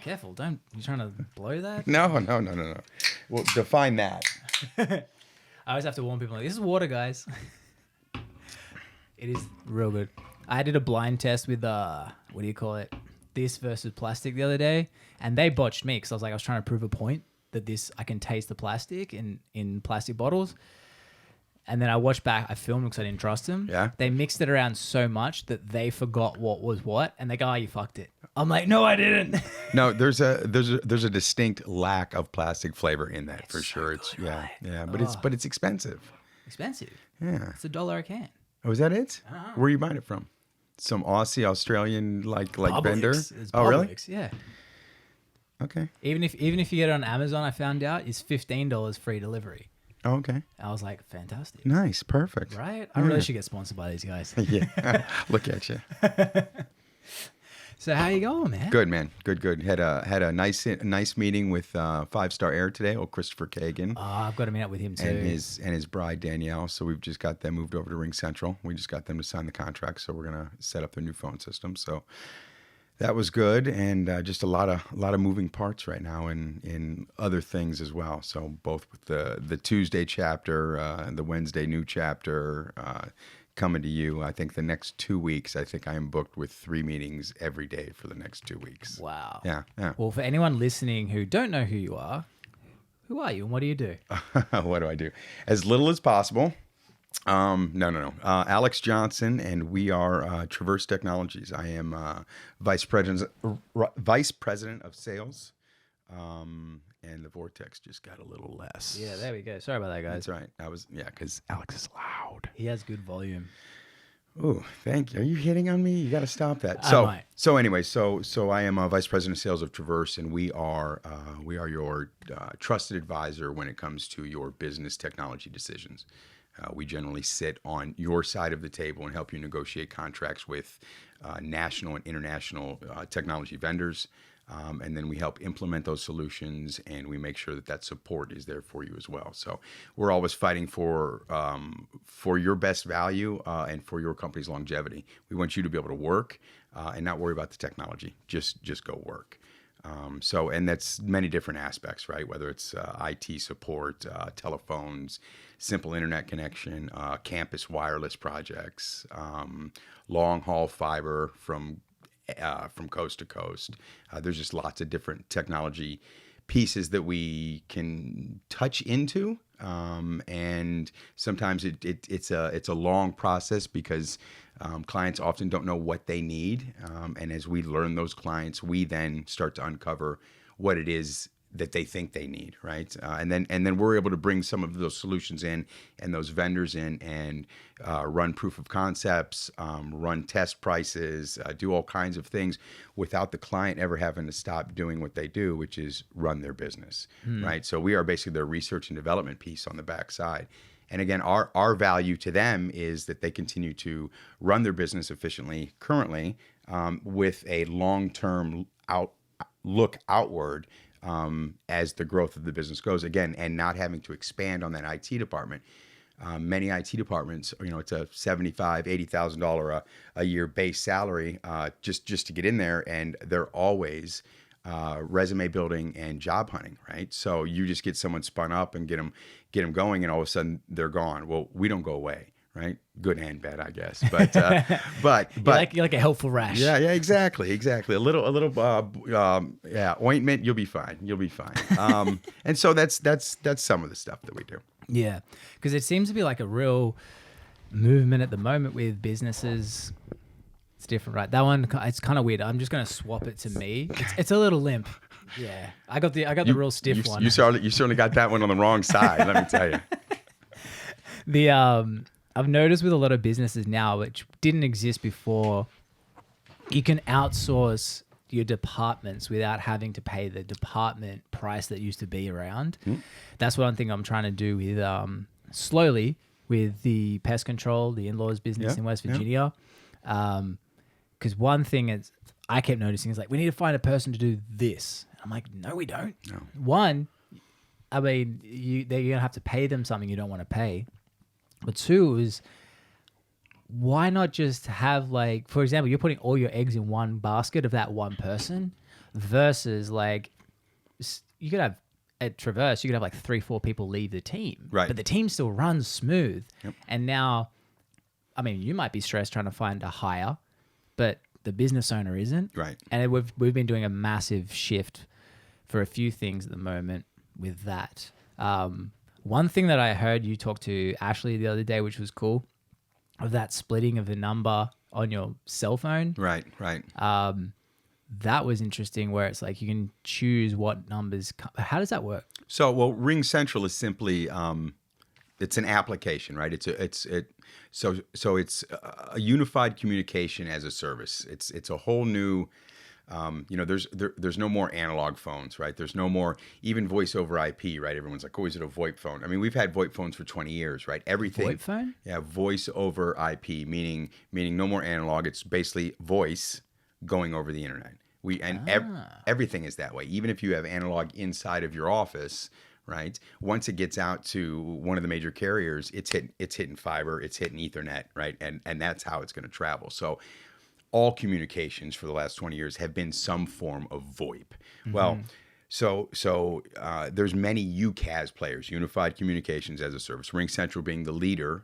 Careful, don't. You trying to blow that? No. Well, define that. I always have to warn people like, this is water, guys. It is real good. I did a blind test with, what do you call it? This versus plastic the other day. And they botched me because I was trying to prove a point that I can taste the plastic in plastic bottles. And then I watched back, I filmed because I didn't trust them. Yeah. They mixed it around so much that they forgot what was what. And they go, oh, you fucked it. I'm like, no, I didn't. No, there's a distinct lack of plastic flavor in that for sure. Good, It's right? but it's expensive. Expensive. Yeah. It's $1 a can. Oh, is that it? Where are you buying it from? Some Aussie, Australian like vendor? It's Oh, really? Publix, yeah. Okay. Even if you get it on Amazon, I found out it's $15 free delivery. Oh, okay. I was like, fantastic. Nice. Perfect. Right? I really should get sponsored by these guys. Yeah. Look at you. So how you going, man? Good, man. Good. Had a nice meeting with 5-Star Air today. Old Christopher Kagan. Oh, I've got to meet up with him too. And his bride Danielle. So we've just got them moved over to Ring Central. We just got them to sign the contract. So we're gonna set up their new phone system. So that was good, and just a lot of moving parts right now in other things as well. So both with the Tuesday chapter and the Wednesday new chapter coming to you. I think the next 2 weeks, I think I am booked with 3 meetings every day for the next 2 weeks. Wow. Yeah. Well, for anyone listening who don't know who you are and what do you do? What do I do? As little as possible. No. Alex Johnson, and we are Traverse Technologies. I am vice president of sales, and the Vortex just got a little less. Yeah, there we go. Sorry about that, guys. That's right. Because Alex is loud. He has good volume. Oh, thank you. Are you hitting on me? You got to stop that. I might. So anyway, so I am vice president of sales of Traverse, and we are your trusted advisor when it comes to your business technology decisions. We generally sit on your side of the table and help you negotiate contracts with national and international technology vendors. And then we help implement those solutions, and we make sure that support is there for you as well. So we're always fighting for your best value and for your company's longevity. We want you to be able to work and not worry about the technology. Just go work. And that's many different aspects, right? Whether it's IT support, telephones, simple internet connection, campus wireless projects, long haul fiber from coast to coast. There's just lots of different technology pieces that we can touch into, and sometimes it's a long process because clients often don't know what they need, and as we learn those clients, we then start to uncover what it is that they think they need, right? And then we're able to bring some of those solutions in and those vendors in and run proof of concepts, run test prices, do all kinds of things without the client ever having to stop doing what they do, which is run their business, right? So we are basically their research and development piece on the backside. And again, our value to them is that they continue to run their business efficiently currently with a long-term look outward as the growth of the business goes, again, and not having to expand on that IT department. Many IT departments, it's a $75,000, $80,000 a year base salary just to get in there, and they're always resume building and job hunting, right? So you just get someone spun up and get them going, and all of a sudden they're gone. Well, we don't go away. Right, good and bad, I guess. But you're like a helpful rash. Yeah, exactly. A little ointment. You'll be fine. And so that's some of the stuff that we do. Yeah, because it seems to be like a real movement at the moment with businesses. It's different, right? That one, it's kind of weird. I'm just gonna swap it to me. It's a little limp. Yeah, I got the real stiff one. You certainly got that one on the wrong side. Let me tell you. I've noticed with a lot of businesses now, which didn't exist before, you can outsource your departments without having to pay the department price that used to be around. That's one thing I'm trying to do with slowly with the pest control, the in-laws business in West Virginia. Because one thing is I kept noticing is like, we need to find a person to do this. I'm like, no, we don't. No. One, I mean, you're going to have to pay them something you don't want to pay. But two is, why not just have, like, for example, you're putting all your eggs in one basket of that one person. versus like you could have at Traverse, you could have like 3-4 people leave the team, Right. but the team still runs smooth. Yep. And now, I mean, you might be stressed trying to find a hire, but the business owner isn't. Right. And we've been doing a massive shift for a few things at the moment with that. One thing that I heard you talk to Ashley the other day, which was cool, of that splitting of the number on your cell phone. Right. Right. That was interesting, where it's like you can choose what numbers. How does that work? So, well, Ring Central is simply it's an application, right? It's a unified communication as a service. It's a whole new. There's no more analog phones, right? There's no more even voice over IP, right? Everyone's like, oh, is it a VoIP phone? I mean, we've had VoIP phones for 20 years, right? Everything. VoIP phone? Yeah, voice over IP, meaning no more analog. It's basically voice going over the internet. Everything is that way. Even if you have analog inside of your office, right? Once it gets out to one of the major carriers, it's hitting fiber, it's hitting Ethernet, right? And that's how it's going to travel. So all communications for the last 20 years have been some form of VoIP. Mm-hmm. Well, so there's many UCaaS players, Unified Communications as a Service. Ring Central being the leader,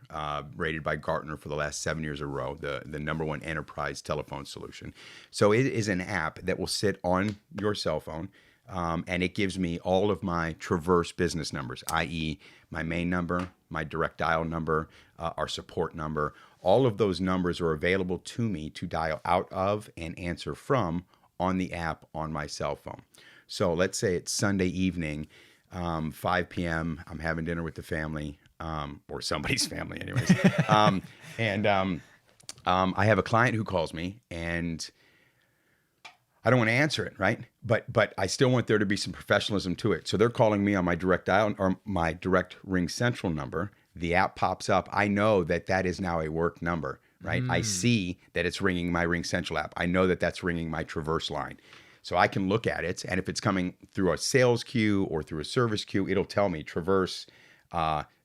rated by Gartner for the last 7 years in a row, the number one enterprise telephone solution. So it is an app that will sit on your cell phone, and it gives me all of my Traverse business numbers, i.e. my main number, my direct dial number, our support number. All of those numbers are available to me to dial out of and answer from on the app on my cell phone. So let's say it's Sunday evening, 5 p.m. I'm having dinner with the family, or somebody's family anyways. I have a client who calls me, and I don't want to answer it, right? But I still want there to be some professionalism to it. So they're calling me on my direct dial or my direct Ring Central number. The app pops up. I know that is now a work number, right? I see that it's ringing my Ring Central app. I know that that's ringing my Traverse line. So I can look at it, and if it's coming through a sales queue or through a service queue, it'll tell me Traverse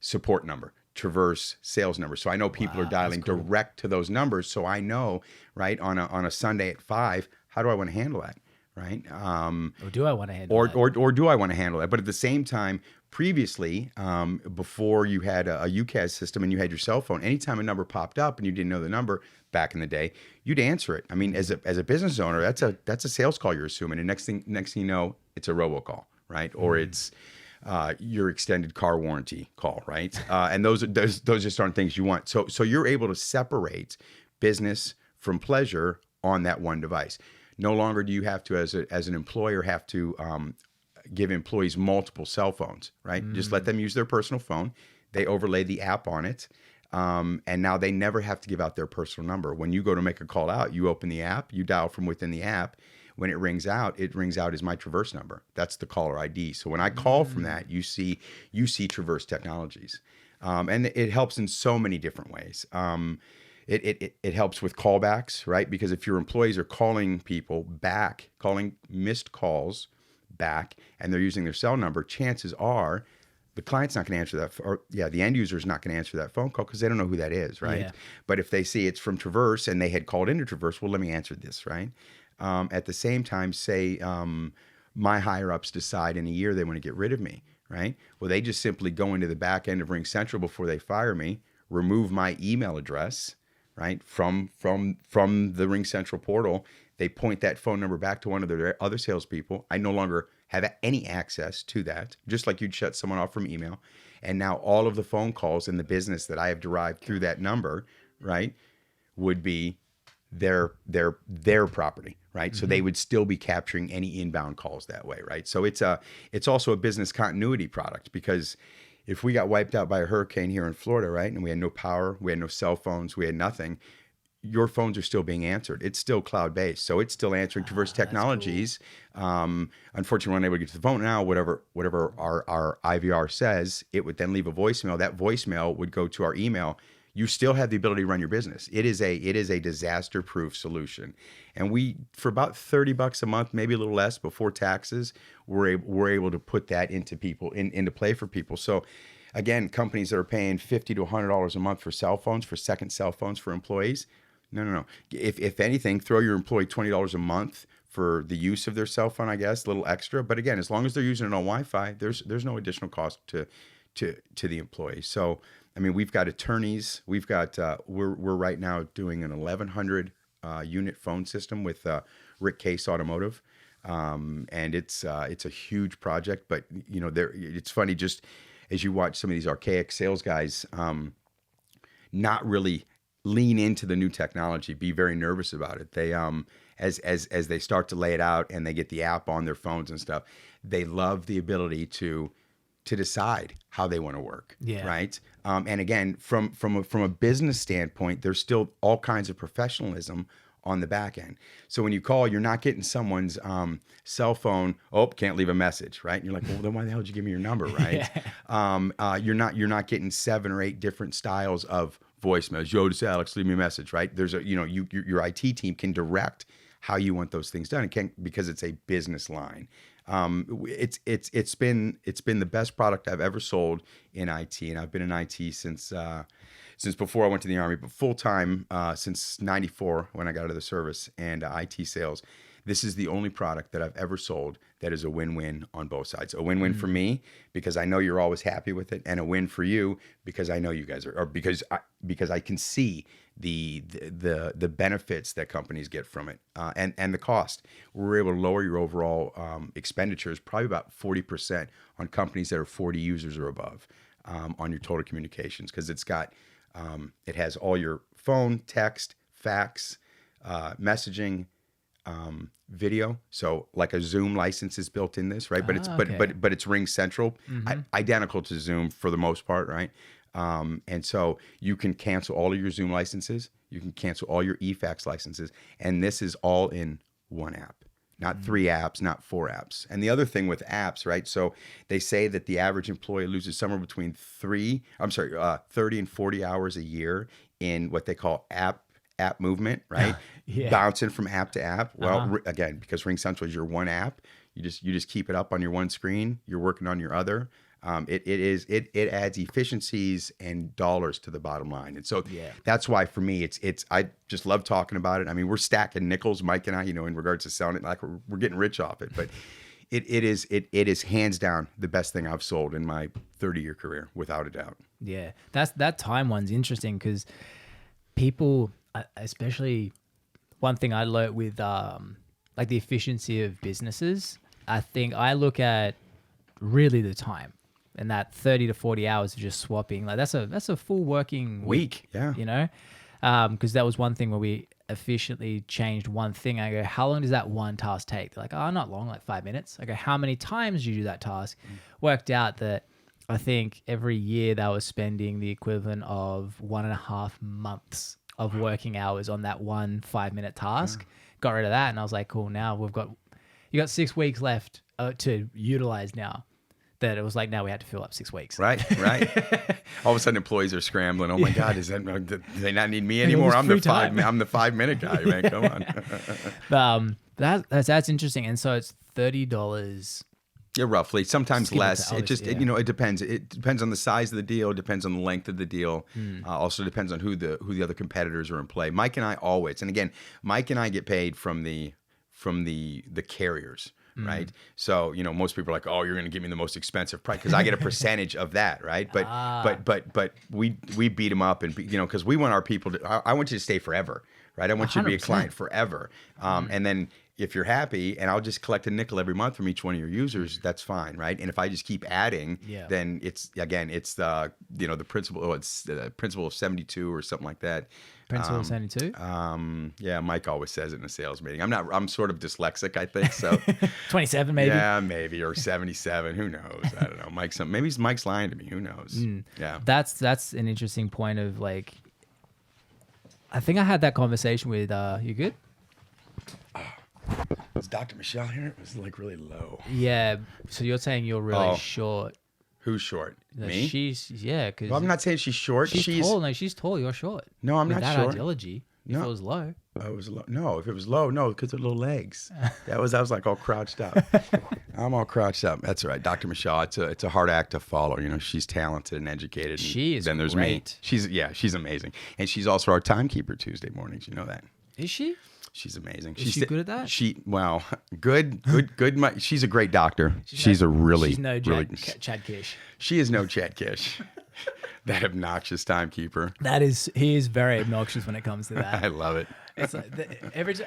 support number, Traverse sales number. So I know people are dialing direct to those numbers. So I know, right, on a Sunday at 5, how do I want to handle that, right? Or do I want to handle that? Or do I want to handle that? But at the same time, previously, before you had a UCaaS system and you had your cell phone, anytime a number popped up and you didn't know the number back in the day, you'd answer it. I mean, as a business owner, that's a sales call you're assuming, and next thing you know, it's a robocall, right? Or it's your extended car warranty call, right? And those just aren't things you want. So you're able to separate business from pleasure on that one device. No longer do you have to, as an employer, have to give employees multiple cell phones, right? Just let them use their personal phone. They overlay the app on it. And now they never have to give out their personal number. When you go to make a call out, you open the app, you dial from within the app. When it rings out as my Traverse number. That's the caller ID. So when I call from that, you see Traverse Technologies. And it helps in so many different ways. It helps with callbacks, right? Because if your employees are calling people back, calling missed calls back, and they're using their cell number, chances are the client's not going to answer that, the end user is not going to answer that phone call because they don't know who that is, right? Yeah. But if they see it's from Traverse and they had called into Traverse, well, let me answer this, right? At the same time, say my higher-ups decide in a year they want to get rid of me, right? Well, they just simply go into the back end of Ring Central before they fire me, remove my email address, right, from the Ring Central portal. They point that phone number back to one of their other salespeople. I no longer have any access to that, just like you'd shut someone off from email. And now all of the phone calls in the business that I have derived through that number, right, would be their property, right? So they would still be capturing any inbound calls that way, right? So it's also a business continuity product, because if we got wiped out by a hurricane here in Florida, right, and we had no power, we had no cell phones, we had nothing, your phones are still being answered. It's still cloud-based, so it's still answering Traverse Technologies. Cool. Unfortunately, we're unable to get to the phone now. Whatever our IVR says, it would then leave a voicemail. That voicemail would go to our email. You still have the ability to run your business. It is a disaster-proof solution, and we, for about $30 a month, maybe a little less before taxes, we're able to put that into play for people. So, again, companies that are paying $50 to $100 a month for cell phones, for second cell phones for employees, no. If anything, throw your employee $20 a month for the use of their cell phone, I guess, a little extra. But again, as long as they're using it on Wi-Fi, there's no additional cost to the employee. So, I mean, we've got attorneys. We've got we're right now doing an 1,100 unit phone system with Rick Case Automotive, and it's a huge project. But you know, it's funny, just as you watch some of these archaic sales guys, not really lean into the new technology, be very nervous about it. They as they start to lay it out and they get the app on their phones and stuff, they love the ability to decide how they want to work. Yeah. Right. And again, from a business standpoint, there's still all kinds of professionalism on the back end. So when you call, you're not getting someone's cell phone. Oh, can't leave a message, right? And you're like, well, then why the hell did you give me your number, right? Yeah. You're not getting 7 or 8 different styles of voicemails. Yo, this is Alex, leave me a message, right? There's your IT team can direct how you want those things done. It can, because it's a business line. It's been the best product I've ever sold in IT, and I've been in IT since before I went to the Army, but full time since '94 when I got out of the service, and IT sales. This is the only product that I've ever sold that is a win-win on both sides. A win-win for me because I know you're always happy with it, and a win for you because I know you guys are, or because I can see the benefits that companies get from it, and the cost. We're able to lower your overall expenditures probably about 40% on companies that are 40 users or above on your total communications, because it's got it has all your phone, text, fax, messaging, video. So like a Zoom license is built in this, right? But it's but it's Ring Central, identical to Zoom for the most part, right? And so you can cancel all of your Zoom licenses, you can cancel all your eFax licenses, and this is all in one app. Not 3 apps, not 4 apps. And the other thing with apps, right? So they say that the average employee loses somewhere between 30 and 40 hours a year in what they call app movement, right? Yeah. Bouncing from app to app. Well, again, because Ring Central is your one app, you just keep it up on your one screen. You're working on your other. It adds efficiencies and dollars to the bottom line. And so that's why for me, I just love talking about it. I mean, we're stacking nickels, Mike and I, in regards to selling it, like we're getting rich off it, but it is hands down the best thing I've sold in my 30-year career, without a doubt. Yeah. That time one's interesting because people, especially one thing I learned with like the efficiency of businesses, I think I look at really the time. And that 30 to 40 hours of just swapping, like that's a full working week. Yeah. Because that was one thing where we efficiently changed one thing. I go, how long does that one task take? They're like, oh, not long, like 5 minutes. I go, how many times do you do that task? Worked out that I think every year they were spending the equivalent of 1.5 months of working hours on that one 5-minute task. Got rid of that. And I was like, cool, now you got 6 weeks left to utilize now. That it was like, now we had to fill up 6 weeks. Right. All of a sudden, employees are scrambling. Oh my God, do they not need me anymore? I'm the 5-minute guy, man. Come on. That's interesting. And so it's $30. Yeah, roughly. Sometimes less. It just it depends. It depends on the size of the deal. It depends on the length of the deal. Also depends on who the other competitors are in play. Mike and I always, and again, Mike and I get paid from the carriers. Right. So, most people are like, oh, you're going to give me the most expensive price because I get a percentage of that. Right. But we beat them up and, because we want our people to, I want you to stay forever. Right. I want you to be a client forever. And then if you're happy and I'll just collect a nickel every month from each one of your users, that's fine. Right. And if I just keep adding, then it's the, the principle, it's the principle of 72 or something like that. Principle of 72? Yeah, Mike always says it in a sales meeting. I'm sort of dyslexic, I think. So 27 maybe? Yeah, maybe, or 77. Who knows? I don't know. Maybe Mike's lying to me. Who knows? Yeah. That's an interesting point of like, I think I had that conversation with, you good? Was Dr. Michelle here? It was like really low. Yeah. So you're saying you're really short. Who's short? Me? Because well, I'm not saying she's short. She's tall. No, she's tall. You're short. No, I'm not short. That ideology. If it was low. It was low. No, if it was low, no, because of little legs. I was like all crouched up. I'm all crouched up. That's right. Dr. Michelle, it's a hard act to follow. She's talented and educated. She is. Then there's great. me. She's amazing. And she's also our timekeeper Tuesday mornings. You know that. Is she? She's amazing. Is she good at that? Well, good. She's a great doctor. She's no really, Chad Kish. She is no Chad Kish. That obnoxious timekeeper. He is very obnoxious when it comes to that. I love it. It's like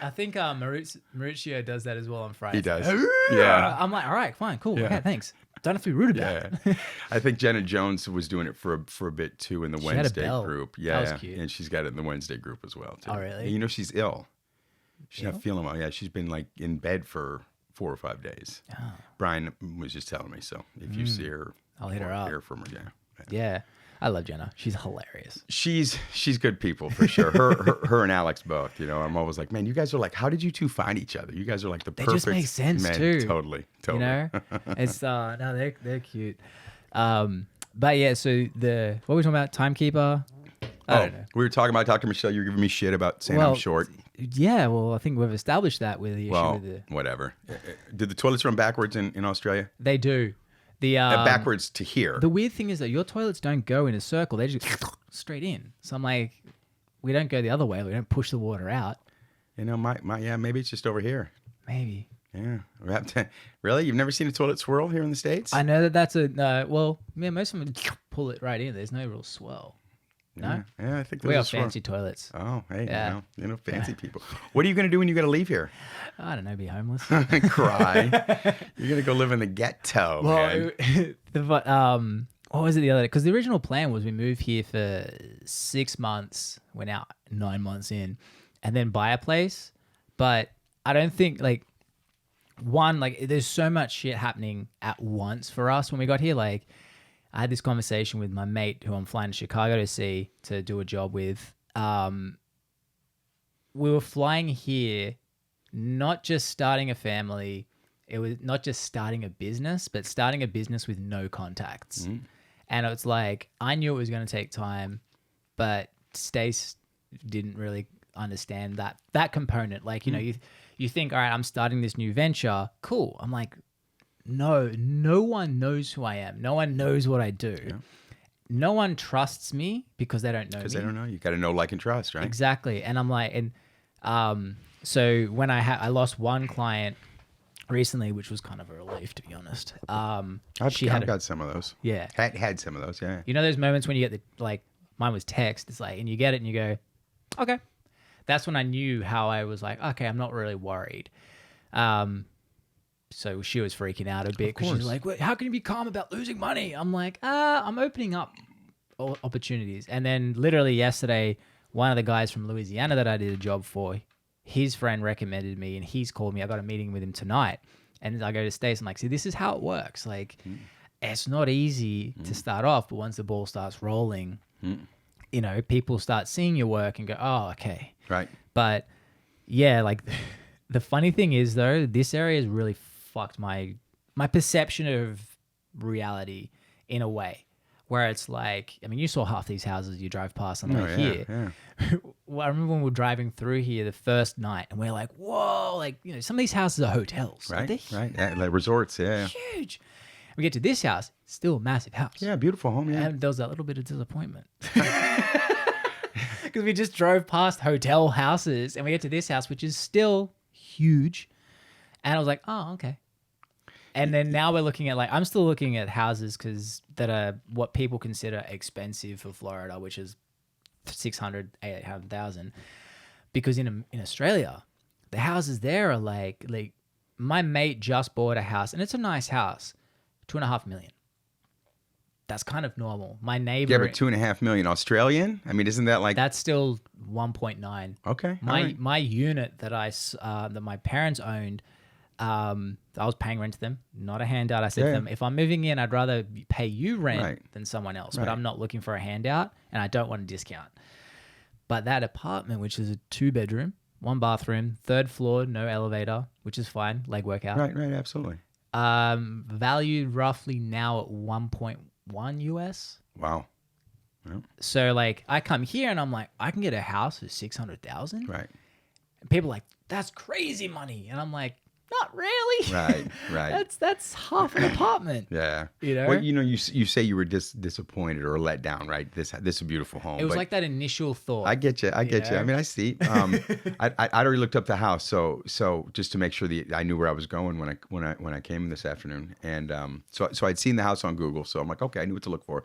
I think Mauricio does that as well on Friday. He does. Yeah. I'm like, all right, fine, cool. Yeah. Okay, thanks. Don't have to be rude about it. I think Jenna Jones was doing it for a bit too in the Wednesday group. Yeah, that was cute. And she's got it in the Wednesday group as well too. Oh, really? And you know she's ill. She's not feeling well. Yeah, she's been like in bed for 4 or 5 days. Oh. Brian was just telling me. So if you see her, I'll hit her up. Hear from her. Yeah. I love Jenna. She's hilarious. She's good people for sure. Her and Alex both. You know, I'm always like, man, you guys are like, how did you two find each other? You guys are like the perfect. They just make sense too. Totally. You know, it's no, they're cute. But yeah, so what were we talking about? Timekeeper. I don't know. We were talking about Dr. Michelle. You're giving me shit about saying I'm short. Yeah, well, I think we've established that with the issue with the. Whatever. Did the toilets run backwards in Australia? They do. Backwards to here. The weird thing is that your toilets don't go in a circle; they just straight in. So I'm like, we don't go the other way. We don't push the water out. You know, maybe it's just over here. Maybe. Yeah. Really? You've never seen a toilet swirl here in the States? I know that's most of them pull it right in. There's no real swell. No? Yeah, I think we have fancy toilets. Oh, hey, fancy people. What are you going to do when you got to leave here? I don't know, be homeless. Cry. You're going to go live in the ghetto, man. What was it the other day? Because the original plan was we move here for 6 months. We're now 9 months in. And then buy a place. But I don't think, there's so much shit happening at once for us when we got here. Like, I had this conversation with my mate who I'm flying to Chicago to see to do a job with. We were flying here, not just starting a family. It was not just starting a business, but starting a business with no contacts. Mm. And it's like, I knew it was going to take time, but Stace didn't really understand that component. Like, you know, you think, all right, I'm starting this new venture. Cool. I'm like, no one knows who I am. No one knows what I do. Yeah. No one trusts me because they don't know me. Because they don't know. You got to know, like, and trust, right? Exactly. And I'm like, so when I lost one client recently, which was kind of a relief, to be honest. I've got some of those. Yeah. Had some of those, yeah. You know those moments when you get mine was text. It's like, and you get it and you go, okay. That's when I knew how I was like, okay, I'm not really worried. So she was freaking out a bit because she was like, well, how can you be calm about losing money? I'm like, I'm opening up opportunities. And then literally yesterday, one of the guys from Louisiana that I did a job for, his friend recommended me and he's called me. I got a meeting with him tonight. And I go to Stace, I'm like, see, this is how it works. Like, it's not easy to start off, but once the ball starts rolling, you know, people start seeing your work and go, oh, okay. Right. But yeah, like the funny thing is though, this area has really fucked my perception of reality in a way where it's like, I mean, you saw half these houses you drove past on the way here. Yeah. Well, I remember when we were driving through here the first night and we're like, whoa, like, you know, some of these houses are hotels. Right, like right. Like resorts, yeah. Huge. We get to this house, still a massive house. Yeah, beautiful home, yeah. And there was that little bit of disappointment. Because we just drove past hotel houses and we get to this house, which is still huge. And I was like, oh, okay. And then now we're looking at I'm still looking at houses that are what people consider expensive for Florida, which is 600, 800,000. Because in Australia, the houses there are like my mate just bought a house and it's a nice house, $2.5 million. That's kind of normal. My neighbor. Yeah, but $2.5 million Australian? I mean, isn't that like? That's still 1.9. Okay. My unit that that my parents owned, I was paying rent to them, not a handout. I said to them, if I'm moving in, I'd rather pay you rent than someone else. But I'm not looking for a handout and I don't want a discount. But that apartment, which is a 2-bedroom, 1 bathroom, 3rd floor, no elevator, which is fine, leg workout. Right, absolutely. Valued roughly now at 1.1 US. Wow. Yep. So I come here and I'm like, I can get a house for 600,000. Right. And people are like, that's crazy money. And I'm like, not really. Right. That's half an apartment. Yeah. You know? Well, you say you were disappointed or let down, right? This is a beautiful home. It was but like that initial thought. I get you. I know? mean, I see. I'd already looked up the house, so just to make sure that I knew where I was going when I came this afternoon, and so I'd seen the house on Google, so I'm like, okay, I knew what to look for,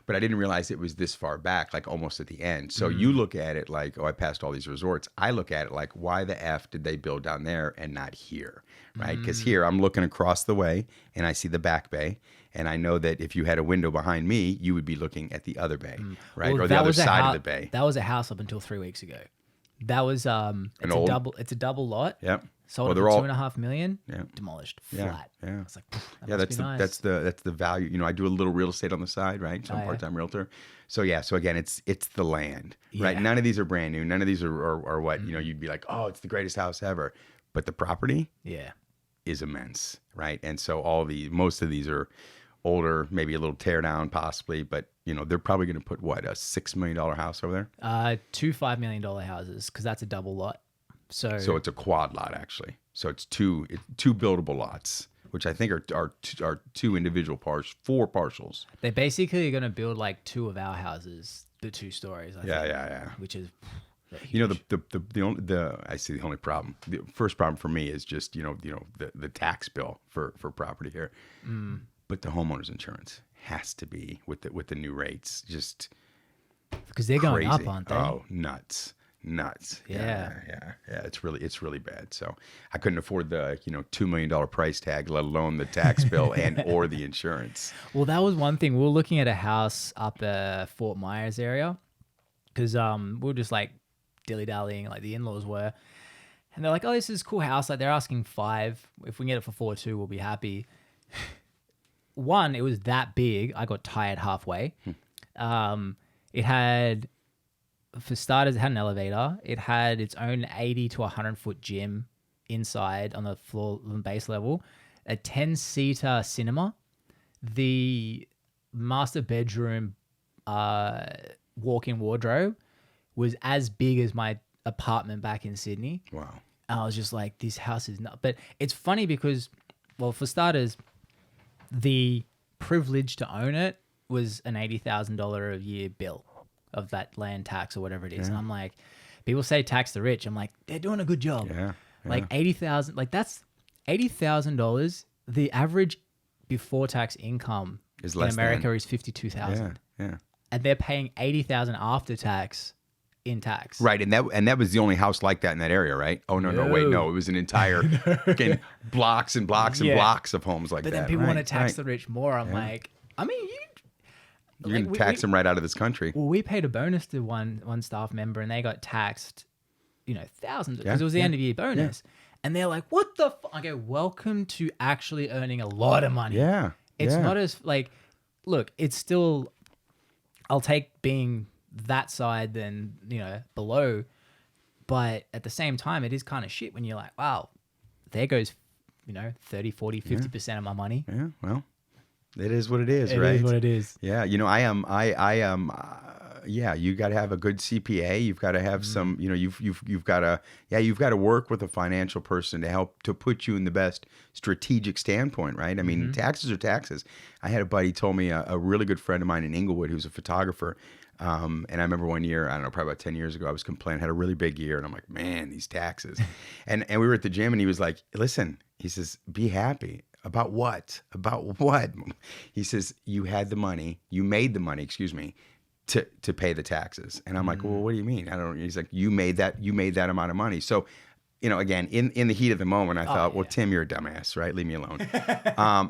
but I didn't realize it was this far back, like almost at the end. So you look at it like, oh, I passed all these resorts. I look at it like, why the F did they build down there and not here, right? Because here I'm looking across the way and I see the back bay. And I know that if you had a window behind me, you would be looking at the other bay, right? Well, or the other side of the bay. That was a house up until 3 weeks ago. That was it's a double lot. Yep. Sold for $2.5 million. Yeah. Demolished Yeah. flat. Yeah. It's like that's the value. You know, I do a little real estate on the side, right? So I'm a part-time realtor. So yeah. So again, it's the land, right? Yeah. None of these are brand new. None of these are what you know. You'd be like, oh, it's the greatest house ever. But the property, is immense, right? And so most of these are older, maybe a little tear down, possibly, but you know they're probably going to put what, a $6 million house over there? 2 $5 million houses, because that's a double lot. So it's a quad lot actually. So it's two buildable lots, which I think are two individual four parcels. They're basically going to build like 2 of our houses, the 2 stories. I think, Yeah. Which is, you know, I see the only problem. The first problem for me is just the tax bill for property here. But the homeowner's insurance has to be with the new rates, just because they're going crazy. up, aren't they? Oh, nuts. Yeah. It's really bad. So I couldn't afford the $2 million price tag, let alone the tax bill and or the insurance. Well, that was one thing. We were looking at a house up Fort Myers area because we were just like dilly-dallying, like the in-laws were, and they're like, "Oh, this is a cool house." Like they're asking 5. If we can get it for 4.2, we'll be happy. One, it was that big. I got tired halfway. It had, for starters, it had an elevator. It had its own 80 to 100 foot gym inside on the floor, on the base level, a 10-seater cinema, the master bedroom walk-in wardrobe was as big as my apartment back in Sydney. Wow. And I was just like, this house is not. But it's funny because, well, for starters, the privilege to own it was an $80,000 a year bill of that land tax or whatever it is. And I'm like, people say tax the rich. I'm like, they're doing a good job. Yeah. Like 80,000, like that's $80,000. The average before tax income Is in less America is 52,000. Yeah. And they're paying 80,000 after tax in tax. Right, and that was the only house like that in that area, right? Oh no, wait, it was an entire fucking blocks and blocks and blocks of homes like that. But then people want to tax the rich more. I'm like, I mean, you're gonna tax them right out of this country. Well, we paid a bonus to one staff member, and they got taxed, thousands, because it was the end of year bonus. And they're like, "What the?" I go, "Welcome to actually earning a lot of money." Yeah, it's not as like, look, it's still. I'll take being that side than below, but at the same time, it is kind of shit when you're like, wow, there goes 30, 40, 50% of my money. Yeah, well, it is what it is, right? It is what it is. Yeah, I am. Yeah, you got to have a good CPA. You've got to have some. You've got to work with a financial person to help to put you in the best strategic standpoint, right? I mean, taxes are taxes. I had a buddy told me, a really good friend of mine in Inglewood who's a photographer. And I remember one year, I don't know, probably about 10 years ago, I was complaining, had a really big year. And I'm like, man, these taxes. and we were at the gym and he was like, listen, he says, be happy. About what? About what? He says, you made the money, to pay the taxes. And I'm like, well, what do you mean? I don't know. He's like, you made that amount of money. So, again, in the heat of the moment, I thought, well, Tim, you're a dumbass, right? Leave me alone.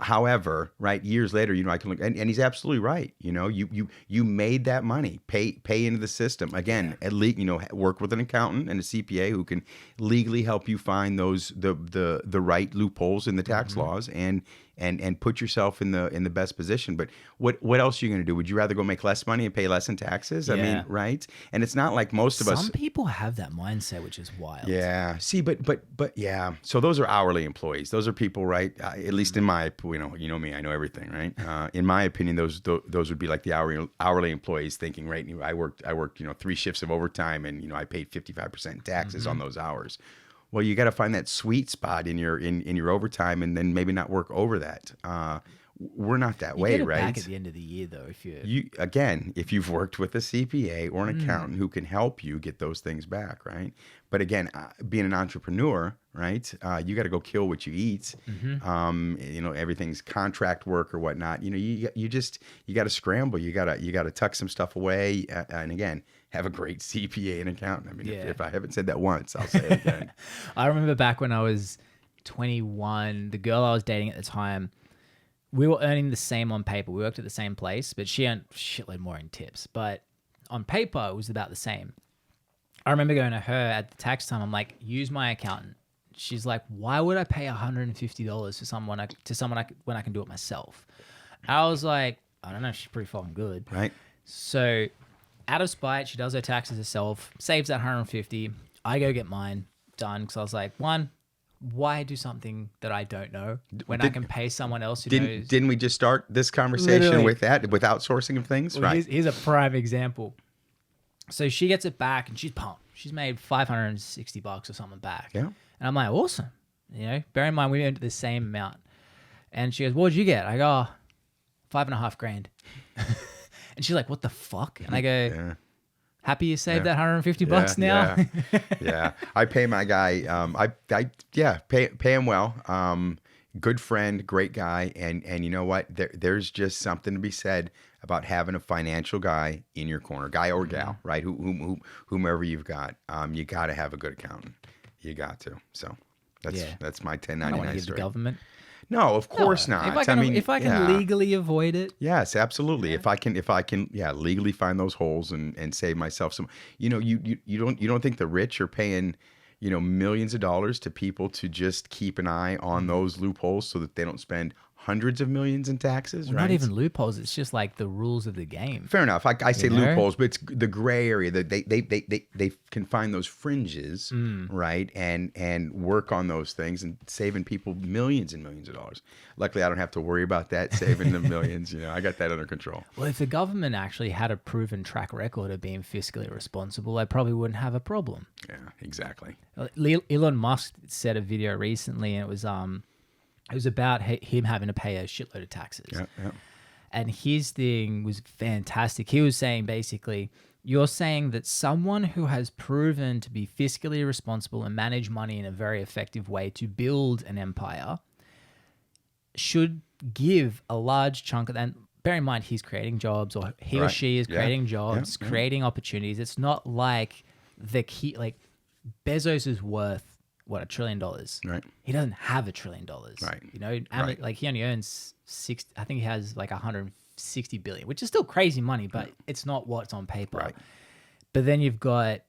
However, right, years later, I can look, and he's absolutely right. You made that money, pay into the system. Again, at least, work with an accountant and a CPA who can legally help you find the right loopholes in the tax laws and put yourself in the best position. But what else are you going to do? Would you rather go make less money and pay less in taxes? I mean, right? And it's not like most of us. Some people have that mindset, which is wild. Yeah. See, but yeah. So those are hourly employees. Those are people, right? At least in my, you know me, I know everything, right? In my opinion, those would be like the hourly employees thinking, right? I worked 3 shifts of overtime, and I paid 55% in taxes on those hours. Well, you got to find that sweet spot in your overtime, and then maybe not work over that. We're not that way, get it right? back at the end of the year, though, if If you've worked with a CPA or an accountant who can help you get those things back, right? But again, being an entrepreneur, right? You got to go kill what you eat. Everything's contract work or whatnot. You got to scramble. You got to tuck some stuff away, and again, have a great CPA and accountant. I mean, if I haven't said that once, I'll say it again. I remember back when I was 21, the girl I was dating at the time, we were earning the same on paper. We worked at the same place, but she earned shitload more in tips. But on paper, it was about the same. I remember going to her at the tax time. I'm like, use my accountant. She's like, why would I pay $150 for someone when I can do it myself? I was like, I don't know. She's pretty fucking good. Right. So out of spite, she does her taxes herself, saves that $150. I go get mine done because I was like, one, why do something that I don't know when I can pay someone else who knows? Didn't we just start this conversation with outsourcing of things? Well, right. Here's a prime example. So she gets it back and she's pumped. She's made $560 or something back. Yeah. And I'm like, awesome. Bear in mind we earned the same amount. And she goes, what'd you get? I go, oh, $5,500. And she's like, what the fuck? And I go, happy you saved that $150 now? Yeah. I pay my guy. Pay him well. Good friend, great guy. And you know what? There's just something to be said about having a financial guy in your corner, guy or gal, right? Whomever you've got. You got to have a good accountant. You got to. So that's my 1099 I don't want to give story. the government. No, of course not. If I can legally avoid it. Yes, absolutely. If I can legally find those holes and save myself some. You don't think the rich are paying, millions of dollars to people to just keep an eye on those loopholes so that they don't spend hundreds of millions in taxes, Well, right? not even loopholes. It's just like the rules of the game. Fair enough. I say loopholes, but it's the gray area that they can find those fringes, right? And work on those things and saving people millions and millions of dollars. Luckily, I don't have to worry about that, saving them millions. I got that under control. Well, if the government actually had a proven track record of being fiscally responsible, they probably wouldn't have a problem. Yeah, exactly. Elon Musk said a video recently, and it was about him having to pay a shitload of taxes. Yeah. And his thing was fantastic. He was saying basically, you're saying that someone who has proven to be fiscally responsible and manage money in a very effective way to build an empire should give a large chunk of that. And bear in mind, he's creating jobs, or he or she is creating jobs, creating opportunities. It's not like Bezos is worth $1 trillion. Right. He doesn't have $1 trillion. Right. Like he only earns I think he has like 160 billion, which is still crazy money, but it's not what's on paper. Right. But then you've got,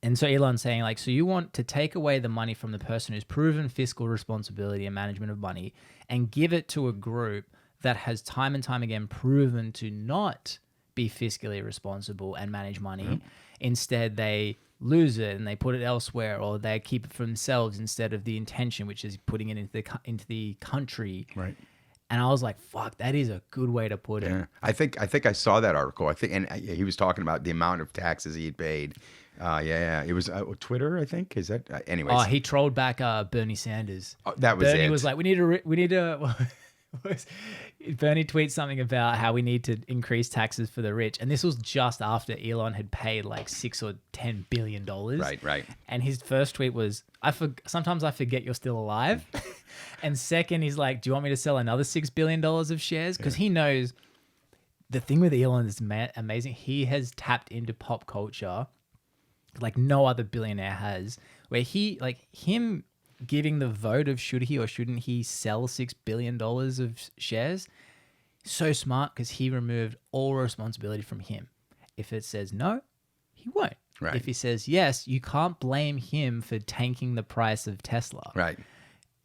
and so Elon's saying like, so you want to take away the money from the person who's proven fiscal responsibility and management of money and give it to a group that has time and time again proven to not be fiscally responsible and manage money. Instead, they lose it and they put it elsewhere, or they keep it for themselves instead of the intention, which is putting it into the country. Right. And I was like, "Fuck, that is a good way to put it." Yeah. I think I saw that article. And he was talking about the amount of taxes he had paid. It was Twitter, I think. Is that anyways? Oh, he trolled back Bernie Sanders. Oh, that was Bernie it. was like, "We need to." Bernie tweets something about how we need to increase taxes for the rich, and this was just after Elon had paid like $6 or $10 billion. Right. And his first tweet was, "Sometimes I forget you're still alive." And second, he's like, "Do you want me to sell another $6 billion of shares?" Because he knows the thing with Elon is amazing. He has tapped into pop culture like no other billionaire has, where him giving the vote of should he or shouldn't he sell $6 billion of shares. So smart, because he removed all responsibility from him. If it says no, he won't. Right. If he says yes, you can't blame him for tanking the price of Tesla. Right.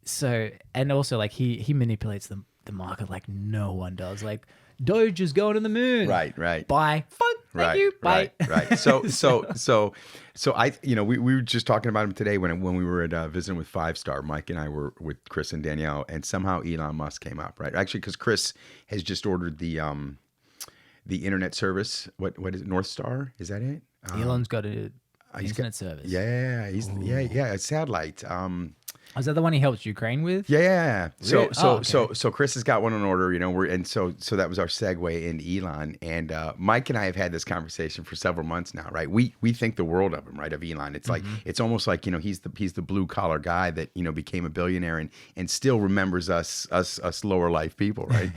So, and also like he manipulates the market like no one does. Like Doge is going to the moon. Right. Buy. Fuck. Thank you. Bye. Right. So I, we were just talking about him today when we were at visiting with 5 Star. Mike and I were with Chris and Danielle, and somehow Elon Musk came up, right? Actually, because Chris has just ordered the internet service. What is it? North Star? Is that it? Elon's got a internet service. Yeah, yeah, a satellite. Is that the one he helped Ukraine with? Yeah. So Really? Oh, okay. so Chris has got one on order, so that was our segue into Elon. And Mike and I have had this conversation for several months now, right? We think the world of him, right? Of Elon. It's like it's almost like, he's the blue collar guy that, became a billionaire and still remembers us lower life people, right?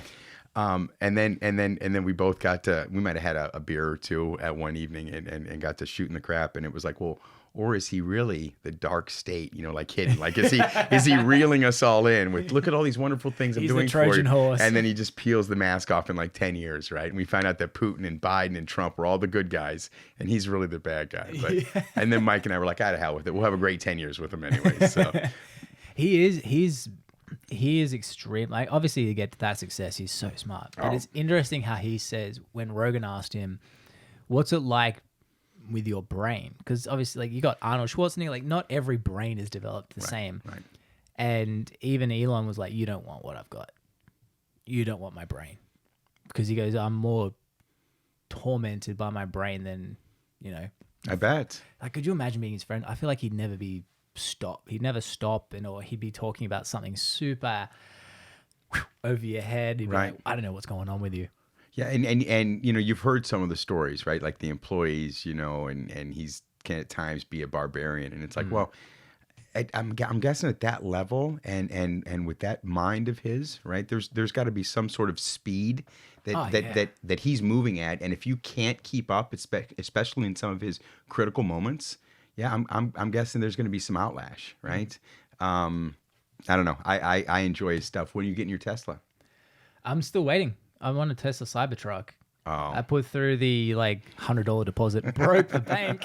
And then we both we might have had a beer or two at one evening and got to shooting the crap, and it was like, well, or is he really the dark state, like hidden? Like, is he reeling us all in with, look at all these wonderful things I'm doing the Trojan for you. horse. And then he just peels the mask off in like 10 years, right? And we find out that Putin and Biden and Trump were all the good guys, and he's really the bad guy. But, And then Mike and I were like, out of hell with it. We'll have a great 10 years with him anyway. So He is extreme. Like, obviously, to get to that success, he's so smart. But it's interesting how he says, when Rogan asked him, what's it like with your brain? Because obviously, like, you got Arnold Schwarzenegger, like, not every brain is developed the same. Right. And even Elon was like, you don't want what I've got. You don't want my brain. Because he goes, I'm more tormented by my brain than, I bet. Like, could you imagine being his friend? I feel like he'd never stop. He'd never stop, or he'd be talking about something super over your head. He'd be like, I don't know what's going on with you. Yeah, and you've heard some of the stories, right? Like the employees, and he's can at times be a barbarian, and it's like, well, I'm guessing at that level and with that mind of his, right? There's got to be some sort of speed that he's moving at, and if you can't keep up, especially in some of his critical moments, I'm guessing there's going to be some outlash, right? I don't know. I enjoy his stuff. When are you getting your Tesla? I'm still waiting. I want a Tesla Cybertruck. Oh. I put through the $100 deposit, broke the bank,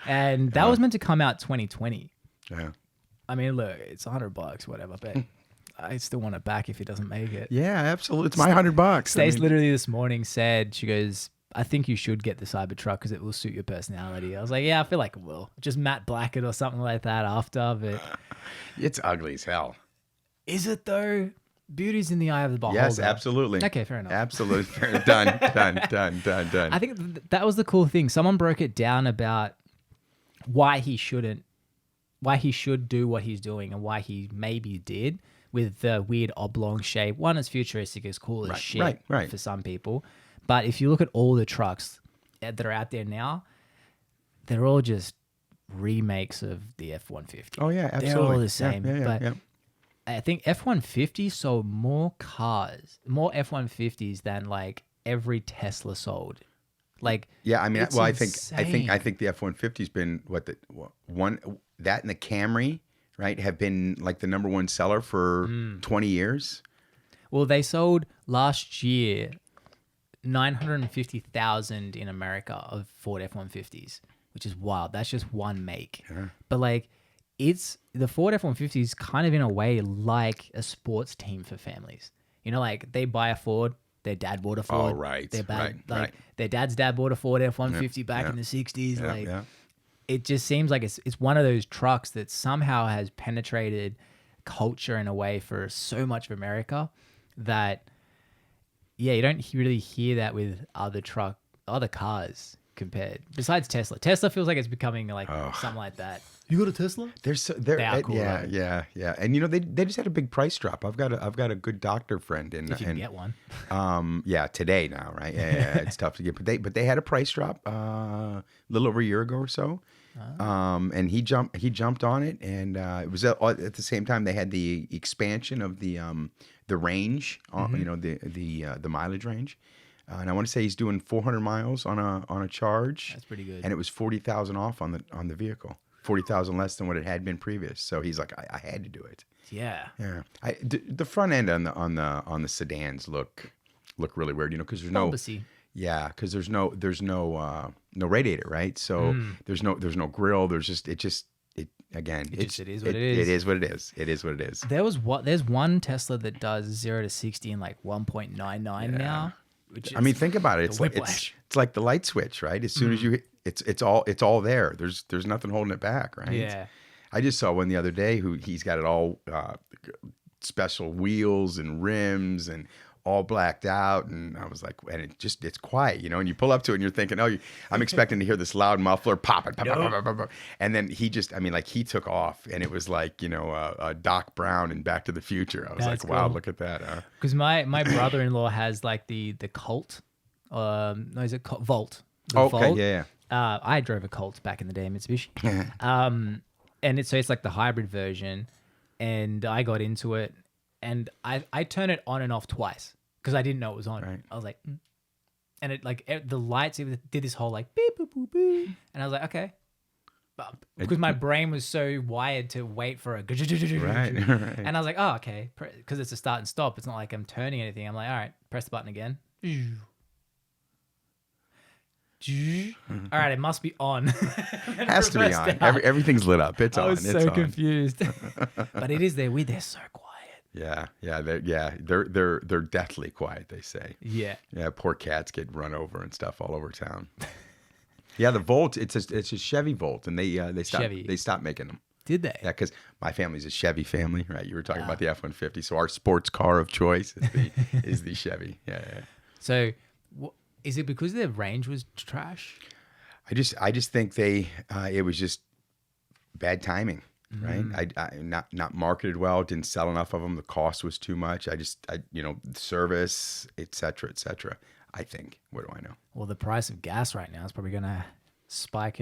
and that was meant to come out 2020. Yeah. I mean, look, it's $100, whatever, but I still want it back if it doesn't make it. Yeah, absolutely. It's my $100. Stace literally this morning said, she goes, I think you should get the Cybertruck because it will suit your personality. I was like, yeah, I feel like it will. Just matte black it or something like that after, but it's ugly as hell. Is it though? Beauty's in the eye of the beholder. Yes, absolutely. Okay, fair enough. Absolutely. Done. I think that was the cool thing. Someone broke it down about why he should do what he's doing and why he maybe did with the weird oblong shape. One, it's futuristic, it's cool as shit for some people. But if you look at all the trucks that are out there now, they're all just remakes of the F-150. Oh, yeah, absolutely. They're all the same. Yeah. I think F-150 sold more F-150s than like every Tesla sold. Like, yeah, I mean, well, insane. I think the F-150's been that and the Camry, right, have been like the number one seller for 20 years. Well, they sold last year 950,000 in America of Ford F-150s, which is wild. That's just one make. Yeah. But like, the Ford F-150 is kind of in a way like a sports team for families. Like they buy a Ford, their dad bought a Ford. Oh, right. Their dad's dad bought a Ford F-150 back in the 60s. It just seems like it's one of those trucks that somehow has penetrated culture in a way for so much of America that, you don't really hear that with other cars compared. Besides Tesla. Tesla feels like it's becoming like something like that. You got a Tesla? They are cool, yeah, right? yeah. And they just had a big price drop. I've got a good doctor friend if you can get one. Today now, right? Yeah, it's tough to get, but they had a price drop a little over a year ago or so. And he jumped on it, and it was at the same time they had the expansion of the range, the mileage range. And I want to say he's doing 400 miles on a charge. That's pretty good. And it was 40,000 off on the vehicle. 40,000 less than what it had been previous. So he's like, I had to do it. Yeah. Yeah. The front end on the sedans look really weird, because there's Bulbousy. because there's no radiator, right? So there's no grill. There's it is what it is. It is what it is. It is what it is. There's one Tesla that does 0 to 60 in like 1.99 now. Think about it. It's like the light switch, right? As soon as you hit, it's all there. There's nothing holding it back, right? Yeah. I just saw one the other day he's got it all special wheels and rims and all blacked out. And I was like, and it's quiet, and you pull up to it and you're thinking, I'm expecting to hear this loud muffler popping. Pop, pop, pop, pop, pop. And then he took off, and it was like, Doc Brown in Back to the Future. I was That's like, wow, cool. look at that. Because my brother-in-law has like the Colt. No, is it Volt? The Okay, Volt. yeah. I drove a Colt back in the day, Mitsubishi. And it's like the hybrid version, and I got into it, and I turned it on and off twice because I didn't know it was on. Right. I was like, and it like the lights even did this whole like beep boop boop boop, and I was like, okay, because my brain was so wired to wait for a Right. and I was like, oh, okay, because it's a start and stop. It's not like I'm turning anything. I'm like, all right, press the button again. All right, it must be on. Has to be on. Everything's lit up. It's on. I was It's so on. confused. But it is they're so quiet. They're deathly quiet, they say. Yeah. Yeah, poor cats get run over and stuff all over town. Yeah, the Volt, it's a Chevy Volt, and they stopped making them. Did they? Yeah, because my family's a Chevy family, right? You were talking about the F-150, so our sports car of choice is the Chevy. Yeah. So, is it because their range was trash? I just think it was just bad timing, right? I not marketed well, didn't sell enough of them. The cost was too much. Service, et cetera, I think. What do I know? Well, the price of gas right now is probably going to spike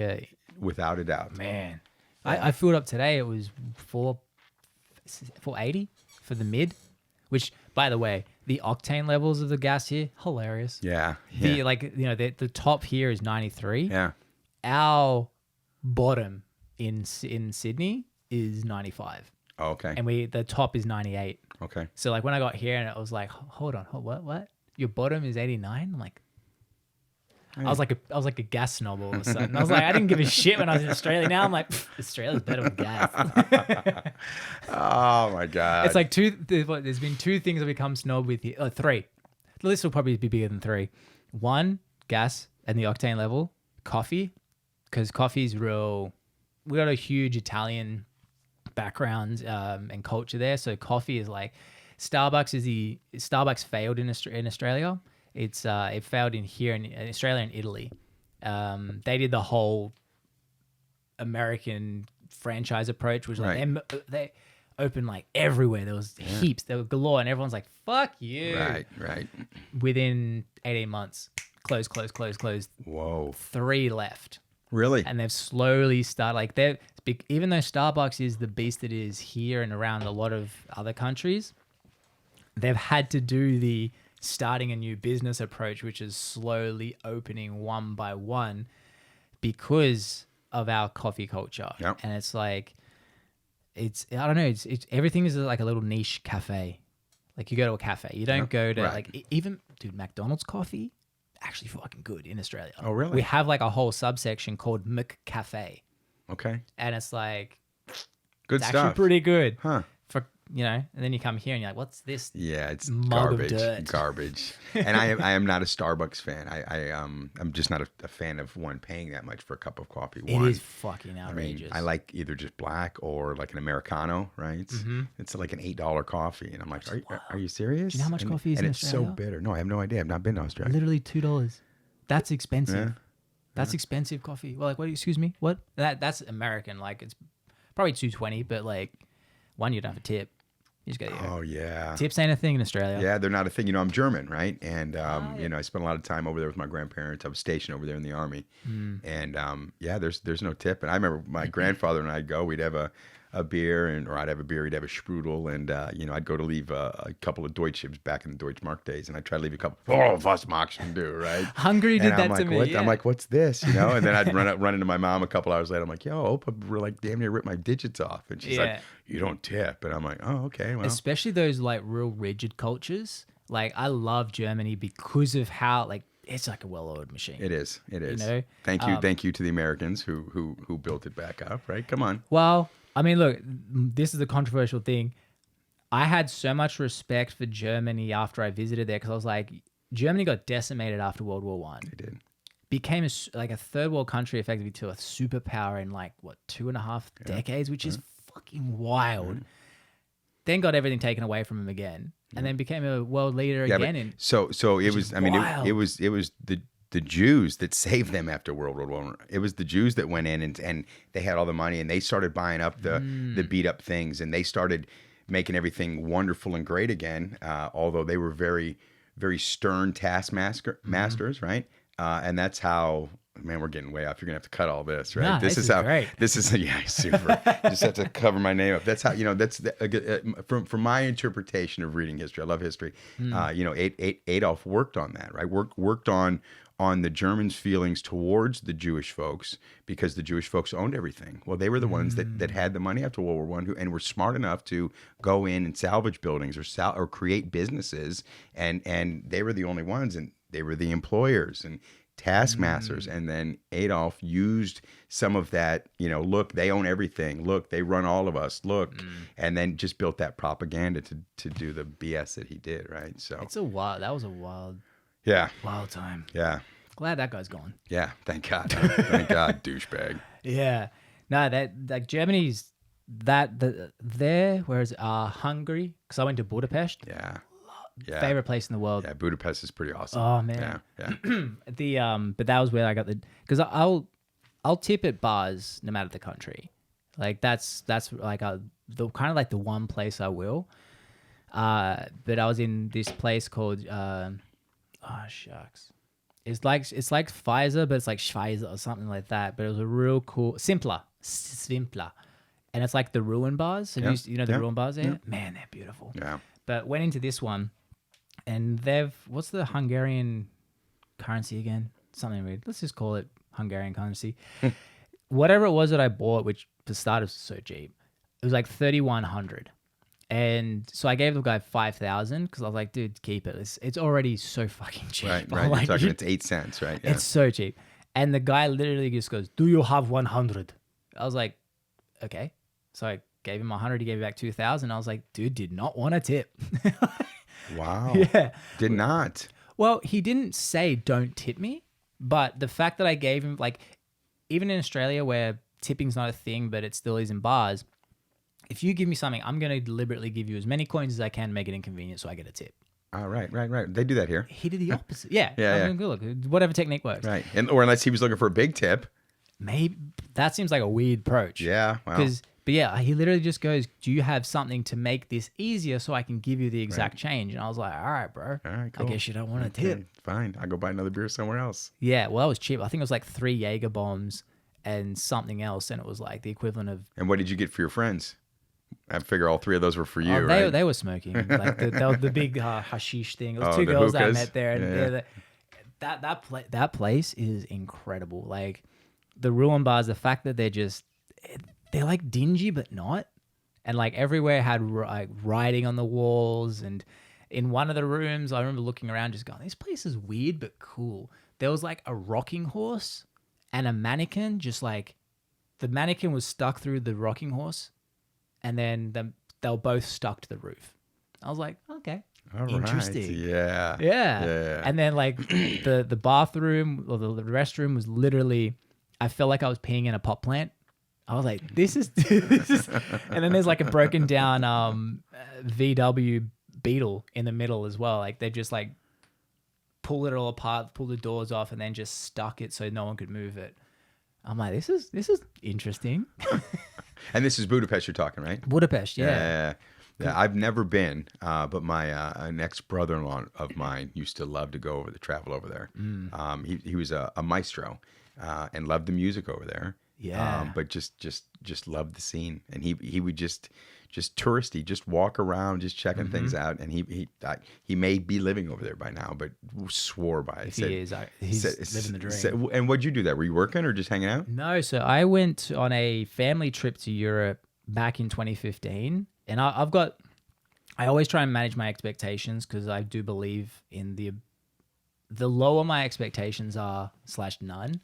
Without a doubt. Man. I filled up today. It was $4.80 for the mid, which, by the way, the octane levels of the gas here, hilarious. Yeah. The top here is 93. Yeah. Our bottom in Sydney is 95. Oh, okay. And the top is 98. Okay. So like when I got here and it was like, hold on, what? Your bottom is 89? I'm like, I was like a gas snob all of a sudden. I was like, I didn't give a shit when I was in Australia. Now I'm like, Australia's better with gas. Oh my God. It's like there's been two things I've become snob with here. Oh, three. The list will probably be bigger than three. One, gas and the octane level. Coffee, because coffee is real. We got a huge Italian background and culture there. So coffee is like Starbucks failed in Australia. It failed in Australia and Italy. They did the whole American franchise approach, which like they opened like everywhere. There was heaps, there were galore, and everyone's like, "Fuck you!" Right. Within 18 months, close. Whoa. 3 left. Really? And they've slowly started like even though Starbucks is the beast it is here and around a lot of other countries, they've had to do the starting a new business approach, which is slowly opening one by one because of our coffee culture. Yep. And it's like, I don't know, it's everything is like a little niche cafe. Like you go to a cafe, you don't go to like even McDonald's coffee, actually fucking good in Australia. Oh, really? We have like a whole subsection called McCafe. Okay. And it's like, Good it's stuff. actually pretty good. Huh. And then you come here and you're like, what's this? Yeah, it's mug garbage. of dirt. Garbage. And I am not a Starbucks fan. I'm just not a fan of paying that much for a cup of coffee. It is fucking outrageous. I like either just black or like an Americano, right? Mm-hmm. It's like an $8 coffee, and I'm like, are you serious? Do you know how much coffee is in Australia? And it's so bitter. No, I have no idea. I've not been to Australia. Literally $2. That's expensive. Yeah. That's expensive coffee. Well, like, what? Excuse me, what? That's American. Like, it's probably $2.20, but like, one, you don't have a tip. You just go, Oh yeah. Tips ain't a thing in Australia. Yeah, they're not a thing. I'm German, right? And I spent a lot of time over there with my grandparents. I was stationed over there in the army, and there's no tip. And I remember my grandfather and I'd go. We'd have a beer, or I'd have a beer. He'd have a strudel, and I'd go to leave a couple of Deutsches back in the Deutschmark days, and I'd try to leave a couple. Oh, was machen du, right? Hungary did that I'm to like, me. What? Yeah. I'm like, what's this? And then I'd run into my mom a couple hours later. I'm like, yo, Opa, like damn near ripped my digits off, and she's like, you don't tip, and I'm like, oh, okay, well. Especially those like real rigid cultures. Like I love Germany because of how like it's like a well-oiled machine. It is. Thank you to the Americans who built it back up, right? Come on. Well, I mean, look, this is a controversial thing. I had so much respect for Germany after I visited there because I was like, Germany got decimated after World War I. They did. Became a third world country effectively to a superpower in like, 2.5 decades, which is fucking wild. then got everything taken away from him again, and then became a world leader again. But And so it was. I mean, wild. it was the Jews that saved them after World War I. It was the Jews that went in and they had all the money and they started buying up the beat up things and they started making everything wonderful and great again. Although they were very, very stern taskmasters, right? And that's how. Man, we're getting way off. You're gonna have to cut all this, right? Nah, this is how. great. This is yeah, super. Just have to cover my name up. That's how That's from my interpretation of reading history. I love history. Adolf worked on that, right? Worked on the Germans' feelings towards the Jewish folks because the Jewish folks owned everything. Well, they were the ones that had the money after World War I and were smart enough to go in and salvage buildings or create businesses, and they were the only ones, and they were the employers and taskmasters. And then Adolf used some of that, look, they own everything. Look, they run all of us. Look, and then just built that propaganda to do the BS that he did, right? So that was a wild time. Yeah. Glad that guy's gone. Yeah. Thank God. Thank God, douchebag. Yeah. No, that like Germany's whereas Hungary, because I went to Budapest. Yeah. Favorite place in the world. Yeah, Budapest is pretty awesome. Oh man. Yeah. But that was where I got because I'll tip at bars no matter the country. Like that's like the kind of like the one place I will. But I was in this place called shucks. It's like Pfizer, but it's like Schweizer or something like that. But it was a real cool Simpler. And it's like the ruin bars. The ruin bars there? Yeah. Man, they're beautiful. Yeah. But went into this one. And what's the Hungarian currency again? Something weird. Let's just call it Hungarian currency. Whatever it was that I bought, which for starters was so cheap, it was like 3,100. And so I gave the guy 5,000 because I was like, dude, keep it. It's already so fucking cheap. Right. Like, You're talking, it's 8 cents, right? Yeah. It's so cheap. And the guy literally just goes, do you have 100? I was like, okay. So I gave him 100. He gave me back 2,000. I was like, dude, did not want a tip. Wow. Yeah. Did not. Well, he didn't say don't tip me, but the fact that I gave him, like, even in Australia where tipping's not a thing, but it still is in bars, if you give me something, I'm going to deliberately give you as many coins as I can, make it inconvenient so I get a tip. Oh, right. They do that here. He did the opposite. Yeah. Yeah. I mean, look, whatever technique works. Right. Or unless he was looking for a big tip. Maybe that seems like a weird approach. Yeah. Wow. But yeah, he literally just goes, do you have something to make this easier so I can give you the exact change? And I was like, all right, bro. All right, cool. I guess you don't want a tip. Fine. I'll go buy another beer somewhere else. Yeah, well, that was cheap. I think it was like 3 Jaeger bombs and something else. And it was like the equivalent of... And what did you get for your friends? I figure all 3 of those were for you, right? They were smoking. Like the big hashish thing. It was 2 the girls that I hookahs? met there. And that place is incredible. Like the ruin bars, the fact that they're like dingy but not. And like everywhere had like writing on the walls. And in one of the rooms, I remember looking around just going, this place is weird but cool. There was like a rocking horse and a mannequin, just like the mannequin was stuck through the rocking horse. And then they were both stuck to the roof. I was like, okay, all interesting. Right. Yeah. And then like the bathroom or the restroom was literally, I felt like I was peeing in a pot plant. I was like, this is. And then there's like a broken down VW Beetle in the middle as well. Like they just like pulled it all apart, pulled the doors off, and then just stuck it so no one could move it. I'm like, this is interesting. And this is Budapest you're talking, right? Budapest, yeah. Yeah, I've never been, but my an ex-brother-in-law of mine used to love to go travel over there. He was a maestro and loved the music over there. Yeah. But just loved the scene, and he would just touristy, just walk around, just checking things out. And he may be living over there by now, but swore by it. He's living the dream. And what'd you do there? Were you working or just hanging out? No, so I went on a family trip to Europe back in 2015, and I always try and manage my expectations because I do believe in the lower my expectations are / none,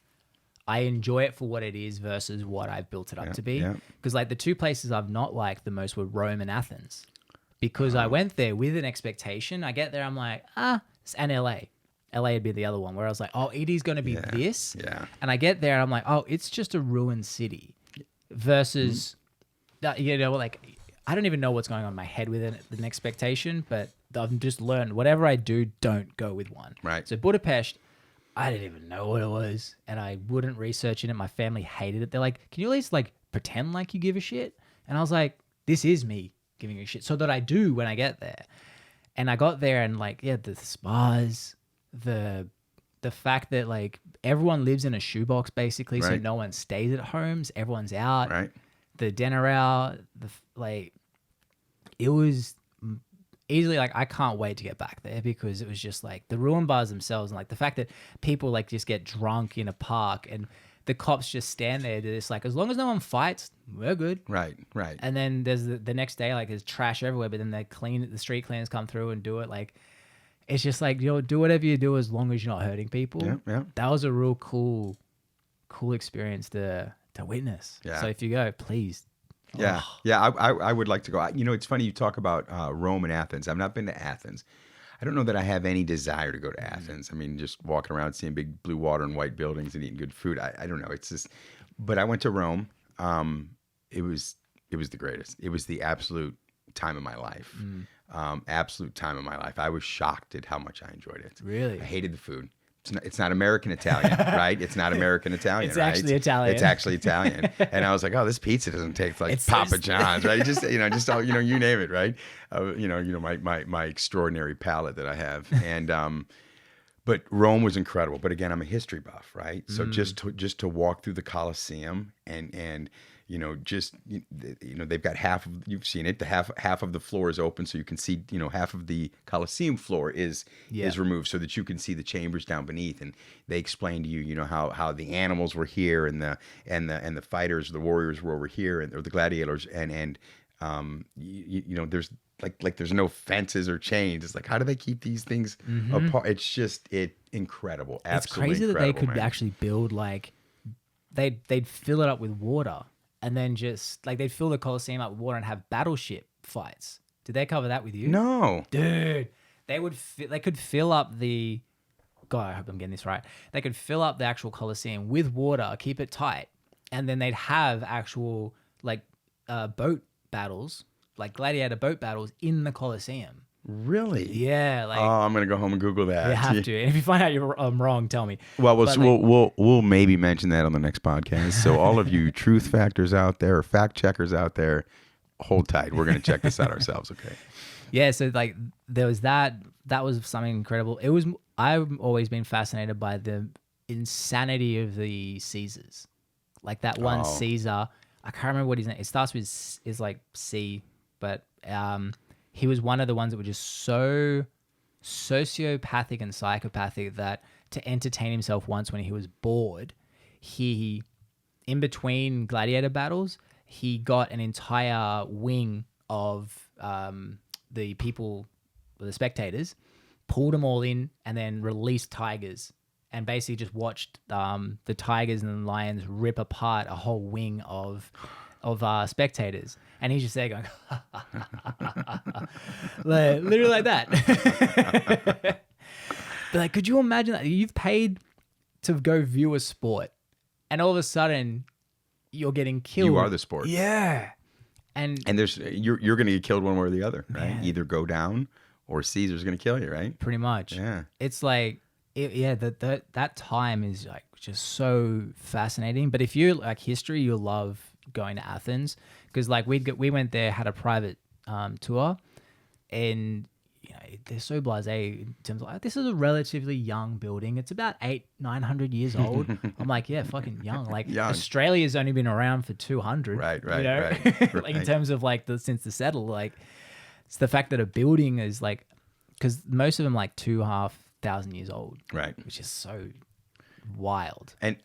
I enjoy it for what it is versus what I've built it up to be. Because like the 2 places I've not liked the most were Rome and Athens. Because I went there with an expectation. I get there, I'm like, and LA. LA would be the other one where I was like, oh, it is going to be this. Yeah. And I get there and I'm like, oh, it's just a ruined city. Versus, like I don't even know what's going on in my head with an expectation, but I've just learned whatever I do, don't go with one. Right. So Budapest, I didn't even know what it was, and I wouldn't research it. My family hated it. They're like, "Can you at least like pretend like you give a shit?" And I was like, "This is me giving a shit," so that I do when I get there. And I got there, and like, yeah, the spas, the fact that like everyone lives in a shoebox basically, so Right. no one stays at homes. Everyone's out. Right. The dinner out. It was easily like I can't wait to get back there because it was just like the ruin bars themselves and like the fact that people like just get drunk in a park and the cops just stand there to this like as long as no one fights, we're good. Right. Right. And then there's the next day like there's trash everywhere, but then they clean it. The street cleaners come through and do it. Like it's just like do whatever you do as long as you're not hurting people. Yeah. Yeah. That was a real cool experience to witness. Yeah. So if you go, please. Yeah, yeah, I would like to go. You know, it's funny you talk about Rome and Athens. I've not been to Athens. I don't know that I have any desire to go to Athens. I mean, just walking around seeing big blue water and white buildings and eating good food. I don't know. It's just, but I went to Rome. It was the greatest. It was the absolute time of my life. Absolute time of my life. I was shocked at how much I enjoyed it. Really? I hated the food. It's not American Italian, right? It's not American Italian, It's right? actually Italian. It's actually Italian. And I was like, oh, this pizza doesn't taste like Papa John's, right? Just all, you name it, right? My extraordinary palate that I have. And, but Rome was incredible. But again, I'm a history buff, right? So just to walk through the Colosseum and they've got you've seen it, the half of the floor is open so you can see, half of the Colosseum floor is removed so that you can see the chambers down beneath, and they explain to you, how the animals were here and the fighters, the warriors were over here or the gladiators and there's like there's no fences or chains. It's like, how do they keep these things apart? It's just incredible. Absolutely it's crazy that they could man. actually build like they'd fill it up with water and then just like they'd fill the Colosseum up with water and have battleship fights. Did they cover that with you? No, dude. They could fill up the. God, I hope I'm getting this right. They could fill up the actual Colosseum with water, keep it tight, and then they'd have actual like boat battles, like gladiator boat battles in the Colosseum. Really? Yeah. Like, oh, I'm gonna go home and Google that. You have to. And if you find out I'm wrong, tell me. Well, we'll maybe mention that on the next podcast. So all of you truth factors out there or fact checkers out there, hold tight. We're gonna check this out ourselves. Okay. Yeah. So like there was that. That was something incredible. It was. I've always been fascinated by the insanity of the Caesars. Like that one Caesar. I can't remember what his name. It starts with is like C, but he was one of the ones that were just so sociopathic and psychopathic that to entertain himself once when he was bored, he, in between gladiator battles, he got an entire wing of the people, the spectators, pulled them all in and then released tigers and basically just watched the tigers and the lions rip apart a whole wing of spectators. And he's just there going, literally like that. But like, could you imagine that? You've paid to go view a sport and all of a sudden you're getting killed. You are the sport. Yeah. And there's you're going to get killed one way or the other, right? Man. Either go down or Caesar's going to kill you, right? Pretty much. Yeah. It's like, that time is like just so fascinating. But if you like history, you'll love going to Athens because like we went there, had a private tour, and they're so blasé in terms of like, this is a relatively young building. It's about 800-900 years old. I'm like, yeah, fucking young. Like Australia's only been around for 200. Right. Like in terms of like since the settle, like it's the fact that a building is like, because most of them like 2,500 years old. Right. Which is so wild. And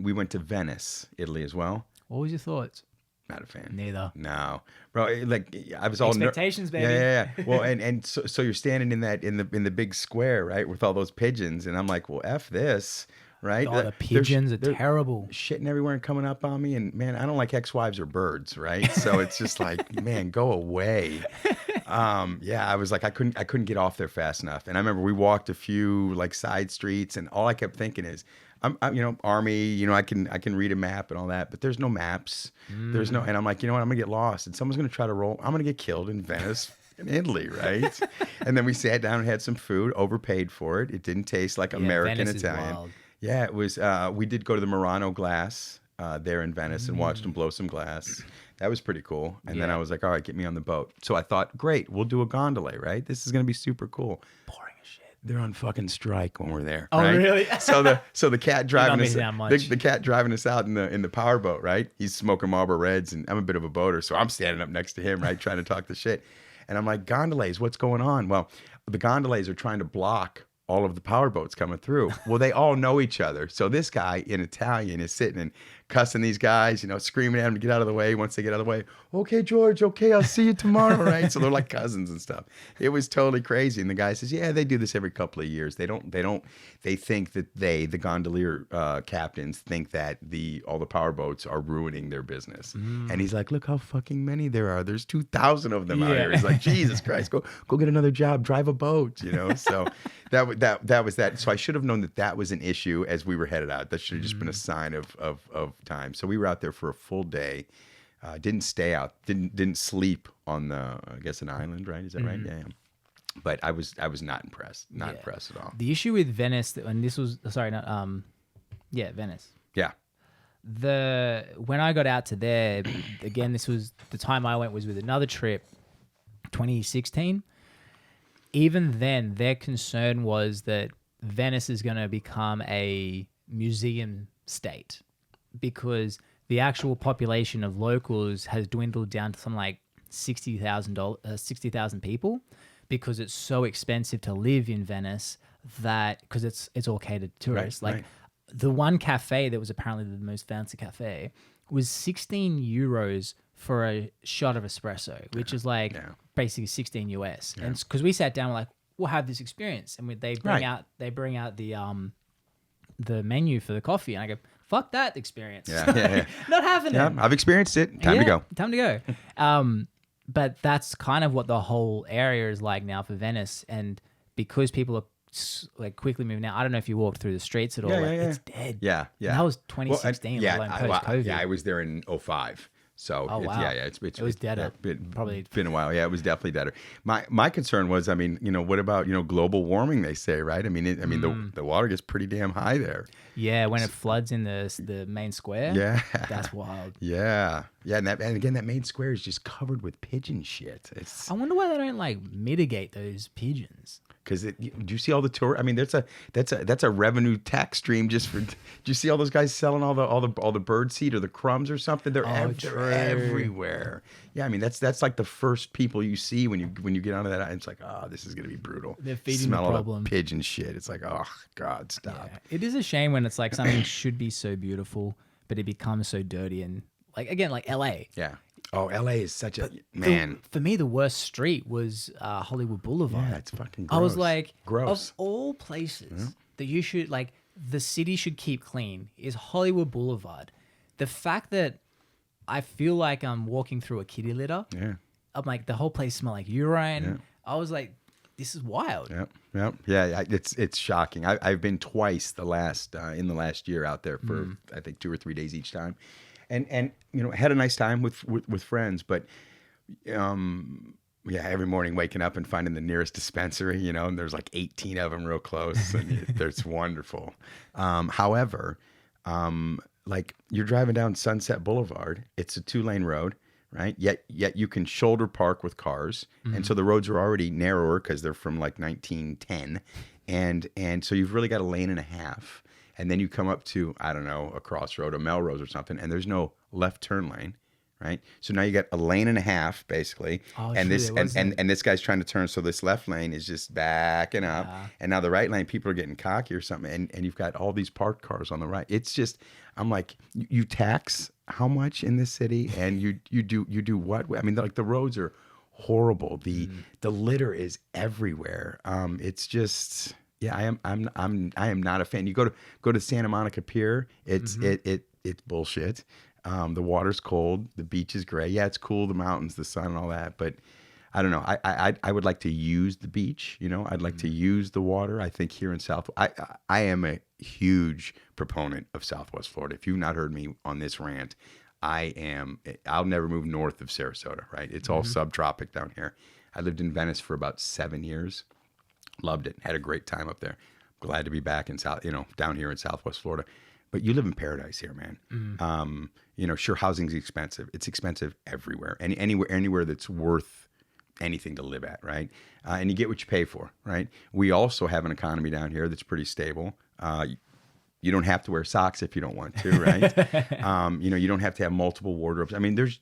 we went to Venice, Italy as well. What was your thoughts? Not a fan. Neither. No, bro. Like I was all expectations, baby. Yeah. Well, and so you're standing in the big square, right, with all those pigeons, and I'm like, well, F this, right? Oh, the pigeons are terrible. Shitting everywhere and coming up on me, and man, I don't like ex-wives or birds, right? So it's just like, man, go away. Yeah, I was like, I couldn't get off there fast enough, and I remember we walked a few like side streets, and all I kept thinking is, Army, I can read a map and all that, but there's no maps. There's no, and I'm like, you know what? I'm gonna get lost, and someone's gonna try to roll. I'm gonna get killed in Venice, in Italy, right? And then we sat down and had some food, overpaid for it. It didn't taste like American Venice is Italian. wild. Yeah, it was. We did go to the Murano glass there in Venice and watched them blow some glass. That was pretty cool. And then I was like, all right, get me on the boat. So I thought, great, we'll do a gondola, right? This is going to be super cool. Boring as shit. They're on fucking strike when we're there. Oh, right? really? So the cat driving us, that much. the cat driving us out in the power boat, right? He's smoking Marlboro Reds, and I'm a bit of a boater, so I'm standing up next to him, right, trying to talk the shit. And I'm like, gondolas, what's going on? Well, the gondolas are trying to block all of the power boats coming through. Well, they all know each other. So this guy in Italian is sitting and cussing these guys, screaming at them to get out of the way. Once they get out of the way, okay, George, okay, I'll see you tomorrow, right? So they're like cousins and stuff. It was totally crazy. And the guy says, yeah, they do this every couple of years. They think that the gondolier captains think that all the power boats are ruining their business. And he's like, look how fucking many there are. There's 2,000 of them out here. He's like, Jesus Christ, go get another job, drive a boat, So that was that. So I should have known that was an issue as we were headed out. That should have just been a sign of time. So we were out there for a full day. Didn't stay out. Didn't sleep on I guess an island, right? Is that right? Yeah. But I was not impressed. Not impressed at all. The issue with Venice, and this was Venice. Yeah. When I got out to there, again, this was the time I went was with another trip, 2016. Even then, their concern was that Venice is going to become a museum state because the actual population of locals has dwindled down to something like 60,000 people because it's so expensive to live in Venice that because it's all catered to tourists. Right. The one cafe that was apparently the most fancy cafe was 16 euros for a shot of espresso, which is basically 16 US. Yeah. And because we sat down, we're like, we'll have this experience, and they bring out the menu for the coffee, and I go, fuck that experience. Yeah. Not having it. I've experienced it. Time to go. Time to go. But that's kind of what the whole area is like now for Venice, and because people are quickly moving out. I don't know if you walked through the streets at all. It's dead. Yeah. And that was 2016. Post-COVID. I was there in 2005. So it was deader. Probably been a while. Yeah, it was definitely deader. My concern was, what about global warming? They say, right? The water gets pretty damn high there. Yeah, when it floods in the main square. Yeah, that's wild. Yeah, and again, that main square is just covered with pigeon shit. I wonder why they don't mitigate those pigeons. Because do you see all the tour? That's a revenue tax stream just for. Do you see all those guys selling all the bird seed or the crumbs or something? They're everywhere. Yeah, that's like the first people you see when you get onto that. It's like, oh, this is gonna be brutal. They're feeding Smell the problem. All the pigeon shit. It's like, oh God, stop. Yeah. It is a shame when it's like something should be so beautiful, but it becomes so dirty and like LA. Yeah. Oh, LA is such a man. For me, the worst street was Hollywood Boulevard. Yeah, it's fucking gross. I was like, gross. Of all places that you should the city should keep clean is Hollywood Boulevard. The fact that I feel like I'm walking through a kitty litter. Yeah. I'm like the whole place smelled like urine. Yeah. I was like, this is wild. Yeah. It's shocking. I've been twice in the last year out there for I think 2 or 3 days each time. And had a nice time with friends, but every morning waking up and finding the nearest dispensary, and there's like 18 of them real close, and it's wonderful. However, you're driving down Sunset Boulevard, it's a 2-lane road, right? Yet you can shoulder park with cars, and so the roads are already narrower because they're from like 1910, and so you've really got a lane and a half. And then you come up to, I don't know, a crossroad, a Melrose or something, and there's no left turn lane, right? So now you got a lane and a half, basically. Oh, and this guy's trying to turn, so this left lane is just backing up. Yeah. And now the right lane, people are getting cocky or something, and you've got all these parked cars on the right. It's just, I'm like, you tax how much in this city, and you do what? The roads are horrible. The litter is everywhere. It's just. Yeah, I am not a fan. You go to Santa Monica Pier, it's bullshit. The water's cold, the beach is gray. Yeah, it's cool, the mountains, the sun, and all that. But I don't know. I would like to use the beach. You know, I'd like to use the water. I think here in I am a huge proponent of Southwest Florida. If you've not heard me on this rant, I'll never move north of Sarasota, right? It's all subtropic down here. I lived in Venice for about 7 years. Loved it. Had a great time up there. Glad to be back in down here in Southwest Florida. But you live in paradise here, man. You know, sure, housing's expensive. It's expensive everywhere. Anywhere that's worth anything to live at, right? And you get what you pay for, right? We also have an economy down here that's pretty stable. You don't have to wear socks if you don't want to, right? You know, you don't have to have multiple wardrobes. I mean, there's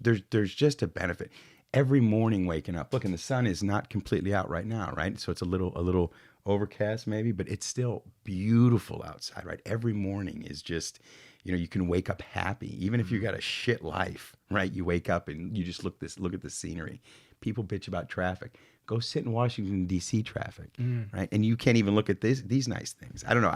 just a benefit. Every morning waking up, look, and the sun is not completely out right now, right? So it's a little overcast maybe, but it's still beautiful outside, right? Every morning is just, you know, you can wake up happy, even if you got a shit life, right? You wake up and you just look at the scenery. People bitch about traffic. Go sit in Washington, D.C. traffic, right? And you can't even look at these nice things. I don't know.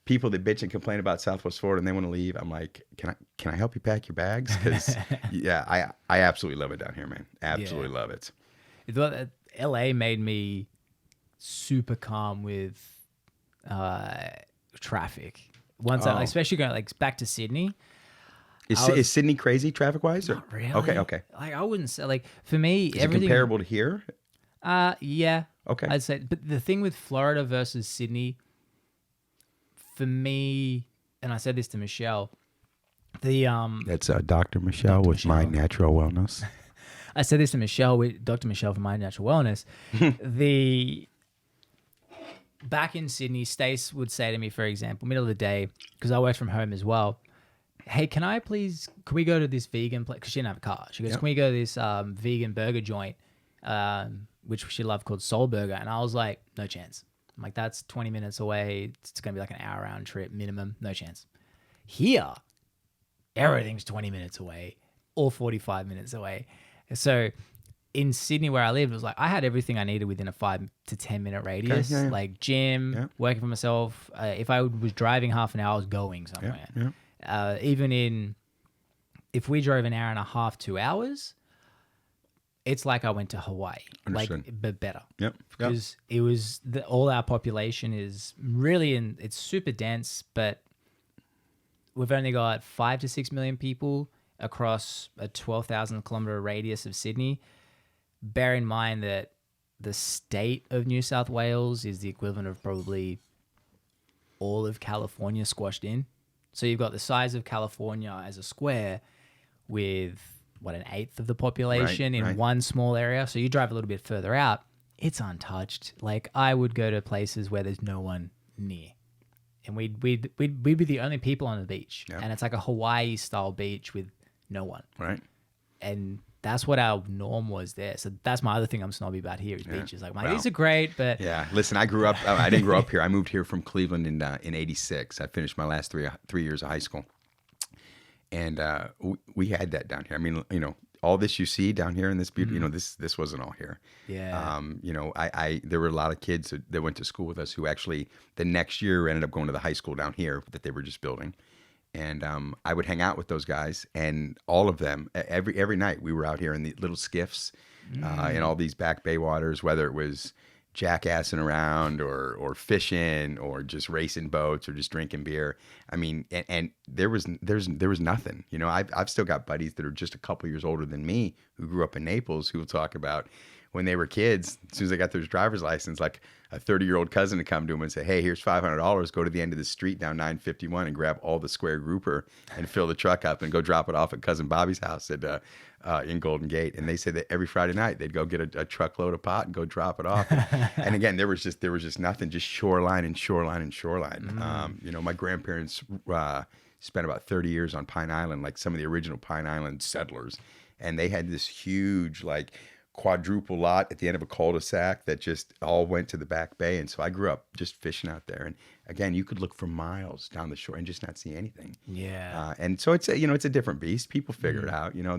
People that bitch and complain about Southwest Florida and they want to leave, I'm like, can I help you pack your bags? Because yeah, I absolutely love it down here, man. Absolutely love it. LA made me super calm with traffic. Once especially going like back to Sydney. Is Sydney crazy traffic wise? Not really. Okay. Like I wouldn't say like for me Is everything it comparable to here? Yeah. Okay. I'd say, but the thing with Florida versus Sydney, for me, and I said this to Michelle, That's Dr. Michelle with My Natural Wellness. I said this to Michelle, Dr. Michelle from My Natural Wellness. Back in Sydney, Stace would say to me, for example, middle of the day, because I work from home as well, hey, can we go to this vegan place? Because she didn't have a car. She goes, can we go to this vegan burger joint, which she loved, called Soul Burger? And I was like, no chance. I'm like, that's 20 minutes away. It's going to be like an hour round trip minimum. No chance. Here, everything's 20 minutes away or 45 minutes away. So in Sydney where I lived, it was like I had everything I needed within a 5 to 10 minute radius, like gym, working for myself. If I was driving half an hour, I was going somewhere. If we drove an hour and a half, 2 hours, it's like I went to Hawaii, Understood. but better. Because it was all our population is really it's super dense, but we've only got 5 to 6 million people across a 12,000 kilometer radius of Sydney. Bear in mind that the state of New South Wales is the equivalent of probably all of California squashed in. So you've got the size of California as a square with an eighth of the population in one small area. So you drive a little bit further out, it's untouched. Like I would go to places where there's no one near, and we'd be the only people on the beach, and it's like a Hawaii style beach with no one. Right. And that's what our norm was there. So that's my other thing I'm snobby about here is beaches. Like these are great, but listen, I grew up. I didn't grow up here. I moved here from Cleveland in '86. I finished my last three years of high school. And we had that down here. I mean, you know, all this you see down here in this beauty, you know, this wasn't all here. Yeah. You know, there were a lot of kids that went to school with us who actually the next year ended up going to the high school down here that they were just building. And I would hang out with those guys, and all of them every night we were out here in the little skiffs, in all these back bay waters, whether it was jackassing around or fishing or just racing boats or just drinking beer. I mean, and there was nothing, you know. I've still got buddies that are just a couple years older than me who grew up in Naples who will talk about when they were kids, as soon as they got their driver's license, like a 30-year-old cousin to come to them and say, hey, here's $500, go to the end of the street down 951 and grab all the square grouper and fill the truck up and go drop it off at Cousin Bobby's house in Golden Gate. And they said that every Friday night they'd go get a truckload of pot and go drop it off. And again, there was just nothing, just shoreline and shoreline and shoreline. You know, my grandparents spent about 30 years on Pine Island, like some of the original Pine Island settlers. And they had this huge, like, quadruple lot at the end of a cul-de-sac that just all went to the back bay. And so I grew up just fishing out there. And again, you could look for miles down the shore and just not see anything. Yeah. And so it's a different beast. People figure it out. You know,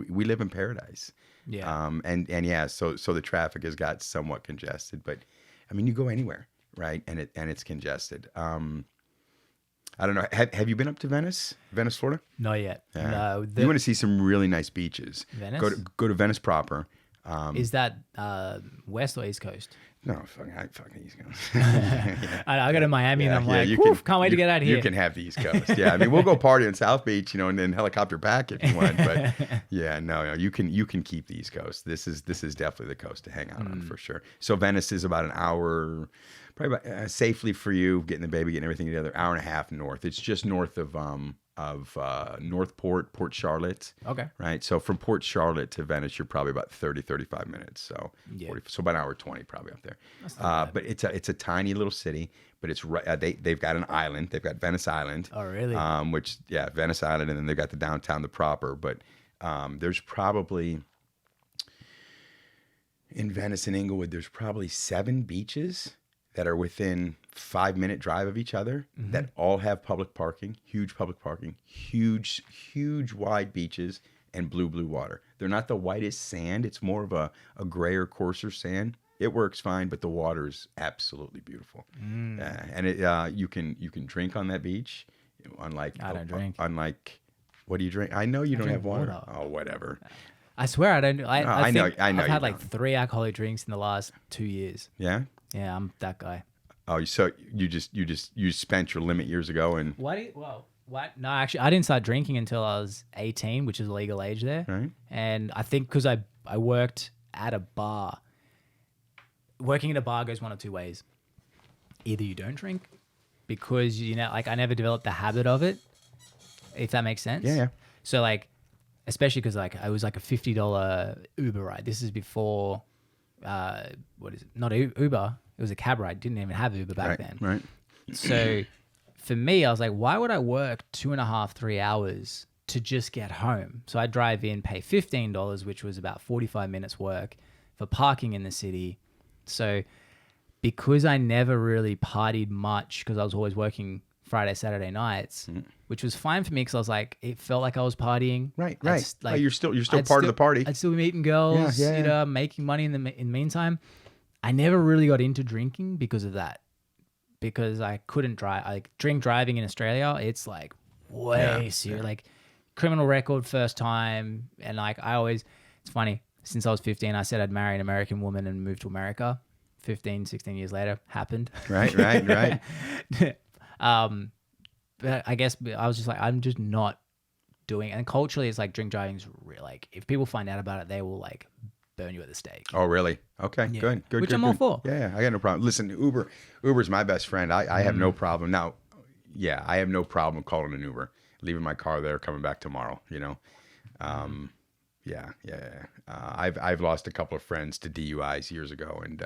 we live in paradise. Yeah. And yeah, so the traffic has got somewhat congested, but I mean, you go anywhere, right? And it's congested. I don't know. Have you been up to Venice, Florida? Not yet. Yeah. No. You want to see some really nice beaches. Venice? Go to Venice proper. Is that West or East Coast? No, fucking East Coast. I go to Miami and I'm like, you can't wait to get out of here. You can have the East Coast. Yeah, I mean, we'll go party in South Beach, and then helicopter back if you want. But yeah, no, you can keep the East Coast. This is definitely the coast to hang out on for sure. So Venice is about an hour, probably about, safely for you, getting the baby, getting everything together, hour and a half north. It's just north of Northport, Port Charlotte. Okay. Right. So from Port Charlotte to Venice, you're probably about 35 minutes. So 40, so about an hour 20 probably up there. But it's a tiny little city, but it's right. They've got an island. They've got Venice Island. Oh, really? Venice Island, and then they've got the downtown, the proper. But there's probably in Venice and Inglewood, there's probably 7 beaches that are within 5-minute drive of each other that all have public parking, huge public parking, huge wide beaches, and blue water. They're not the whitest sand. It's more of a grayer, coarser sand. It works fine, but the water is absolutely beautiful. And you can drink on that beach. Unlike I don't drink. Unlike, what do you drink? I know you don't have water. Oh, whatever. I swear I don't. I know. I've had like 3 alcoholic drinks in the last 2 years. Yeah. Yeah, I'm that guy. Oh, so you spent your limit years ago and what? No, actually, I didn't start drinking until I was 18, which is legal age there. Right. And I think because I worked at a bar. Working at a bar goes one of 2 ways. Either you don't drink because I never developed the habit of it, if that makes sense. Yeah. So especially because I was like a $50 Uber ride. This is before. What is it? Not Uber. It was a cab ride. Didn't even have Uber back then. Right. So for me, I was like, why would I work 2.5, 3 hours to just get home? So I drive in, pay $15, which was about 45 minutes work for parking in the city. So because I never really partied much because I was always working Friday, Saturday nights, which was fine for me because I was like, it felt like I was partying. Right. You're still part of the party. I'd still be meeting girls, making money in the meantime. I never really got into drinking because of that. Because I couldn't drive. Drink driving in Australia, it's like way serious. Like criminal record first time. And it's funny, since I was 15, I said I'd marry an American woman and move to America. 15, 16 years later, happened. Right. But I guess I was just like, I'm just not doing it. And culturally, it's like drink driving's real. Like if people find out about it, they will burn you at the stake. Oh, really? Okay, good. Which I'm all for. Yeah, I got no problem. Listen, Uber's my best friend. I have no problem. Now, I have no problem calling an Uber, leaving my car there, coming back tomorrow, I've lost a couple of friends to DUIs years ago, and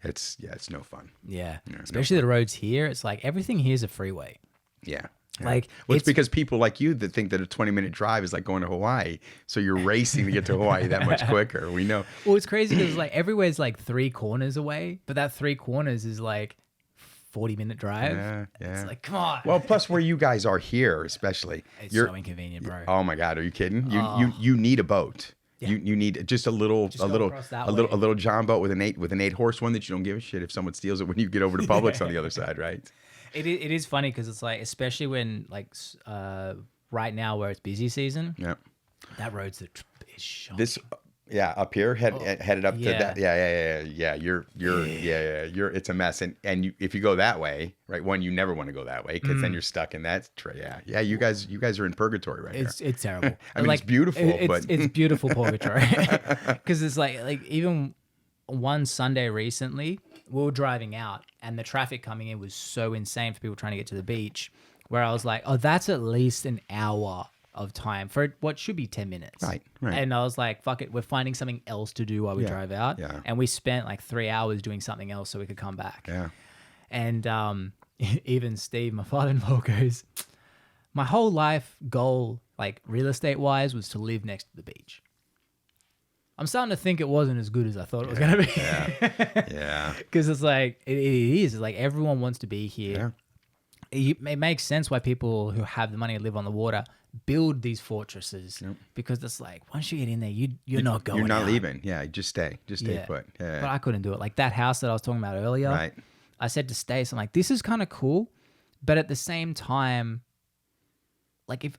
it's no fun. Yeah, especially the roads here. It's like everything here is a freeway. Yeah. It's because people like you that think that a 20-minute drive is like going to Hawaii, so you're racing to get to Hawaii that much quicker. We know. Well, it's crazy because everywhere's 3 corners away, but that 3 corners is 40-minute drive. Yeah. It's like, come on. Well, plus where you guys are here, especially, it's so inconvenient, bro. Oh my God, are you kidding? You need a boat. Yeah. You need just a little John boat with an 8 horse one that you don't give a shit if someone steals it when you get over to Publix on the other side, right? It is funny because it's especially when right now where it's busy season. Yeah, that road's is shocking. This up here headed up to that. Yeah. You're it's a mess, and if you go that way, right? You never want to go that way because then you're stuck in that. Yeah. You guys are in purgatory right now. It's terrible. I mean, it's beautiful, but it's beautiful purgatory because it's like even one Sunday recently. We were driving out and the traffic coming in was so insane for people trying to get to the beach where I was like, oh, that's at least an hour of time for what should be 10 minutes. Right. And I was like, fuck it. We're finding something else to do while we drive out. Yeah. And we spent 3 hours doing something else so we could come back. Yeah. And even Steve, my father-in-law, goes, my whole life goal, real estate wise, was to live next to the beach. I'm starting to think it wasn't as good as I thought it was going to be. Yeah. Because it's it is. It's everyone wants to be here. Yeah. It makes sense why people who have the money to live on the water build these fortresses because it's once you get in there, you're not going. You're not out. Leaving. Yeah, just stay put. Yeah. But I couldn't do it. That house that I was talking about earlier. Right. I said to Stace, I'm like, this is kind of cool, but at the same time,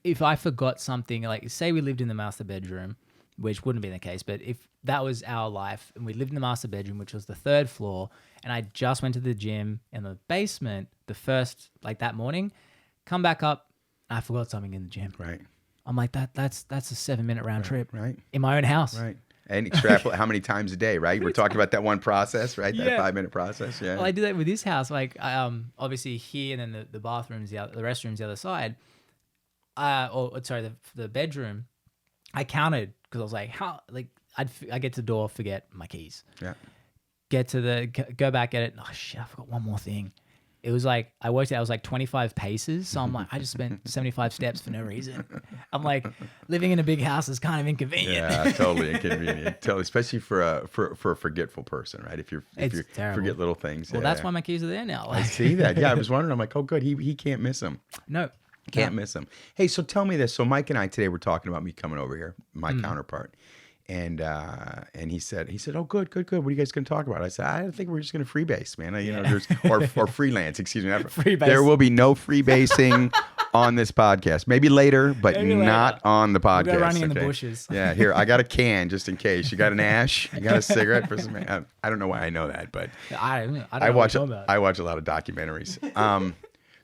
if I forgot something, say we lived in the master bedroom. which wouldn't be the case, but if that was our life and we lived in the master bedroom, which was the 3rd floor, and I just went to the gym in the basement the first, like that morning, come back up, I forgot something in the gym. Right. I'm like, that's a 7-minute round trip Right. in my own house. Right. And extrapolate how many times a day, right? We're talking about that one process, right? That Yeah. 5-minute process. Yeah. Well, I did that with this house. Like, obviously here, and then the bathrooms, the restrooms, the other side. The bedroom. I counted because I was like, how? Like, I get to the door, forget my keys. Yeah. Go back at it. Oh shit! I forgot one more thing. It was like I worked out. It was like 25 paces. So I'm like, I just spent 75 steps for no reason. I'm like, living in a big house is kind of inconvenient. Yeah, totally inconvenient. Totally, especially for a forgetful person, right? If you terrible. forget little things. Well, that's why my keys are there now. I see that. Yeah, I was wondering. I'm like, oh, good. He can't miss them. No. Can't miss them. Hey, so tell me this. So Mike and I today were talking about me coming over here, my counterpart. And he said, oh, good. What are you guys going to talk about? I said, I think we're just going to freebase, man. Or freelance, excuse me. Freebase. There will be no freebasing on this podcast. Maybe later, but Maybe not later. on the podcast. We'll go running in the bushes. Yeah, here, I got a can just in case. You got an ash? You got a cigarette for some? I don't know why I know that, but I don't know I what watch you're talking about. I watch a lot of documentaries.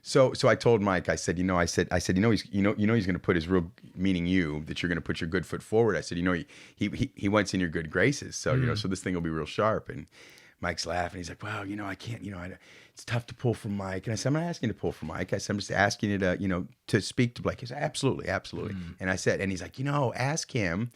So I told Mike, I said, he's going to put his real, meaning you, that you're going to put your good foot forward. I said, he wants in your good graces. So, so this thing will be real sharp. And Mike's laughing. He's like, well, I can't, it's tough to pull from Mike. And I said, I'm not asking you to pull from Mike. I said, I'm just asking you to, to speak to Blake. He said, absolutely. And I said, and he's like, ask him.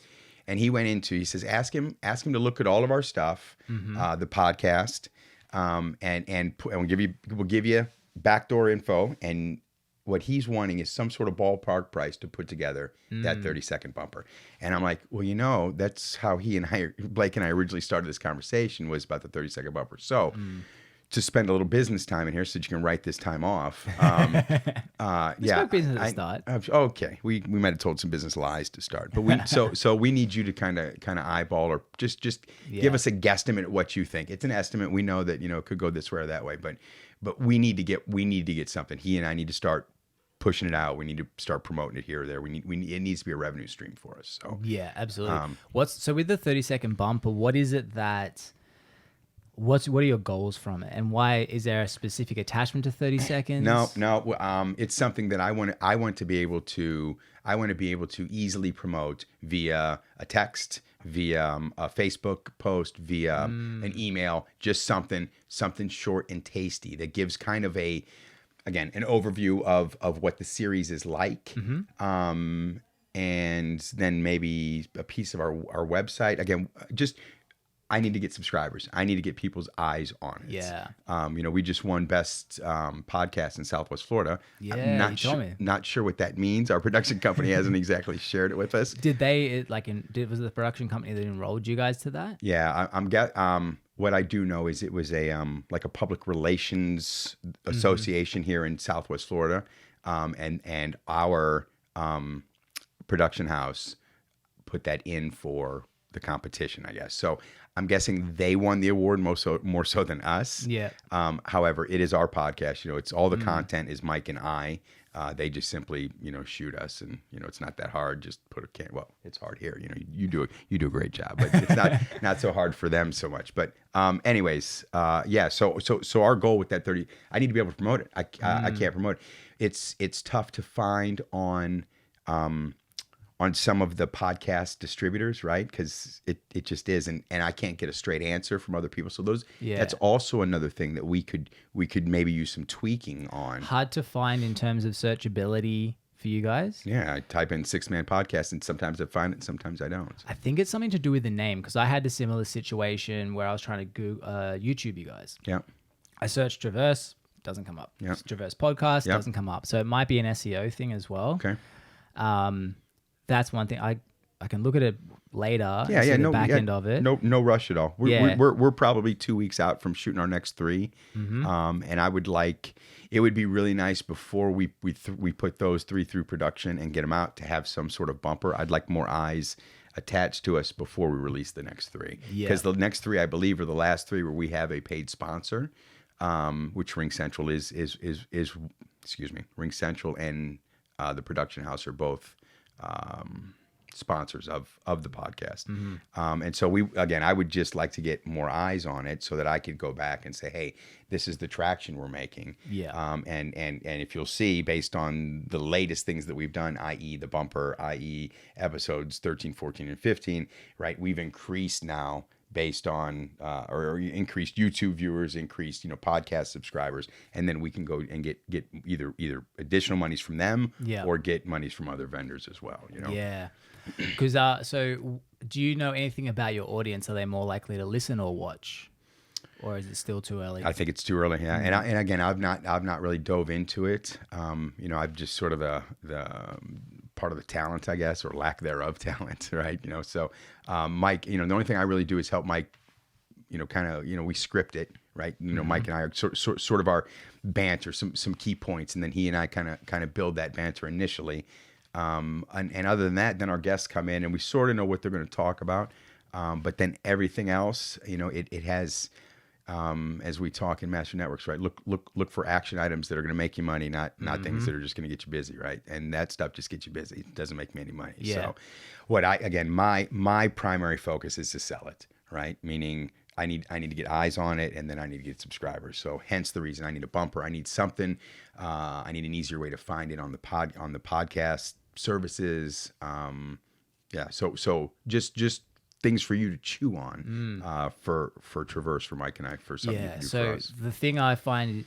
And he went into, he says, ask him to look at all of our stuff, the podcast, and we'll give you backdoor info, and what he's wanting is some sort of ballpark price to put together that 30-second bumper. And I'm like, well, that's how Blake and I originally started this conversation, was about the 30-second bumper. So to spend a little business time in here so that you can write this time off. Spoke business at the start. Okay. We might have told some business lies to start, but so we need you to kind of eyeball, or just give us a guesstimate at what you think. It's an estimate. We know that, it could go this way or that way, but we need to get something. He and I need to start pushing it out. We need to start promoting it here or there. It needs to be a revenue stream for us. So yeah, absolutely. So with the 30-second bumper, what is it that? What are your goals from it, and why is there a specific attachment to 30 seconds? No. It's something that I want to be able to easily promote via a text, via a Facebook post, via an email, just something short and tasty that gives kind of an overview of what the series is like. And then maybe a piece of our website. Again, I need to get subscribers. I need to get people's eyes on it. Yeah. We just won best podcast in Southwest Florida. Yeah, I'm not sure what that means. Our production company hasn't exactly shared it with us. Did they was it the production company that enrolled you guys to that? Yeah, what I do know is it was a like a public relations association here in Southwest Florida, and our production house put that in for the competition, I guess. So I'm guessing they won the award more so than us. Yeah. However, it is our podcast. It's all the content is Mike and I. They just simply, shoot us, and it's not that hard. Just put a can. Well, it's hard here. You do a great job, but it's not so hard for them so much. But anyways, yeah. So our goal with that 30, I need to be able to promote it. I can't promote it. It's tough to find on some of the podcast distributors, right? Because it just is, and I can't get a straight answer from other people. So that's also another thing that we could maybe use some tweaking on. Hard to find in terms of searchability for you guys. Yeah, I type in 6-man podcast, and sometimes I find it, sometimes I don't. I think it's something to do with the name, because I had a similar situation where I was trying to Google YouTube you guys. Yeah. I searched Traverse, doesn't come up. Yeah. Traverse podcast doesn't come up. So it might be an SEO thing as well. Okay. That's one thing. I can look at it later. Yeah, and see the no back end of it. No rush at all. We're probably 2 weeks out from shooting our next 3. And I would it would be really nice before we put those 3 through production and get them out to have some sort of bumper. I'd like more eyes attached to us before we release the next 3. Because the next 3, I believe, are the last 3 where we have a paid sponsor, which Ring Central is Ring Central and the production house are both sponsors of the podcast. And so I would just like to get more eyes on it so that I could go back and say, hey, this is the traction we're making. Yeah. And if you'll see, based on the latest things that we've done, i.e. the bumper, i.e. episodes 13, 14, and 15, right? We've increased now based on or increased YouTube viewers, increased podcast subscribers, and then we can go and get either additional monies from them or get monies from other vendors as well. Yeah. Because so do you know anything about your audience? Are they more likely to listen or watch, or is it still too early? I think it's too early. Yeah. And again, I've not really dove into it. I've just sort of the part of the talent, I guess, or lack thereof talent, right? So Mike, the only thing I really do is help Mike, we script it, right? Mike and I are sort of our banter, some key points, and then he and I kind of build that banter initially. And other than that, then our guests come in and we sort of know what they're going to talk about. But then everything else, it has, as we talk in Master Networks, right? Look for action items that are going to make you money, not things that are just going to get you busy, right? And that stuff just gets you busy. It doesn't make me any money. Yeah. So my primary focus is to sell it, right? Meaning I need to get eyes on it, and then I need to get subscribers. So hence the reason I need a bumper. I need something. I need an easier way to find it on the podcast services. So just things for you to chew on for Traverse, for Mike and I, for something you can do for us. The thing I find,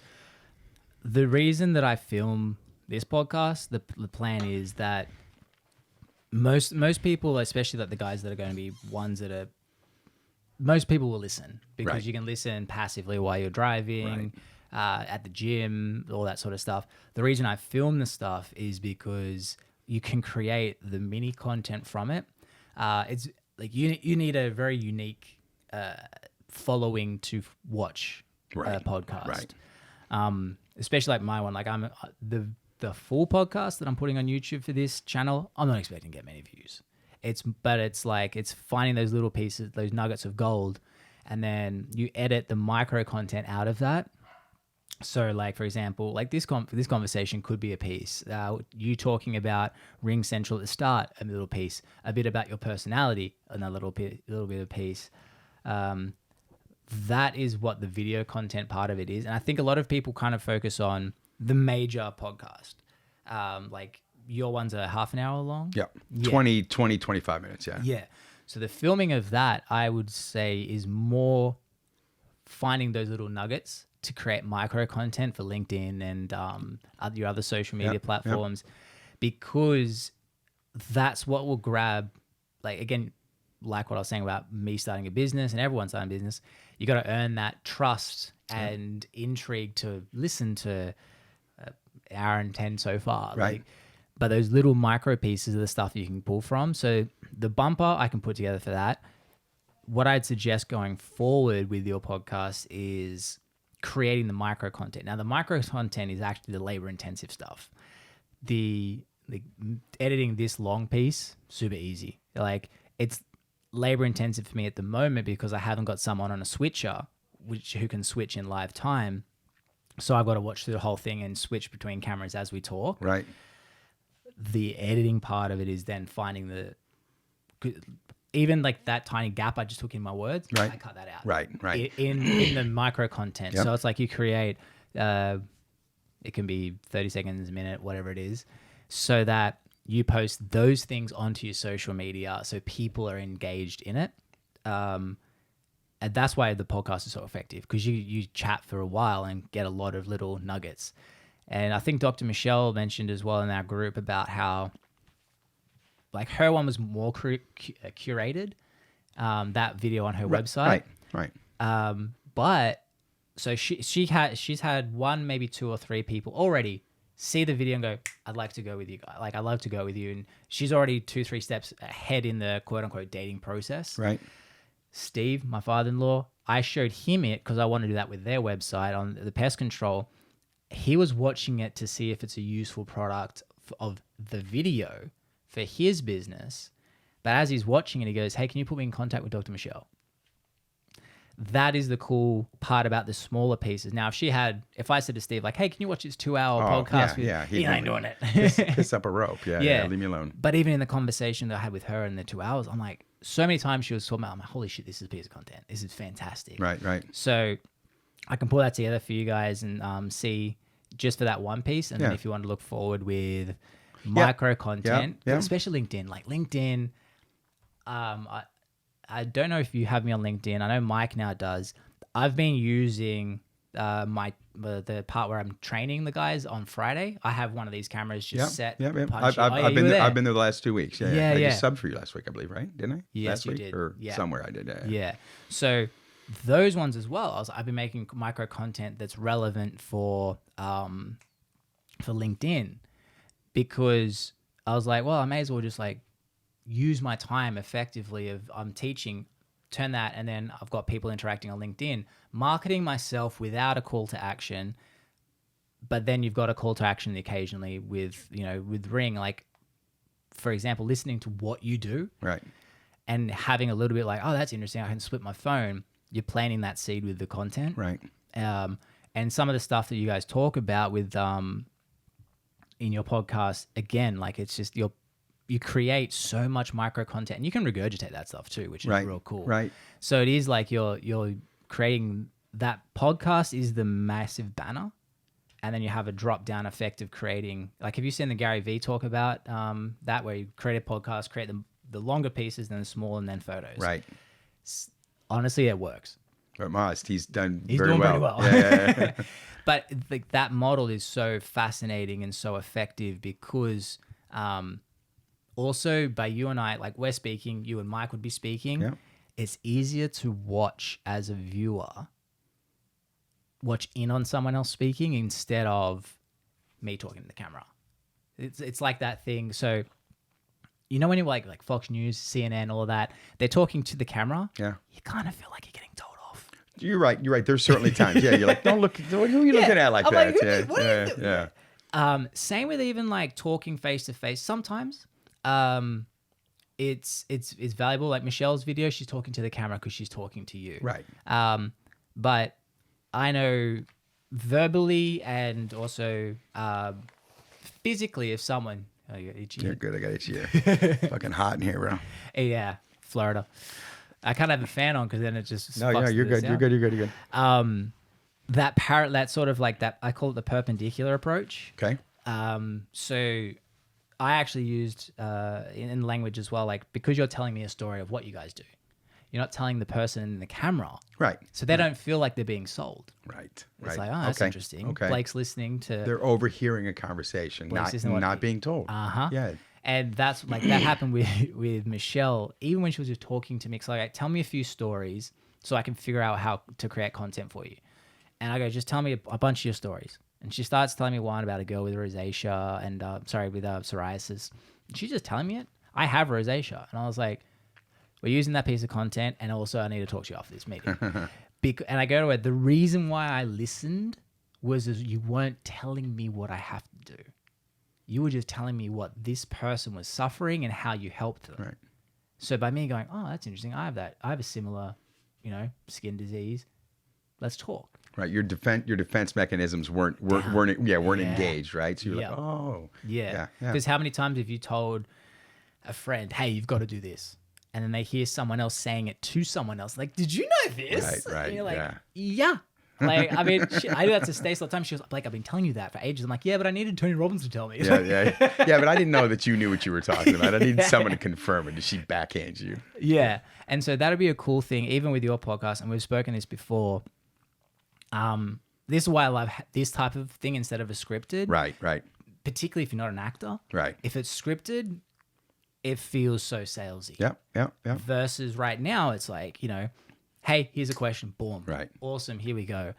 the reason that I film this podcast, the plan is that most people, especially like the guys that are going to be ones that are, most people will listen because you can listen passively while you're driving, at the gym, all that sort of stuff. The reason I film the stuff is because you can create the mini content from it. It's like you need a very unique following to watch a podcast, especially like my one. Like I'm the full podcast that I'm putting on YouTube for this channel. I'm not expecting to get many views. It's finding those little pieces, those nuggets of gold, and then you edit the micro content out of that. So, like for example, like this conversation could be a piece. You talking about Ring Central at the start, a little piece. A bit about your personality, another little bit of piece. That is what the video content part of it is, and I think a lot of people kind of focus on the major podcast. Like your one's a half an hour long. Yeah. 20, 25 minutes. Yeah. Yeah. So the filming of that, I would say, is more finding those little nuggets to create micro content for LinkedIn and your other social media platforms, because that's what will grab, like, again, like what I was saying about me starting a business and everyone starting a business, you got to earn that trust and intrigue to listen to hour and 10 so far. Right. Like, but those little micro pieces are the stuff you can pull from. So the bumper I can put together for that. What I'd suggest going forward with your podcast is creating the micro content. Now, the micro content is actually the labor intensive stuff. The editing this long piece, super easy. Like, it's labor intensive for me at the moment because I haven't got someone on a switcher who can switch in live time. So I've got to watch through the whole thing and switch between cameras as we talk. Right. The editing part of it is then finding even like that tiny gap I just took in my words, I cut that out. Right. In the micro content. Yep. So it's like you create, it can be 30 seconds, a minute, whatever it is, so that you post those things onto your social media so people are engaged in it. And that's why the podcast is so effective, because you chat for a while and get a lot of little nuggets. And I think Dr. Michelle mentioned as well in our group about how, like, her one was more curated, that video on her website. Right. But so she's had one, maybe two or three people already see the video and go, I'd like to go with you guys. Like, I'd love to go with you. And she's already 2-3 steps ahead in the quote unquote dating process. Right. Steve, my father-in-law, I showed him it because I want to do that with their website on the pest control. He was watching it to see if it's a useful product of the video for his business. But as he's watching it, he goes, hey, can you put me in contact with Dr. Michelle? that is the cool part about the smaller pieces. Now, if I said to Steve, like, hey, can you watch this 2-hour podcast? He ain't doing it. Piss up a rope. Yeah, leave me alone. But even in the conversation that I had with her in the 2 hours, I'm like, so many times she was talking about, I'm like, holy shit, this is a piece of content. This is fantastic. Right. So I can pull that together for you guys and see just for that one piece. And then if you want to look forward with micro content, especially LinkedIn, like LinkedIn, I don't know if you have me on LinkedIn. I know Mike now does. I've been using the part where I'm training the guys on Friday. I have one of these cameras just set. I've been there the last 2 weeks. I just subbed for you last week, I believe, right? Didn't I? Yes, last you week? did. Or somewhere I did. Yeah. So those ones as well. I've been making micro content that's relevant for LinkedIn, because I was like, well, I may as well just like use my time effectively of I'm teaching, turn that, and then I've got people interacting on LinkedIn, marketing myself without a call to action. But then you've got a call to action occasionally with Ring, like, for example, listening to what you do, right, and having a little bit like, oh, that's interesting, I can split my phone. You're planting that seed with the content, right? And some of the stuff that you guys talk about with in your podcast, again, like, it's just you create so much micro content, and you can regurgitate that stuff too, which is real cool. Right. So it is like you're creating that podcast is the massive banner, and then you have a drop down effect of creating, like, have you seen the Gary Vee talk about that, where you create a podcast, create the longer pieces, then the small, and then photos. Right. Honestly, it works. But he's doing very well. Yeah. But like that model is so fascinating and so effective because also by you and I, like, we're speaking, you and Mike would be speaking. Yeah. It's easier to watch as a viewer, watch in on someone else speaking instead of me talking to the camera. It's like that thing. So, you know, when you're like Fox News, CNN, all of that, they're talking to the camera. Yeah. You kind of feel like you're getting told off. You're right. There's certainly times. Yeah. You're like, don't look. Who are you looking at like that? Like, what are you doing? Yeah. Same with even like talking face to face. Sometimes, it's valuable. Like Michelle's video, she's talking to the camera because she's talking to you. Right. But I know verbally and also physically, if someone. Oh, you got itchy. You're good. I got itchy. Fucking hot in here, bro. Yeah, Florida. I can't have a fan on because then it just. No, yeah, you're good. You're good. That sort of like that. I call it the perpendicular approach. Okay. So I actually used in language as well, like, because you're telling me a story of what you guys do. You're not telling the person in the camera. Right. So they don't feel like they're being sold. Right. It's like, oh, that's interesting. Okay. Blake's listening to... They're overhearing a conversation, not being told. Uh-huh. Yeah. And that's like, that happened with Michelle, even when she was just talking to me. It's like, tell me a few stories so I can figure out how to create content for you. And I go, just tell me a bunch of your stories. And she starts telling me one about a girl with rosacea and, with psoriasis. And she's just telling me it. I have rosacea. And I was like, we're using that piece of content, and also I need to talk to you after this meeting. And I go to her, the reason why I listened was you weren't telling me what I have to do. You were just telling me what this person was suffering and how you helped them. Right. So by me going, oh, that's interesting. I have a similar, skin disease. Let's talk. Right. Your defense mechanisms weren't engaged, right? So you're like, oh. Yeah. Because how many times have you told a friend, hey, you've got to do this? And then they hear someone else saying it to someone else. Like, did you know this? Right. And you're like, yeah. Like, I mean, I do that to Stacey all the time. She was like, Blake, I've been telling you that for ages. I'm like, yeah, but I needed Tony Robbins to tell me. Yeah, but I didn't know that you knew what you were talking about. I needed someone to confirm it. Did she backhand you? Yeah. And so that'd be a cool thing, even with your podcast. And we've spoken this before. This is why I love this type of thing instead of a scripted. Right. Particularly if you're not an actor. Right. If it's scripted, it feels so salesy. Yeah. Versus right now, it's like, hey, here's a question. Boom. Right. Awesome. Here we go.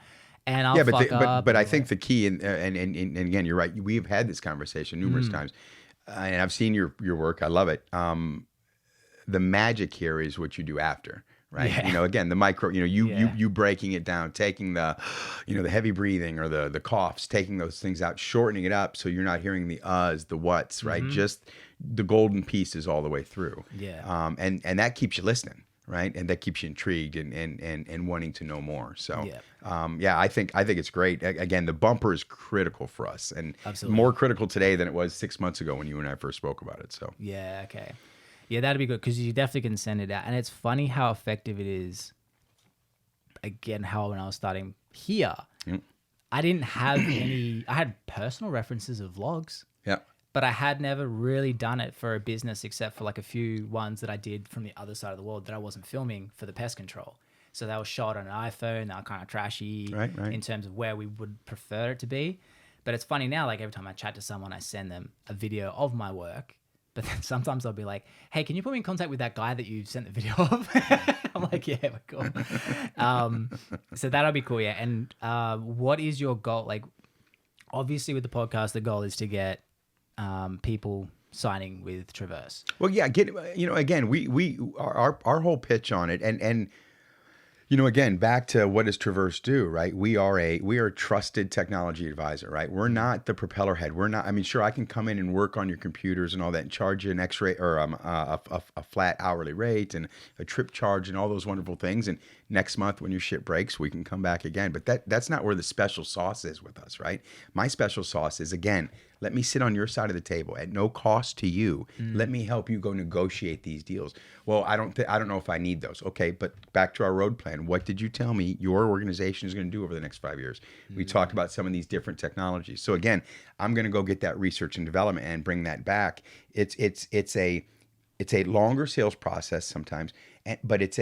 And I'll fuck up. But I think the key, and again, you're right. We've had this conversation numerous times, and I've seen your work. I love it. The magic here is what you do after. Right. Yeah. Again, the micro, you breaking it down, taking the, the heavy breathing or the coughs, taking those things out, shortening it up so you're not hearing the uhs, the whats, right? Just the golden pieces all the way through. Yeah. And that keeps you listening, right? And that keeps you intrigued and wanting to know more. So, Yeah. I think it's great. Again, the bumper is critical for us, and Absolutely. more critical today than it was 6 months ago when you and I first spoke about it. So, Yeah, okay. Yeah, that'd be good because you definitely can send it out. And it's funny how effective it is. Again, how when I was starting here, I didn't have any, I had personal references of vlogs, yeah. but I had never really done it for a business except for like a few ones that I did from the other side of the world that I wasn't filming for the pest control. So they were shot on an iPhone, they were kind of trashy Right. in terms of where we would prefer it to be. But it's funny now, like every time I chat to someone, I send them a video of my work. But then sometimes I'll be like, hey, can you put me in contact with that guy that you sent the video of? I'm like, yeah, we're cool. So that'll be cool, yeah. And what is your goal? Like, obviously with the podcast, the goal is to get people signing with Traverse. Well, yeah, again, our whole pitch on it, and again, back to what does Traverse do, right? We are a trusted technology advisor, right? We're not the propeller head. We're not. I mean, sure, I can come in and work on your computers and all that, and charge you an X-ray or a flat hourly rate and a trip charge and all those wonderful things. And next month, when your shit breaks, we can come back again. But that's not where the special sauce is with us, right? My special sauce is, again, let me sit on your side of the table at no cost to you. Let me help you go negotiate these deals. Well, I don't know if I need those. Okay, but back to our road plan. What did you tell me your organization is going to do over the next 5 years? We talked about some of these different technologies. So again, I'm going to go get that research and development and bring that back. It's a longer sales process sometimes, but it's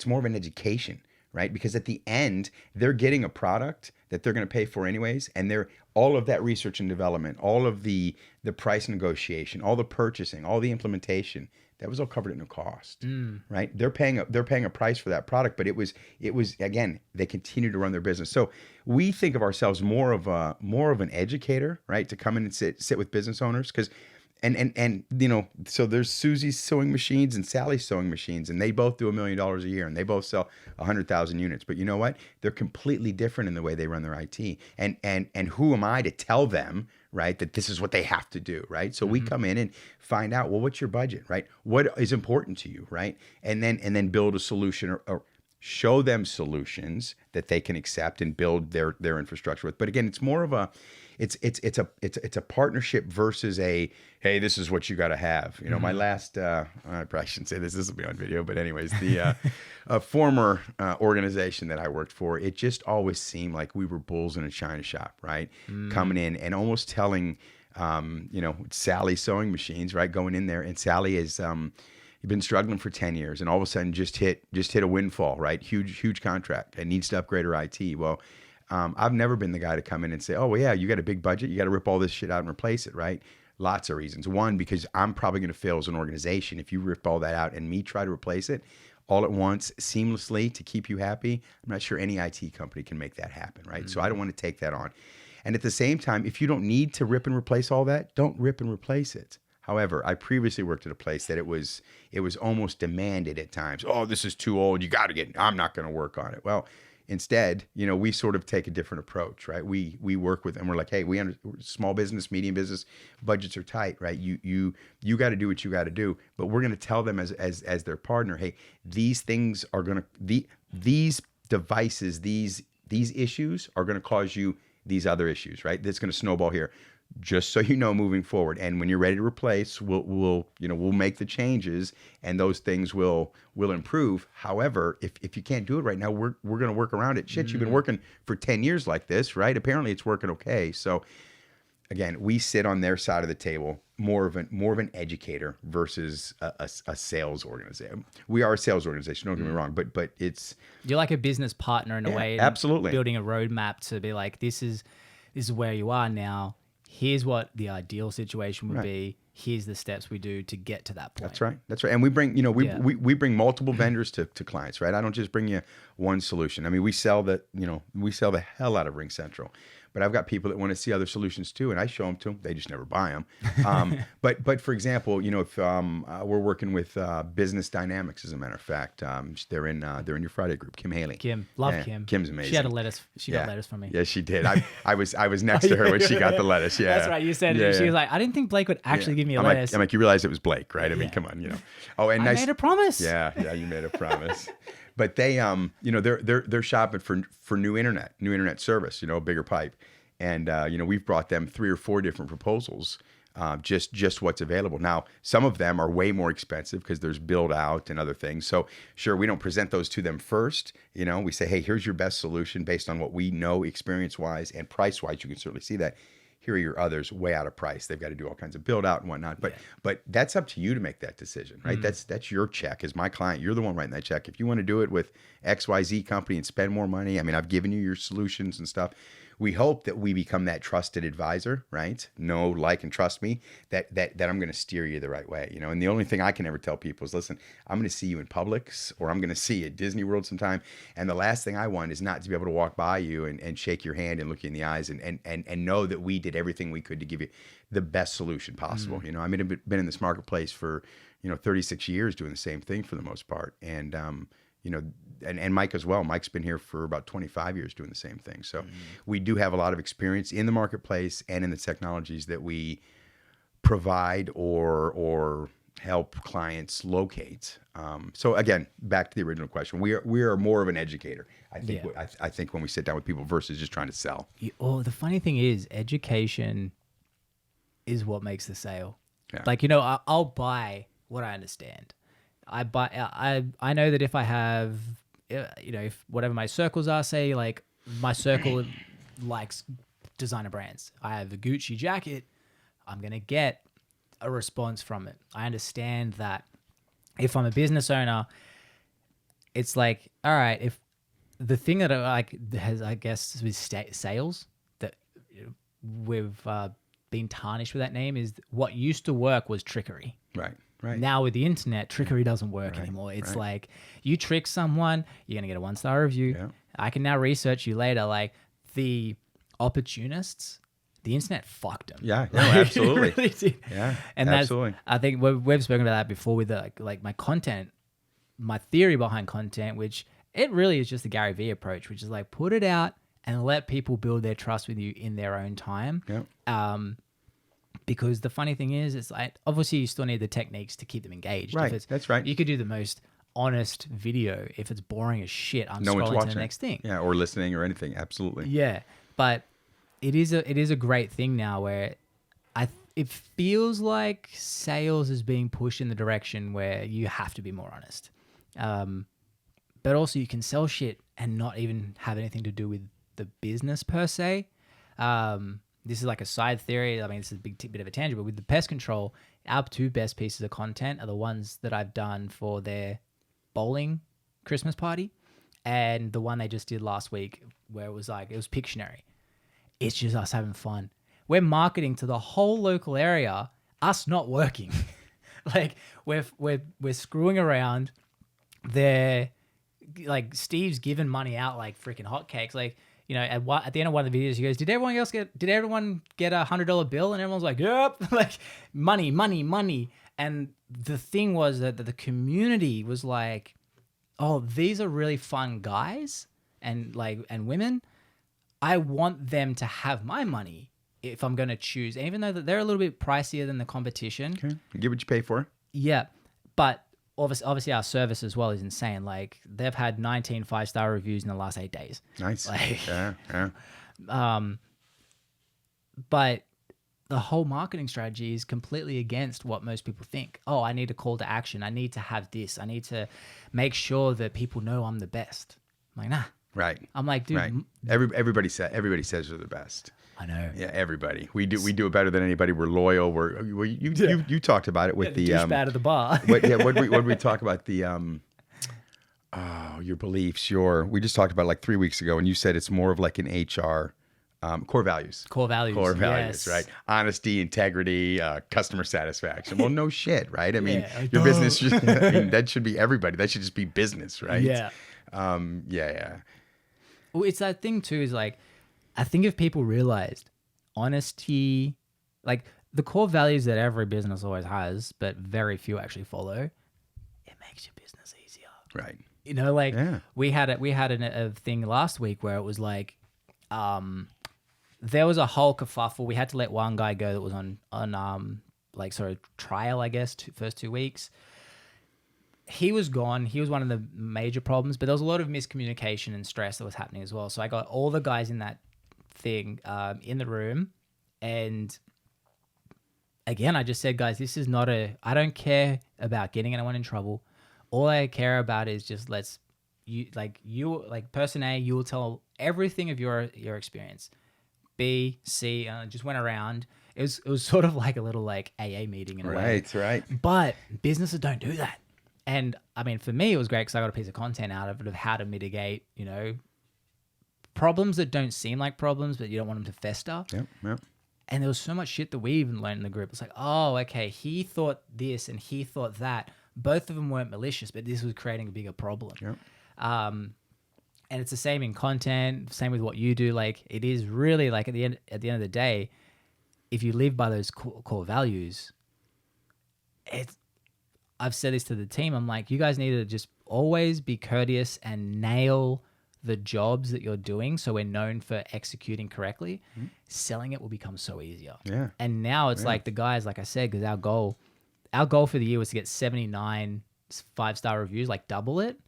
more of an education, right? Because at the end, they're getting a product that they're going to pay for anyways, and they're all of that research and development, all of the price negotiation, all the purchasing, all the implementation, that was all covered in the cost, right? They're paying a price for that product, but it was again, they continue to run their business. So we think of ourselves more of an educator, right? To come in and sit with business owners, because and so there's Susie's sewing machines and Sally's sewing machines, and they both do $1 million a year, and they both sell 100,000 units. But you know what? They're completely different in the way they run their IT. And who am I to tell them, right, that this is what they have to do, right? So we come in and find out, well, what's your budget, right? What is important to you, right? And then build a solution or show them solutions that they can accept and build their infrastructure with. But again, it's more of it's a partnership versus a, hey, this is what you got to have. My last, I probably shouldn't say this will be on video, but anyways, the former organization that I worked for, it just always seemed like we were bulls in a china shop, right? Coming in and almost telling, Sally sewing machines, right? Going in there, and Sally is, you've been struggling for 10 years and all of a sudden just hit a windfall, right? Huge contract and needs to upgrade her IT. Well, I've never been the guy to come in and say, oh, well, yeah, you got a big budget. You got to rip all this shit out and replace it, right? Lots of reasons. One, because I'm probably going to fail as an organization if you rip all that out and me try to replace it all at once seamlessly to keep you happy. I'm not sure any IT company can make that happen, right? So I don't want to take that on. And at the same time, if you don't need to rip and replace all that, don't rip and replace it. However, I previously worked at a place that it was almost demanded at times. Oh, this is too old. You got to I'm not going to work on it. Well, instead, we sort of take a different approach, right? We work with, and we're like, hey, small business, medium business, budgets are tight, right? You got to do what you got to do, but we're going to tell them as their partner, hey, these things are going to, these devices, these issues are going to cause you these other issues, right? That's going to snowball here. Just so you know, moving forward, and when you're ready to replace, we'll make the changes, and those things will improve. However, if you can't do it right now, we're going to work around it. Shit, you've been working for 10 years like this, right? Apparently, it's working okay. So, again, we sit on their side of the table, more of an educator versus a sales organization. We are a sales organization. Don't get me wrong, but it's you're like a business partner in a way. Absolutely, building a roadmap to be like, this is where you are now. Here's what the ideal situation would be. Here's the steps we do to get to that point. That's right. And we bring, we bring multiple vendors to clients, right? I don't just bring you one solution. I mean, we sell the hell out of Ring Central, but I've got people that want to see other solutions too, and I show them to them. They just never buy them. But for example, if we're working with Business Dynamics, as a matter of fact, they're in your Friday group. Kim Haley. Love Kim. Kim's amazing. She had a lettuce. She got lettuce from me. Yeah, she did. I was next to her when she got the lettuce. Yeah, that's right. You said she was like, I didn't think Blake would actually give give me I'm less. like, you realize it was Blake, right? I mean, Yeah. come on, Oh, and I made a promise. Yeah, you made a promise. But they, they're shopping for new internet service, a bigger pipe, and we've brought them 3 or 4 different proposals, just what's available. Now, some of them are way more expensive because there's build out and other things. So sure, we don't present those to them first. We say, hey, here's your best solution based on what we know experience wise and price wise. You can certainly see that. Here are your others way out of price. They've got to do all kinds of build out and whatnot. But that's up to you to make that decision, right? That's your check. As my client, you're the one writing that check. If you want to do it with XYZ company and spend more money, I mean, I've given you your solutions and stuff. We hope that we become that trusted advisor, right? Know, like, and trust me, that I'm going to steer you the right way, And the only thing I can ever tell people is, listen, I'm going to see you in Publix or I'm going to see you at Disney World sometime. And the last thing I want is not to be able to walk by you and shake your hand and look you in the eyes and know that we did everything we could to give you the best solution possible. I mean, I've been in this marketplace for, 36 years doing the same thing for the most part. And, and Mike as well. Mike's been here for about 25 years doing the same thing. So we do have a lot of experience in the marketplace and in the technologies that we provide or help clients locate. So again, back to the original question, we are more of an educator. I think I think when we sit down with people versus just trying to sell. The funny thing is, education is what makes the sale. Yeah. Like, I'll buy what I understand. I know that if I have, if whatever my circles are, say like my circle likes designer brands. I have a Gucci jacket. I'm going to get a response from it. I understand that if I'm a business owner, it's like, all right, if the thing that I like has, I guess, with sales that we've been tarnished with that name is what used to work was trickery. Right. Now with the internet, trickery doesn't work anymore. It's like you trick someone, you're going to get a 1-star review. Yeah. I can now research you later. Like the opportunists, the internet fucked them. Yeah, no, absolutely. It really did. Yeah, and absolutely. I think we've spoken about that before with like my content, my theory behind content, which it really is just the Gary Vee approach, which is like put it out and let people build their trust with you in their own time. Yeah. Because the funny thing is, it's like obviously you still need the techniques to keep them engaged. Right, that's right. You could do the most honest video. If it's boring as shit, I'm No one's scrolling watching to the next thing. Yeah, or listening or anything. Absolutely. Yeah, but it is a great thing now where it feels like sales is being pushed in the direction where you have to be more honest. But also you can sell shit and not even have anything to do with the business per se. This is like a side theory. I mean, this is a bit of a tangent, but with the pest control, our 2 best pieces of content are the ones that I've done for their bowling Christmas party and the one they just did last week where it was Pictionary. It's just us having fun. We're marketing to the whole local area, us not working. Like we're screwing around. They're like Steve's giving money out like freaking hotcakes. Like, at the end of one of the videos, he goes, Did everyone get a $100 bill? And everyone's like, yep, like money. And the thing was that the community was like, oh, these are really fun guys and women. I want them to have my money if I'm going to choose, even though they're a little bit pricier than the competition. Okay. You get what you pay for. Yeah. But obviously our service as well is insane. Like they've had 19 5-star reviews in the last 8 days. Nice. Yeah. But the whole marketing strategy is completely against what most people think. Oh, I need a call to action. I need to have this. I need to make sure that people know I'm the best. I'm like, nah. Right. I'm like, dude. Right. Everybody says they're the best. I know. Yeah, everybody. We do it better than anybody. We're loyal. You talked about it with the douchebag at the bar. what did we talk about your beliefs? We just talked about it like 3 weeks ago, and you said it's more of like an HR core values. Core values, yes. Right? Honesty, integrity, customer satisfaction. Well, no shit, right? I mean, Yeah, your business. That should be everybody. That should just be business, right? Yeah. Yeah. Well, it's that thing too. Is like, I think if people realized honesty, like the core values that every business always has, but very few actually follow, it makes your business easier. Right. We had a thing last week where it was like, there was a whole kerfuffle. We had to let one guy go that was on trial, I guess, first 2 weeks. He was gone. He was one of the major problems, but there was a lot of miscommunication and stress that was happening as well. So I got all the guys in that thing in the room, and again, I just said, guys, this is not I don't care about getting anyone in trouble. All I care about is just person A, you will tell everything of your experience. B, C, and I just went around. It was sort of like a little like AA meeting in a way. Right. But businesses don't do that. And I mean, for me, it was great because I got a piece of content out of it of how to mitigate, problems that don't seem like problems, but you don't want them to fester. Yep. And there was so much shit that we even learned in the group. It's like, oh, okay, he thought this and he thought that. Both of them weren't malicious, but this was creating a bigger problem. Yep. And it's the same in content, same with what you do. Like, it is really like at the end of the day, if you live by those core values, I've said this to the team. I'm like, you guys need to just always be courteous and nail the jobs that you're doing, so we're known for executing correctly. Mm-hmm. Selling it will become so easier. Yeah. And now it's like the guys, like I said, because our goal for the year was to get 79 5-star reviews, like double it.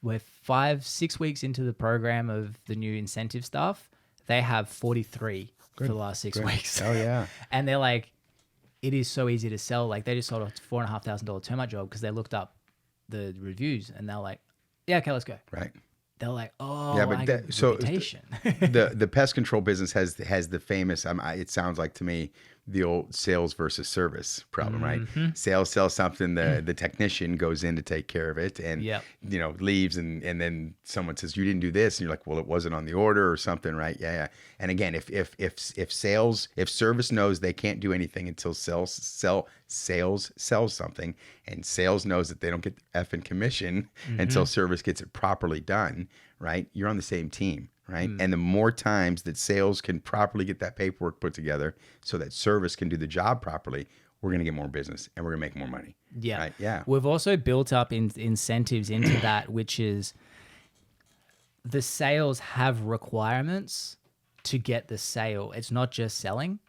We're 5-6 weeks into the program of the new incentive stuff. They have 43 for the last 6 weeks. Oh yeah. And they're like, it is so easy to sell. Like, they just sold a $4,500 termite job because they looked up the reviews and they're like, yeah, okay, let's go. Right. They're like, oh, yeah, but reputation. the pest control business has the famous. It sounds like to me the old sales versus service problem, right? Sales sells something, the technician goes in to take care of it, and leaves, and then someone says you didn't do this, and you're like, well, it wasn't on the order or something, right? Yeah. And again, if service knows they can't do anything until sales sells something, and sales knows that they don't get the effing commission until service gets it properly done, right? You're on the same team. Right. And the more times that sales can properly get that paperwork put together so that service can do the job properly, we're going to get more business and we're going to make more money. Yeah. Right? Yeah. We've also built up incentives into that, which is the sales have requirements to get the sale. It's not just selling.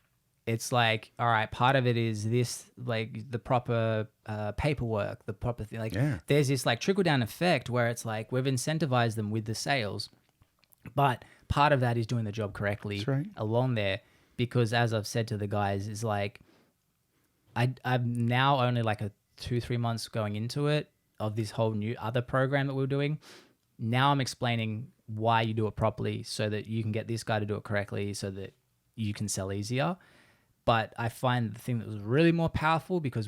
It's like, all right, part of it is this, like the proper paperwork, the proper thing. Like there's this like trickle down effect where it's like we've incentivized them with the sales. But part of that is doing the job correctly along there, because as I've said to the guys, is like I'm now only like 2-3 months going into it of this whole new other program that we're doing. Now I'm explaining why you do it properly so that you can get this guy to do it correctly so that you can sell easier. But I find the thing that was really more powerful, because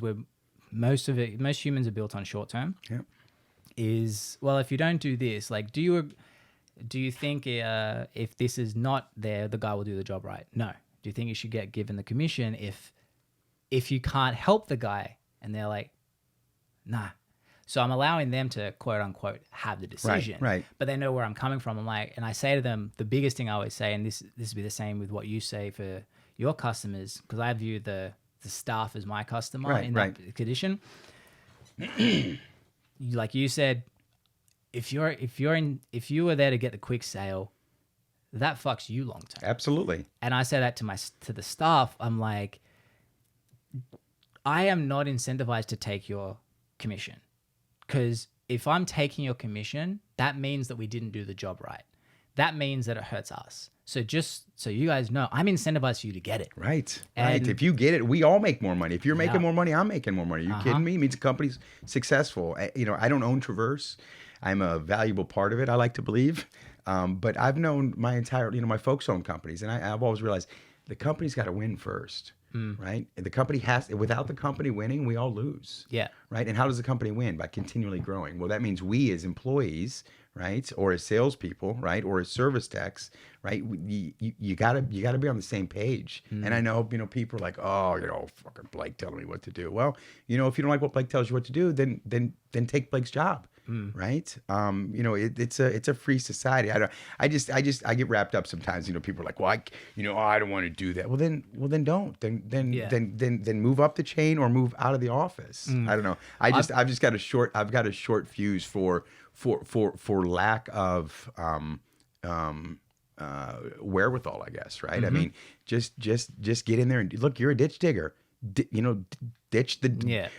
most humans are built on short term, is, well, if you don't do this, like, do you think if this is not there, the guy will do the job right? No. Do you think you should get given the commission if you can't help the guy? And they're like, nah. So I'm allowing them to quote unquote have the decision. Right. But they know where I'm coming from. I'm like, and I say to them, the biggest thing I always say, and this will be the same with what you say for your customers, because I view the staff as my customer in that condition. Like you said, if you were there to get the quick sale, that fucks you long term. Absolutely. And I say that to the staff. I'm like, I am not incentivized to take your commission, because if I'm taking your commission, that means that we didn't do the job right. That means that it hurts us. So just so you guys know, I'm incentivized for you to get it. Right. If you get it, we all make more money. If you're making more money, I'm making more money. Are you kidding me? It means the company's successful. I don't own Traverse. I'm a valuable part of it, I like to believe. But I've known my entire, my folks own companies, and I've always realized the company's got to win first, right? The company without the company winning, we all lose. Yeah. Right. And how does the company win? By continually growing. Well, that means we as employees, right, or as salespeople, right, or as service techs, right, you gotta be on the same page. And I know, people are like, oh, fucking Blake telling me what to do. Well, if you don't like what Blake tells you what to do, then take Blake's job. Right. It's a free society. I get wrapped up sometimes. People are like, well, I don't want to do that. Well, then don't. Then move up the chain or move out of the office. I don't know. I've got a short fuse for lack of wherewithal, I guess. Right. I mean, just get in there and look. You're a ditch digger. ditch the Yeah.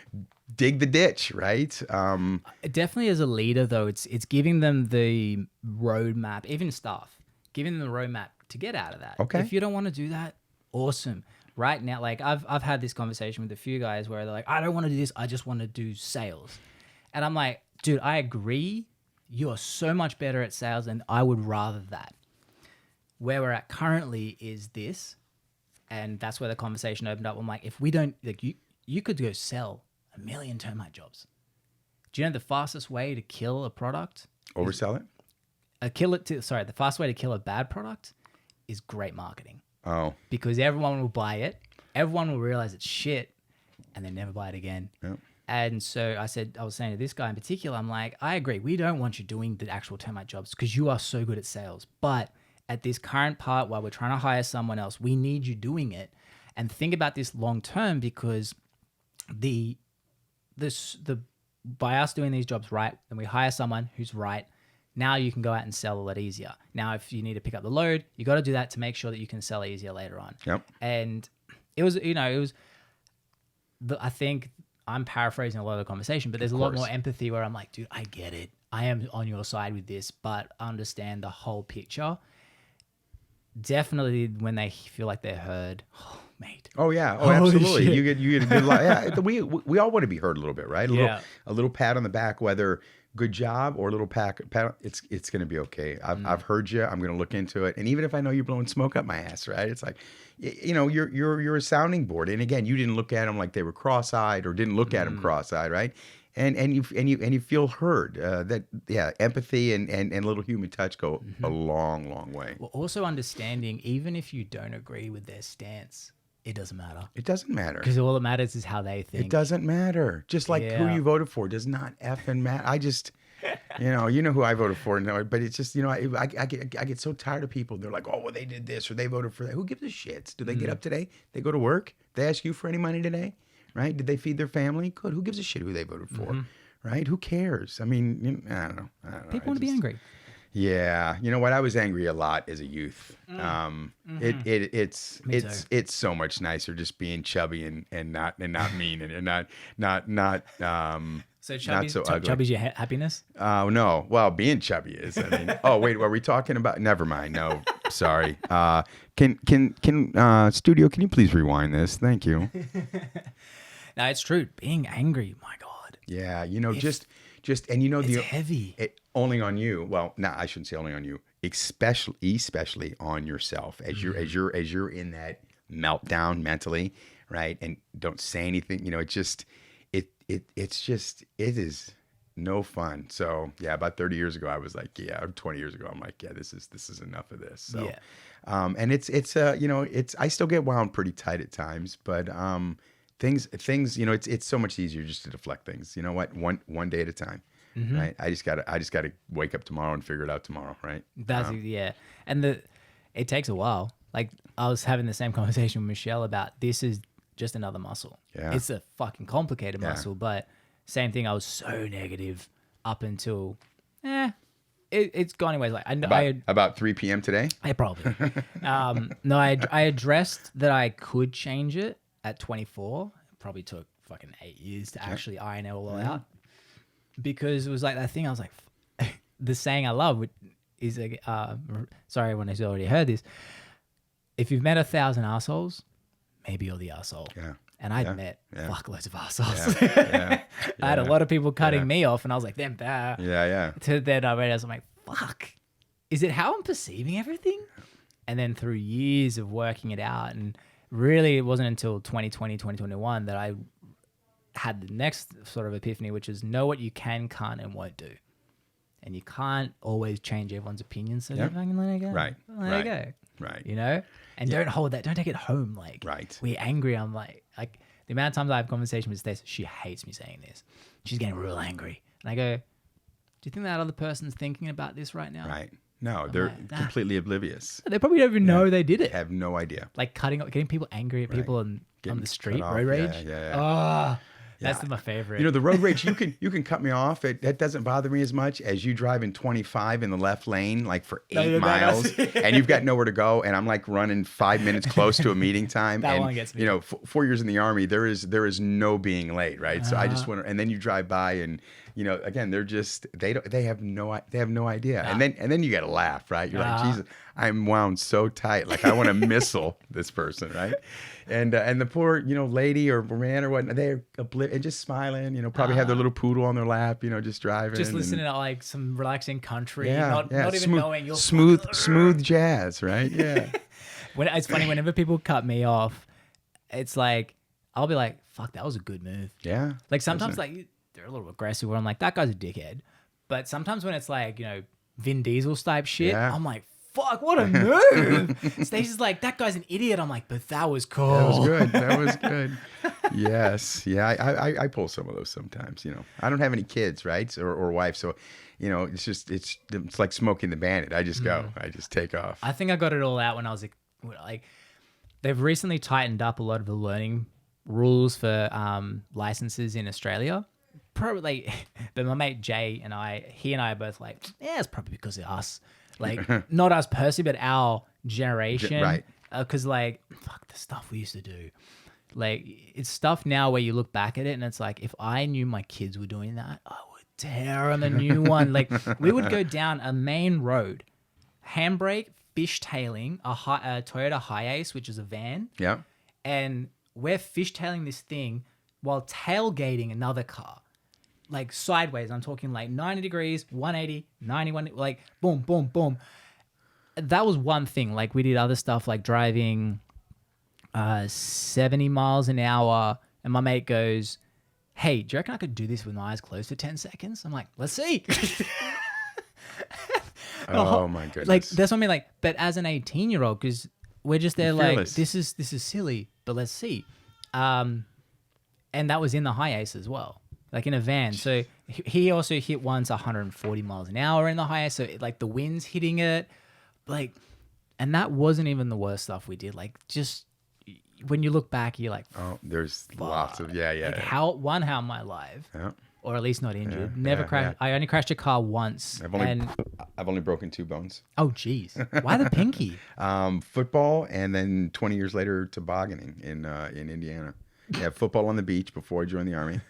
dig the ditch, right? Definitely as a leader, though, it's giving them the roadmap, even staff, giving them the roadmap to get out of that. Okay. If you don't want to do that, awesome. Right now, like I've had this conversation with a few guys where they're like, I don't want to do this. I just want to do sales. And I'm like, dude, I agree. You are so much better at sales and I would rather that. Where we're at currently is this. And that's where the conversation opened up. I'm like, if we don't, like you could go sell 1 million termite jobs. Do you know the fastest way to kill a product? Oversell it? The fast way to kill a bad product is great marketing. Oh. Because everyone will buy it. Everyone will realize it's shit and then never buy it again. Yep. And so I was saying to this guy in particular, I'm like, I agree. We don't want you doing the actual termite jobs because you are so good at sales. But at this current part, while we're trying to hire someone else, we need you doing it. And think about this long term because by us doing these jobs right, then we hire someone who's right. Now you can go out and sell a lot easier. Now, if you need to pick up the load, you got to do that to make sure that you can sell easier later on. Yep. And I think I'm paraphrasing a lot of the conversation, but there's a lot more empathy where I'm like, dude, I get it. I am on your side with this, but understand the whole picture. Definitely when they feel like they're heard, oh, mate. Oh yeah. Oh, Holy absolutely. shit. You get a good lot. Yeah. We all want to be heard a little bit, right? Yeah. A little pat on the back, whether good job or a little pat. It's going to be okay. I've heard you. I'm going to look into it. And even if I know you're blowing smoke up my ass, right? It's like, you're a sounding board. And again, you didn't look at them like they were cross-eyed or didn't look at them cross-eyed, right? And you feel heard. Empathy and a little human touch go a long, long way. Well, also understanding, even if you don't agree with their stance, it doesn't matter. It doesn't matter. Because all that matters is how they think. It doesn't matter. Just like who you voted for does not effing matter. I just, you know who I voted for, but it's just, I get so tired of people. They're like, oh, well, they did this or they voted for that. Who gives a shit? Do they get up today? They go to work? They ask you for any money today? Right? Did they feed their family? Good. Who gives a shit who they voted for? Right? Who cares? I mean, I don't know. People want to be angry. Yeah, you know what? I was angry a lot as a youth. It's so much nicer just being chubby and not mean and not So not so ugly. chubby's your happiness? Oh no, well, being chubby is. I mean, oh wait, are we talking about? Never mind. No, sorry. Can studio? Can you please rewind this? Thank you. No, it's true. Being angry, my God. Yeah, just and it's heavy. Only on you. Well, no, I shouldn't say only on you. Especially on yourself as you're in that meltdown mentally, right? And don't say anything. It is no fun. So yeah, about 30 years ago, I was like, 20 years ago, I'm like, this is enough of this. So, and it's I still get wound pretty tight at times, but things, it's so much easier just to deflect things. You know what? One day at a time. Right. I just gotta wake up tomorrow and figure it out tomorrow. Right. That's and it takes a while. Like I was having the same conversation with Michelle about this is just another muscle. Yeah. It's a fucking complicated muscle, but same thing. I was so negative up until, it's gone anyways. Like about 3 p.m. today. I probably, no, I addressed that I could change it at 24. It probably took fucking 8 years to actually iron it all out. Because it was like that thing, I was like, the saying I love is like, sorry, when I've already heard this, if you've met 1,000 assholes, maybe you're the asshole. Yeah. And I'd met fuckloads of assholes. I had a lot of people cutting me off, and I was like, them bad. Yeah. To then I realized, I'm like, fuck, is it how I'm perceiving everything? And then through years of working it out, and really it wasn't until 2020, 2021 that I had the next sort of epiphany, which is know what you can, can't, and won't do. And you can't always change everyone's opinion, so just fucking let it go. Right. Let it go. Right. And don't hold that. Don't take it home. Like, we're angry. I'm like the amount of times I have conversation with Stacey, she hates me saying this. She's getting real angry. And I go, do you think that other person's thinking about this right now? Right. No, they're completely oblivious. They probably don't even know they did it. Have no idea. Like getting people angry at people on the street, road rage. That's my favorite. You know, the road rage, you can cut me off. That doesn't bother me as much as you driving 25 in the left lane, like for 8 miles, and you've got nowhere to go. And I'm like running 5 minutes close to a meeting time. That and, one gets me. You know, 4 years in the Army, there is no being late, right? So I just want to, and then you drive by and, you know, again, they have no idea. And then you got to laugh, right? You're like, Jesus, I'm wound so tight. Like I want to missile this person, right? And the poor, you know, lady or man or whatnot, they're and just smiling, you know, probably have their little poodle on their lap, you know, just driving. Just listening to like some relaxing country, Yeah, not even knowing you're smooth jazz, right? Yeah. It's funny, whenever people cut me off, it's like, I'll be like, fuck, that was a good move. Yeah. Like sometimes like they're a little aggressive where I'm like, that guy's a dickhead. But sometimes when it's like, you know, Vin Diesel type shit, I'm like, fuck, what a move. Stacey's like, that guy's an idiot. I'm like, but that was cool. That was good. Yes. Yeah. I pull some of those sometimes, you know. I don't have any kids, right? Or wife. So, you know, it's like Smoking the Bandit. I just go. I just take off. I think I got it all out when I was like, they've recently tightened up a lot of the learning rules for licenses in Australia. Probably, but my mate Jay and he and I are both like, yeah, it's probably because of us. Like, not us personally, but our generation. Right. Because, like, fuck the stuff we used to do. Like, it's stuff now where you look back at it and it's like, if I knew my kids were doing that, I would tear them a new one. Like, we would go down a main road, handbrake, fishtailing a Toyota Hiace, which is a van. Yeah. And we're fishtailing this thing while tailgating another car. Like sideways, I'm talking like 90 degrees, 180, 91, like boom, boom, boom. That was one thing. Like we did other stuff like driving 70 miles an hour. And my mate goes, hey, do you reckon I could do this with my eyes closed for 10 seconds? I'm like, let's see. Oh my goodness. Like that's what I mean. Like, but as an 18-year-old, because we're just there like, fearless. this is silly, but let's see. And that was in the Hiace as well. Like in a van. So he also hit once 140 miles an hour in the Hiace. So like the wind's hitting it. Like, and that wasn't even the worst stuff we did. Like just when you look back, you're like, oh, there's lots of, yeah. Like how am I alive? Yeah. Or at least not injured. Never crashed. I only crashed a car once. I've only broken 2 bones. Oh, geez. Why the pinky? Football, and then 20 years later, tobogganing in Indiana. Yeah, football on the beach before I joined the Army.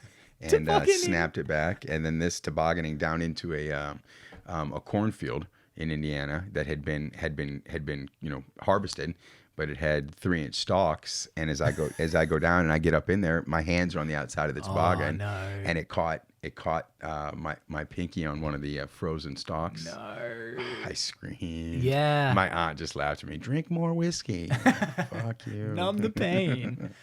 And snapped it back, and then this tobogganing down into a cornfield in Indiana that had been you know harvested, but it had 3-inch stalks. And as I go down and I get up in there, my hands are on the outside of the toboggan, and it caught my pinky on one of the frozen stalks. No. I screamed. Yeah. My aunt just laughed at me. Drink more whiskey. Fuck you. Numb the pain.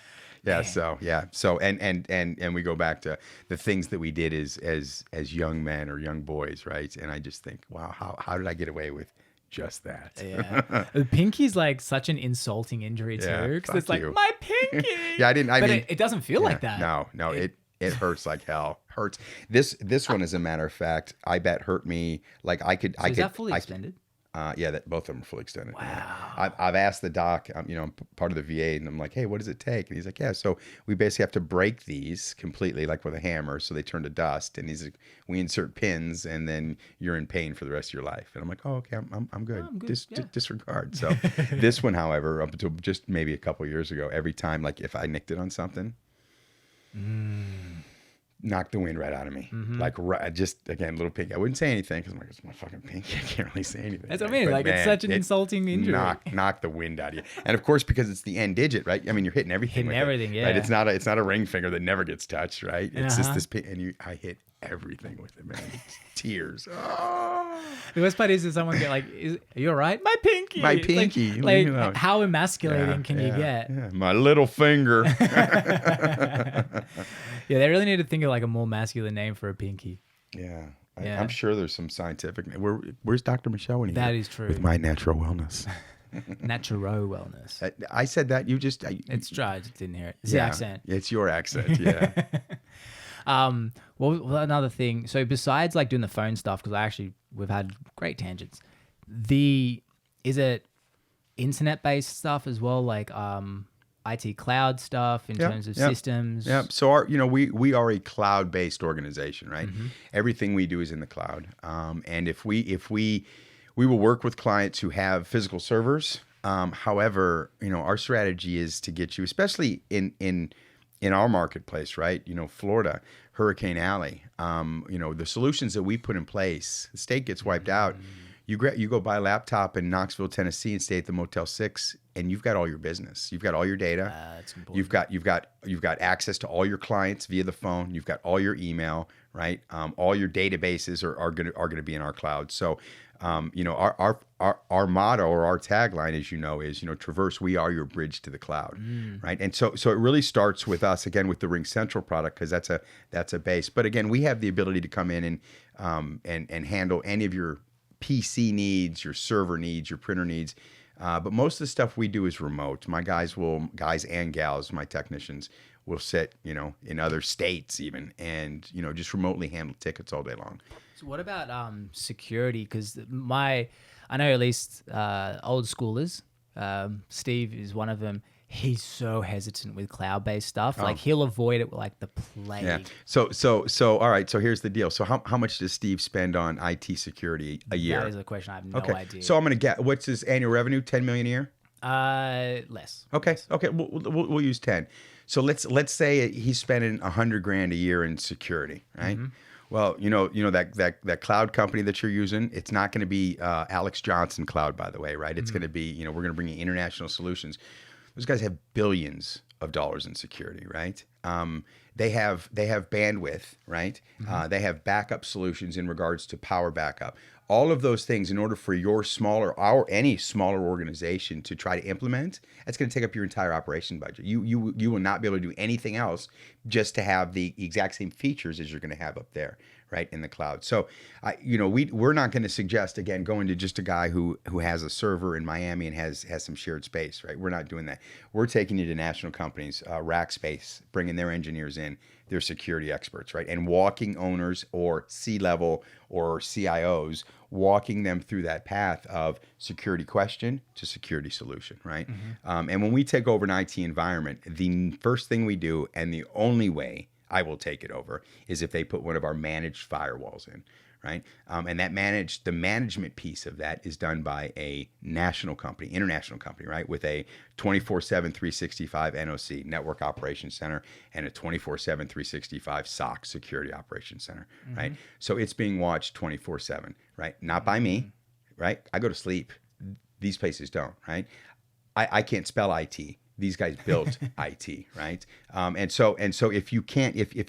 Yeah. So and we go back to the things that we did as young men or young boys, right? And I just think, wow, how did I get away with just that? Yeah. The pinky's like such an insulting injury too, because it's like my pinky. Yeah, I mean, it doesn't feel like that. No, it hurts like hell. Hurts. This one, as a matter of fact, I bet hurt me like I could. Is that fully extended? Yeah, that both of them are fully extended. Wow. Yeah. I've asked the doc, you know, I'm part of the VA, and I'm like, hey, what does it take? And he's like, yeah, so we basically have to break these completely, like with a hammer, so they turn to dust. And he's like, we insert pins, and then you're in pain for the rest of your life. And I'm like, oh, okay, I'm good. I'm good. Disregard. So this one, however, up until just maybe a couple years ago, every time, like if I nicked it on something, knocked the wind right out of me. Like just again, little pinky. I wouldn't say anything because I'm like, it's my fucking pinky. I can't really say anything. That's what I mean. Like it's such an insulting injury. Knock the wind out of you. And of course, because it's the end digit, right? I mean, you're hitting everything. Yeah. Right? It's not a ring finger that never gets touched, right? It's just this pin, and I hit everything with it, man. Tears. Oh. The worst part is someone get like, are you all right? My pinky. My pinky. Like how emasculating can you get? Yeah. My little finger. Yeah, they really need to think of like a more masculine name for a pinky. Yeah. I'm sure there's some scientific. Where's Dr. Michelle when that is true. With my natural wellness. Natural wellness. I said that. You just. It's dry. I just didn't hear it. It's the accent. It's your accent. Yeah. Well, another thing. So besides like doing the phone stuff, because we've had great tangents. Is it internet based stuff as well? Like IT cloud stuff in Yep, terms of yep, systems. Yeah. So we are a cloud-based organization, right? Everything we do is in the cloud. And if we will work with clients who have physical servers. However, our strategy is to get you, especially in our marketplace, right? Florida, Hurricane Alley. The solutions that we put in place, the state gets wiped out. You go buy a laptop in Knoxville, Tennessee, and stay at the Motel 6, and you've got all your business. You've got all your data. That's important. You've got access to all your clients via the phone. You've got all your email, right? All your databases are gonna be in our cloud. So, our motto or our tagline, as you know, is Traverse. We are your bridge to the cloud, right? And so it really starts with us again with the Ring Central product because that's a base. But again, we have the ability to come in and handle any of your PC needs, your server needs, your printer needs. But most of the stuff we do is remote. My guys and gals, my technicians will sit, in other states even, and, just remotely handle tickets all day long. So what about security? Because I know at least old schoolers, Steve is one of them. He's so hesitant with cloud-based stuff. Like he'll avoid it like the plague. Yeah. So all right. So here's the deal. So how much does Steve spend on IT security a year? That is a question I have no idea. So I'm gonna get what's his annual revenue? 10 million a year? Less. Okay. We'll use 10. So let's say he's spending $100,000 a year in security, right? Well, that cloud company that you're using, it's not going to be Alex Johnson Cloud, by the way, right? It's going to be, we're going to bring you international solutions. Those guys have billions of dollars in security, right? They have bandwidth, right? They have backup solutions in regards to power backup. All of those things, in order for any smaller organization to try to implement, that's going to take up your entire operation budget. You will not be able to do anything else just to have the exact same features as you're going to have up there, right, in the cloud. So, we're not going to suggest, again, going to just a guy who has a server in Miami and has some shared space, right? We're not doing that. We're taking you to national companies, Rackspace, bringing their engineers in, their security experts, right? And walking owners or C-level or CIOs, walking them through that path of security question to security solution, right? And when we take over an IT environment, the first thing we do, and the only way I will take it over, is if they put one of our managed firewalls in, right? And the management piece of that is done by a national company, international company, right? With a 24/7, 365 NOC, Network Operations Center, and a 24/7, 365 SOC, Security Operations Center, right? So it's being watched 24/7, right? Not by me, right? I go to sleep. These places don't, right? I can't spell IT. These guys built IT, right? And so if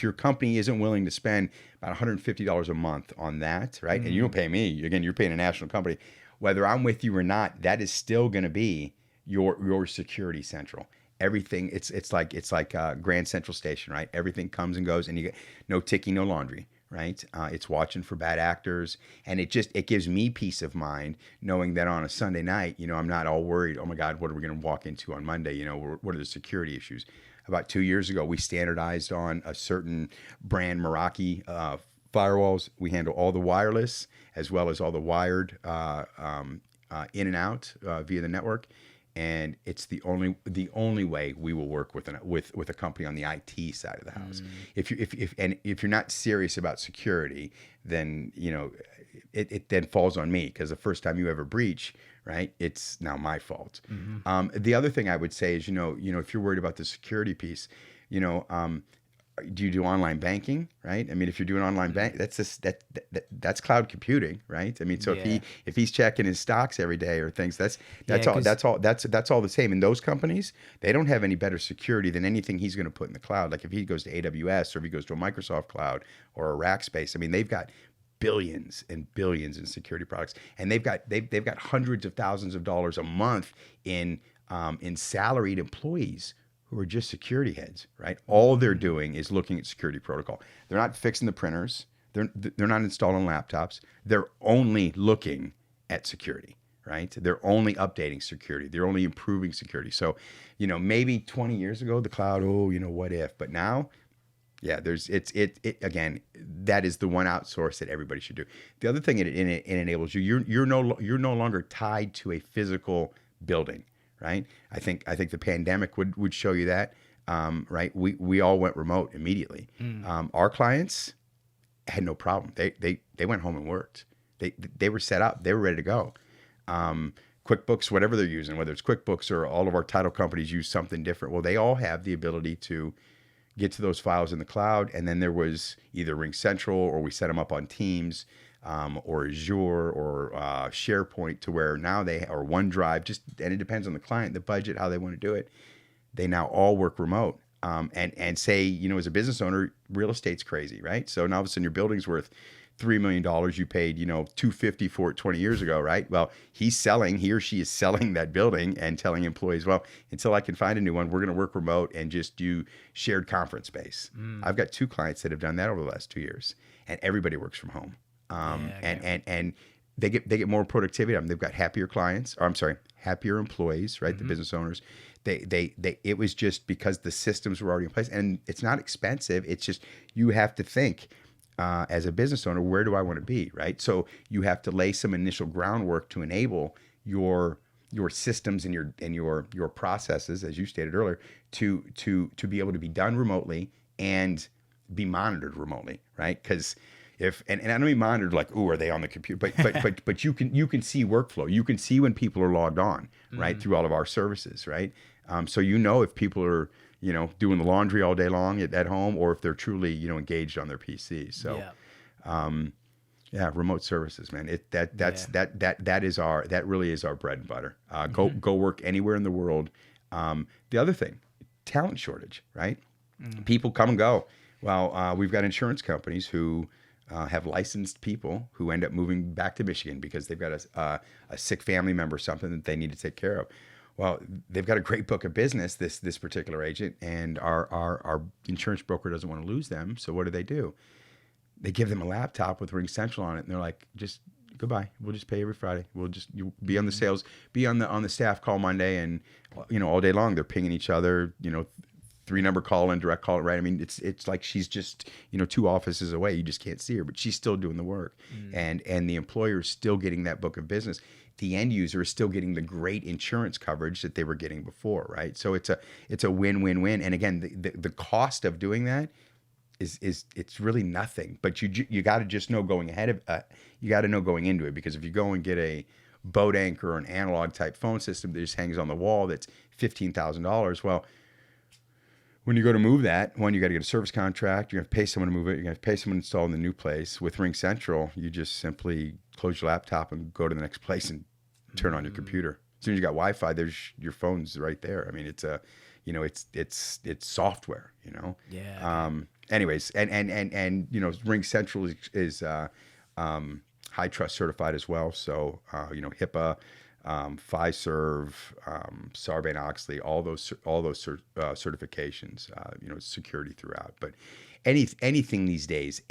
your company isn't willing to spend about $150 a month on that, right? And you don't pay me, again, you're paying a national company. Whether I'm with you or not, that is still going to be your security central. Everything, it's like Grand Central Station, right? Everything comes and goes, and you get no ticking, no laundry. Right? It's watching for bad actors, and it gives me peace of mind knowing that on a Sunday night, I'm not all worried. Oh my God, what are we going to walk into on Monday? What are the security issues? About 2 years ago, we standardized on a certain brand Meraki firewalls. We handle all the wireless as well as all the wired in and out via the network. And it's the only way we will work with a company on the IT side of the house. If you're not serious about security, then it then falls on me, because the first time you ever breach, right, it's now my fault. The other thing I would say is if you're worried about the security piece, do you do online banking, right? I mean, if you're doing online bank, that's cloud computing, right? I mean, so if he's checking his stocks every day or things, that's all the same. And those companies, they don't have any better security than anything he's going to put in the cloud. Like if he goes to AWS or if he goes to a Microsoft cloud or a Rackspace, I mean, they've got billions and billions in security products, and they've got hundreds of thousands of dollars a month in salaried employees who are just security heads, right? All they're doing is looking at security protocol. They're not fixing the printers. They're not installing laptops. They're only looking at security, right? They're only updating security. They're only improving security. So, maybe 20 years ago, the cloud, what if? But now, yeah, again, that is the one outsource that everybody should do. The other thing it enables you, you're no longer tied to a physical building, right? I think the pandemic would show you that, right? We all went remote immediately. Our clients had no problem. They went home and worked. They were set up. They were ready to go. QuickBooks, whatever they're using, whether it's QuickBooks or all of our title companies use something different. Well, they all have the ability to get to those files in the cloud. And then there was either RingCentral, or we set them up on Teams, or Azure, or SharePoint, to where now or OneDrive, and it depends on the client, the budget, how they want to do it. They now all work remote. And say, as a business owner, real estate's crazy, right? So now all of a sudden your building's worth $3 million. You paid, $250 for it 20 years ago, right? Well, he or she is selling that building and telling employees, well, until I can find a new one, we're going to work remote and just do shared conference space. I've got 2 clients that have done that over the last 2 years, and everybody works from home. And they get more productivity. I mean, they've got happier happier employees, right? The business owners. It was just because the systems were already in place, and it's not expensive. It's just, you have to think, as a business owner, where do I want to be, right? So you have to lay some initial groundwork to enable your systems and your processes, as you stated earlier, to be able to be done remotely and be monitored remotely, right? Because and I don't mean monitored like, ooh, are they on the computer? But you can see workflow. You can see when people are logged on, right, through all of our services, right? So if people are doing the laundry all day long at home, or if they're truly engaged on their PC. So, remote services, man. That really is our bread and butter. Go work anywhere in the world. The other thing, talent shortage, right? People come and go. Well, we've got insurance companies who have licensed people who end up moving back to Michigan because they've got a sick family member or something that they need to take care of. Well, they've got a great book of business, this particular agent, and our insurance broker doesn't want to lose them. So what do? They give them a laptop with RingCentral on it, and they're like, just goodbye. We'll just pay every Friday. You'll be on the sales, be on the staff call Monday, and all day long they're pinging each other. 3-number call and direct call, right? I mean, it's like she's just 2 offices away. You just can't see her, but she's still doing the work, and the employer is still getting that book of business. The end user is still getting the great insurance coverage that they were getting before, right? So it's a win-win-win. And again, the cost of doing that is it's really nothing. But you got to just know going you got to know going into it, because if you go and get a boat anchor or an analog type phone system that just hangs on the wall that's $15,000, well, when you go to move that, you got to get a service contract. You have to pay someone to move it. You have to pay someone to install in the new place. With RingCentral, you just simply close your laptop and go to the next place and turn on your computer. As soon as you got Wi-Fi, there's your phone's right there. I mean, it's it's software. Yeah. Anyways, and RingCentral is high trust certified as well. So HIPAA. Fiserv, Sarbanes-Oxley, all those certifications, security throughout. But anything these days,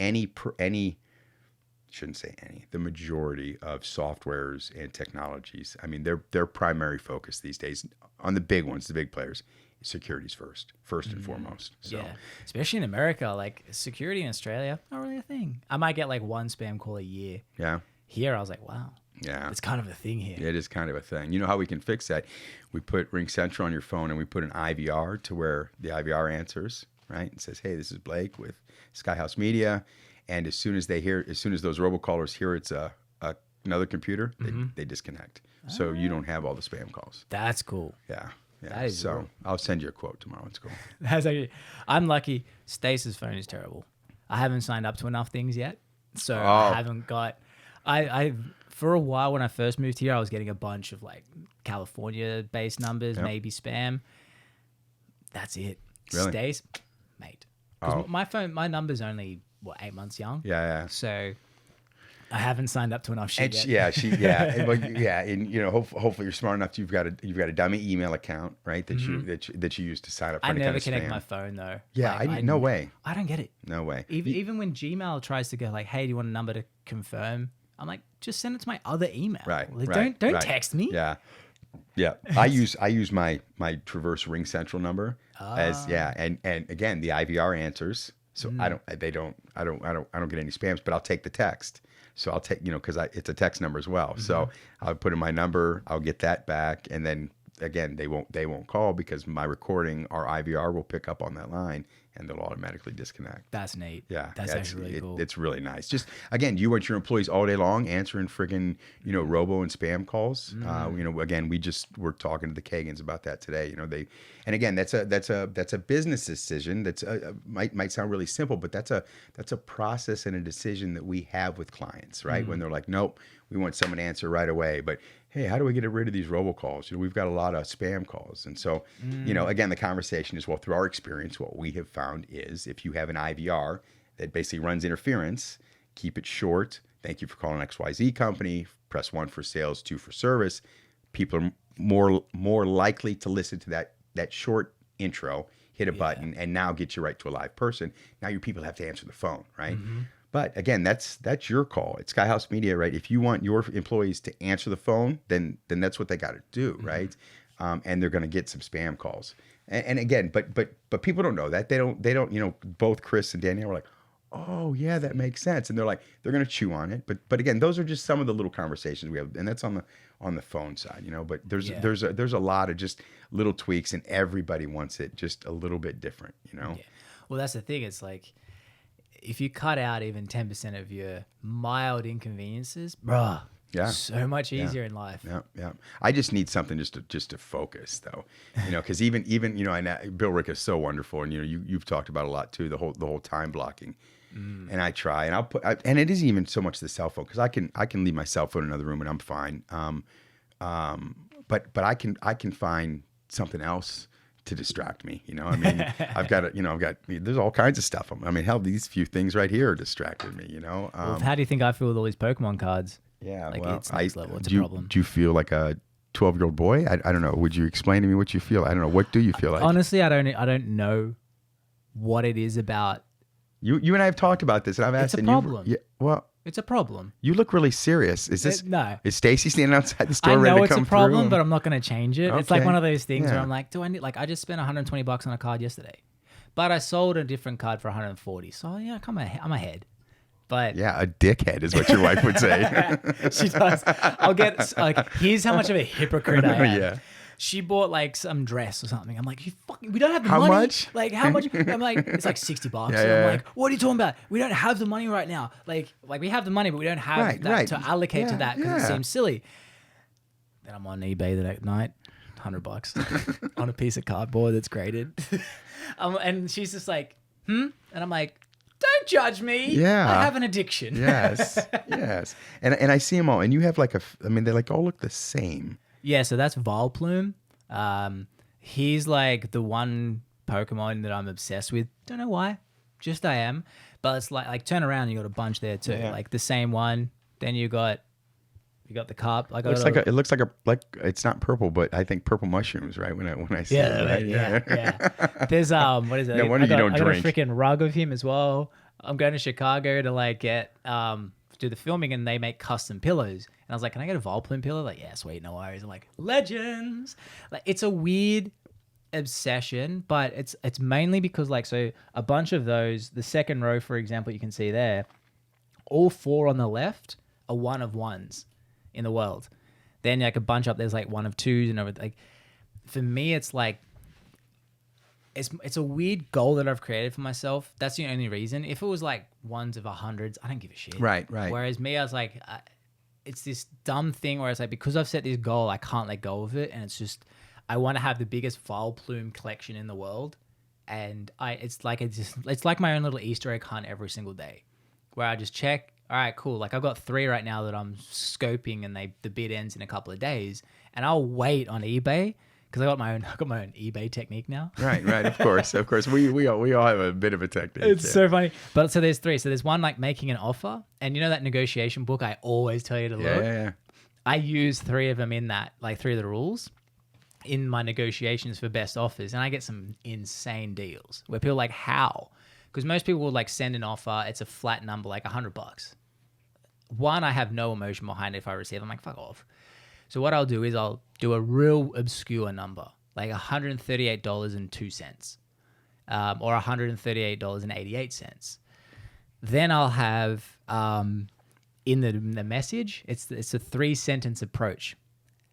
shouldn't say any, the majority of softwares and technologies, I mean, their primary focus these days on the big ones, the big players, security's first and foremost. So, yeah, especially in America, like security in Australia, not really a thing. I might get like 1 spam call a year. Yeah. Here, I was like, wow. Yeah. It's kind of a thing here. It is kind of a thing. You know how we can fix that? We put RingCentral on your phone, and we put an IVR to where the IVR answers, right? And says, hey, this is Blake with Skyhouse Media. And as soon as those robocallers hear it's another computer, they disconnect. So you don't have all the spam calls. That's cool. Yeah. That is so cool. I'll send you a quote tomorrow. It's cool. That's actually, I'm lucky. Stace's phone is terrible. I haven't signed up to enough things yet. So I haven't got, for a while when I first moved here, I was getting a bunch of like California-based numbers, maybe spam. That's it. Really? Stace, mate. Because my number's only 8 months young. Yeah. So I haven't signed up to enough shit yet. And hopefully you're smart enough. You've got a dummy email account, right? That you use to sign up for I any never kind of connect spam. my phone though. Yeah, no way. I don't get it. No way. Even when Gmail tries to go like, hey, do you want a number to confirm? I'm like, just send it to my other email. Right. Like, don't text me. Yeah. I use my Traverse RingCentral number and again the IVR answers. So I don't get any spams, but I'll take the text. So I'll take, because it's a text number as well. So I'll put in my number, I'll get that back, and then again, they won't call because my recording, our IVR will pick up on that line and they'll automatically disconnect. That's neat. Yeah, That's actually really cool. It's really nice. Just again, you want your employees all day long answering friggin' robo and spam calls. Again, we're talking to the Kagans about that today. And again, that's a business decision. That's might sound really simple, but that's a process and a decision that we have with clients, right? When they're like, nope, we want someone to answer right away, but hey, how do we get rid of these robocalls? We've got a lot of spam calls. And so, again, the conversation is, well, through our experience, what we have found is if you have an IVR that basically runs interference, keep it short. Thank you for calling XYZ company. Press 1 for sales, 2 for service. People are more likely to listen to that short intro, hit a button, and now get you right to a live person. Now your people have to answer the phone, right? But again, that's your call. It's Skyhouse Media, right? If you want your employees to answer the phone, then that's what they got to do, right? And they're going to get some spam calls. And again, but people don't know that. They don't. Both Chris and Danielle were like, oh yeah, that makes sense. And they're going to chew on it. But again, those are just some of the little conversations we have, and that's on the phone side, But there's a lot of just little tweaks, and everybody wants it just a little bit different, Yeah. Well, that's the thing. It's like, if you cut out even 10% of your mild inconveniences, bruh, so much easier in life. Yeah. I just need something just to focus, though, because even Bill Rick is so wonderful, and you've talked about a lot too, the whole time blocking, and I try, and and it isn't even so much the cell phone, because I can leave my cell phone in another room and I'm fine, but I can find something else to distract me, I've got there's all kinds of stuff. Hell, these few things right here are distracting me, Well, how do you think I feel with all these Pokemon cards? Yeah, it's next level. It's a problem. Do you feel like a 12-year-old boy? I don't know. Would you explain to me what you feel? I don't know. What do you feel like? Honestly, I don't know what it is about. You and I have talked about this, and I've asked. It's a problem. It's a problem. You look really serious. Is this? No. Is Stacy standing outside the store I ready to come know it's a problem, through? but I'm not going to change it. Okay. It's like one of those things where I'm like, do I need? Like, I just spent $120 on a card yesterday, but I sold a different card for $140. So yeah, I'm ahead. But yeah, a dickhead is what your wife would say. She does. I'll get here's how much of a hypocrite I am. Yeah. She bought like some dress or something. I'm like, we don't have the money. How much? Like, how much? I'm like, it's like $60. Yeah, And I'm like, what are you talking about? We don't have the money right now. Like we have the money, but we don't have that to allocate to that because it seems silly. Then I'm on eBay that night, $100 on a piece of cardboard that's graded. And she's just like, And I'm like, don't judge me. Yeah. I have an addiction. Yes. And I see them all. And you have they like all look the same. Yeah, so that's Vileplume. He's like the one Pokemon that I'm obsessed with. Don't know why. Just I am. But it's like turn around, you got a bunch there too. Yeah. Like the same one. Then you got the carp. Like it looks like it's not purple, but I think purple mushrooms, right? When I see it, right? Yeah. There's what is it? No wonder you don't drink. I got a freaking rug of him as well. I'm going to Chicago to like get do the filming, and they make custom pillows. And I was like, can I get a Vileplume pillow? Like, yeah, sweet, no worries. I'm like, legends. Like, it's a weird obsession, but it's mainly because so a bunch of those, the second row, for example, you can see there, all 4 on the left are 1 of 1s in the world. Then like a bunch up there's like 1 of 2s and everything. Like, for me, it's like it's a weird goal that I've created for myself. That's the only reason. If it was like 1s of 100s, I don't give a shit. Right. Whereas me, I was like, it's this dumb thing where it's like, because I've set this goal, I can't let go of it. And it's just, I want to have the biggest Vileplume collection in the world. And it's like my own little Easter egg hunt every single day where I just check, all right, cool. Like I've got 3 right now that I'm scoping, and the bid ends in a couple of days, and I'll wait on eBay. Because I got my own eBay technique now. Right. Of course. We all have a bit of a technique. It's so funny. But so there's 3. So there's one like making an offer, and that negotiation book I always tell you to look. Yeah. I use 3 of them in that, like 3 of the rules in my negotiations for best offers, and I get some insane deals where people are like, how? Because most people will like send an offer, it's a flat number, like $100. One, I have no emotion behind it. If I receive, I'm like, fuck off. So what I'll do is I'll do a real obscure number, like $138.02, or $138.88. Then I'll have in the message, it's a 3-sentence approach.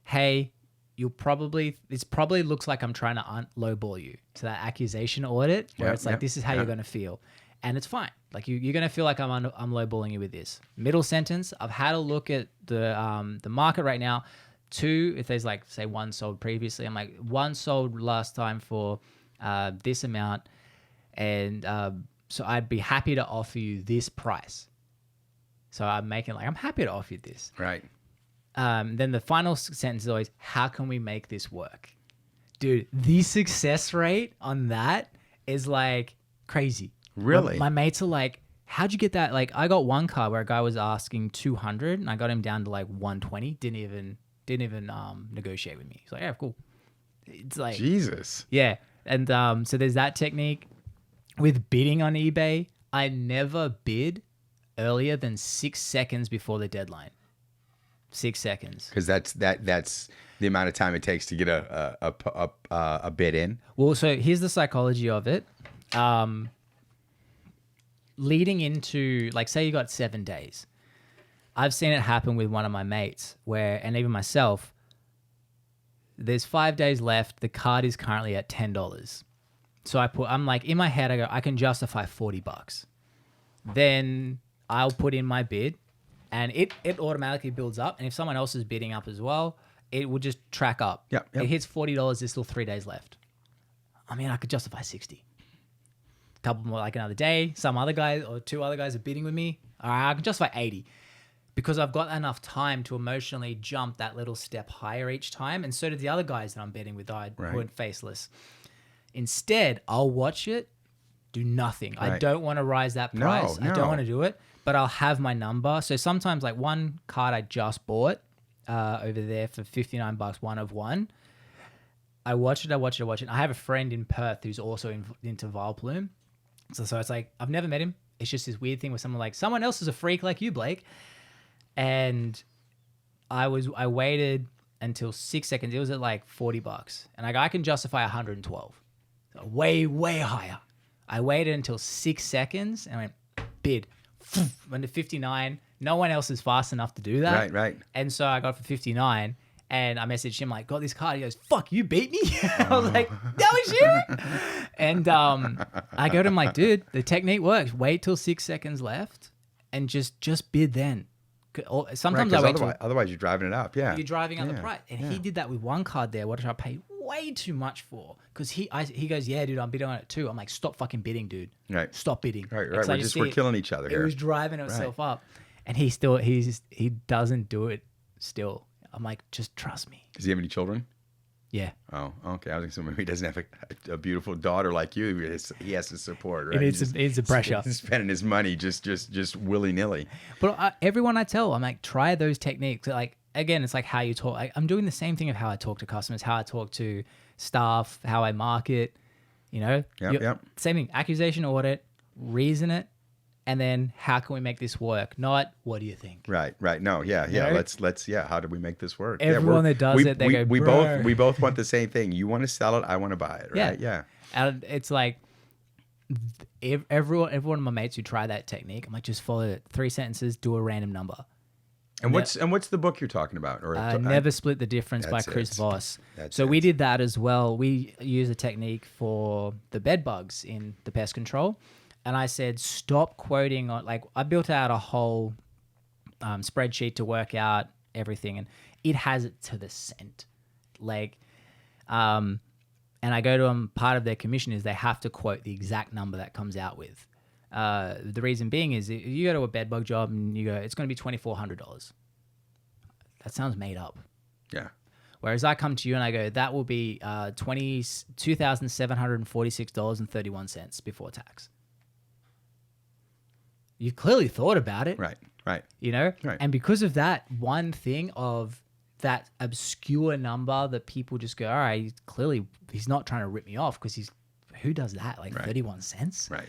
Hey, it's probably looks like I'm trying to lowball you to that accusation audit where it's like, this is how you're going to feel. And it's fine. Like you're going to feel like I'm lowballing you with this. Middle sentence, I've had a look at the market right now. 2, if there's like, say 1 sold previously, I'm like 1 sold last time for this amount. And so I'd be happy to offer you this price. So I'm making like, I'm happy to offer you this. Right. Then the final sentence is always, how can we make this work? Dude, the success rate on that is like crazy. Really? My mates are like, how'd you get that? Like, I got one car where a guy was asking 200 and I got him down to like 120. Didn't even negotiate with me. He's like, yeah, cool. It's like, Jesus. Yeah. And so there's that technique. With bidding on eBay, I never bid earlier than 6 seconds before the deadline. 6 seconds. Because that's the amount of time it takes to get a bid in. Well, so here's the psychology of it. Leading into, like, say you got 7 days. I've seen it happen with one of my mates and even myself, there's 5 days left. The card is currently at $10. So I'm like, in my head, I go, I can justify $40. Then I'll put in my bid and it automatically builds up. And if someone else is bidding up as well, it will just track up. Yep. It hits $40. There's still 3 days left. I mean, I could justify 60. Couple more, like another day. Some other guys or 2 other guys are bidding with me. All right, I can justify 80 because I've got enough time to emotionally jump that little step higher each time. And so do the other guys that I'm betting with who are faceless. Instead, I'll watch it, do nothing. Right. I don't want to rise that price. No. I don't want to do it, but I'll have my number. So sometimes, like one card I just bought over there for $59, 1 of 1. I watch it. I have a friend in Perth who's also into Vileplume. So it's like, I've never met him. It's just this weird thing where someone else is a freak like you, Blake. And I waited until 6 seconds. It was at like $40. And I can justify 112. So way, way higher. I waited until 6 seconds and went, bid. Went to 59. No one else is fast enough to do that. Right. And so I got it for 59. And I messaged him like, got this card. He goes, fuck, you beat me? I was like, that was you? And I go to him like, dude, the technique works. Wait till 6 seconds left and just bid then. Sometimes I wait otherwise you're driving it up. Yeah. You're driving up the price. And he did that with one card there. What did I pay way too much for? Because he goes, yeah, dude, I'm bidding on it too. I'm like, stop fucking bidding, dude. Right. Stop bidding. Right. We're killing each other here. It was driving itself up. And he doesn't do it still. I'm like, just trust me. Does he have any children? Yeah. Oh, okay. I was thinking maybe he doesn't have a beautiful daughter like you. He has to support, right? It's a pressure. He's spending his money just willy-nilly. But everyone I tell, I'm like, try those techniques. Like, again, it's like how you talk. I'm doing the same thing of how I talk to customers, how I talk to staff, how I market, Yep. Same thing, accusation audit, reason it. And then how can we make this work? Not what do you think? Right. No, yeah. Let's how do we make this work? Everyone that does it, they go, we both want the same thing. You want to sell it, I want to buy it, right? Yeah. And it's like everyone of my mates who try that technique, I'm like, just follow it. 3 sentences, do a random number. And what's the book you're talking about? Or Never Split the Difference by Chris Voss. We did that as well. We use a technique for the bed bugs in the pest control. And I said, stop quoting on, like, I built out a whole spreadsheet to work out everything, and it has it to the cent. Like, and I go to them, part of their commission is they have to quote the exact number that comes out with. The reason being is if you go to a bed bug job and you go, it's going to be $2,400. That sounds made up. Yeah. Whereas I come to you and I go, that will be $2,746.31 before tax. You've clearly thought about it. Right. Right. And because of that one thing of that obscure number that people just go, all right, clearly he's not trying to rip me off because who does that? Like 31 cents? Right.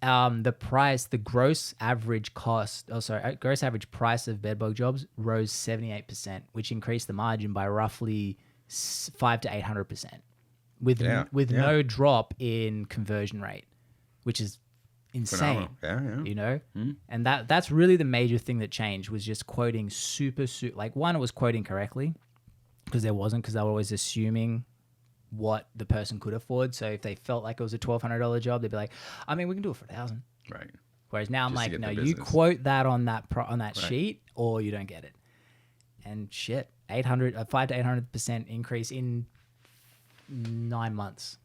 The gross average price of bedbug jobs rose 78%, which increased the margin by roughly 500 to 800%, with no drop in conversion rate, which is insane. Yeah. And that's really the major thing that changed was just quoting super like one, it was quoting correctly, because there wasn't, because they were always assuming what the person could afford. So if they felt like it was a $1,200 job, they'd be like, I mean, we can do it for $1,000. Right. Whereas now I'm Just to like, get no, the you business. quote that on that Right. sheet, or you don't get it. And shit, 500 to 800% increase in 9 months.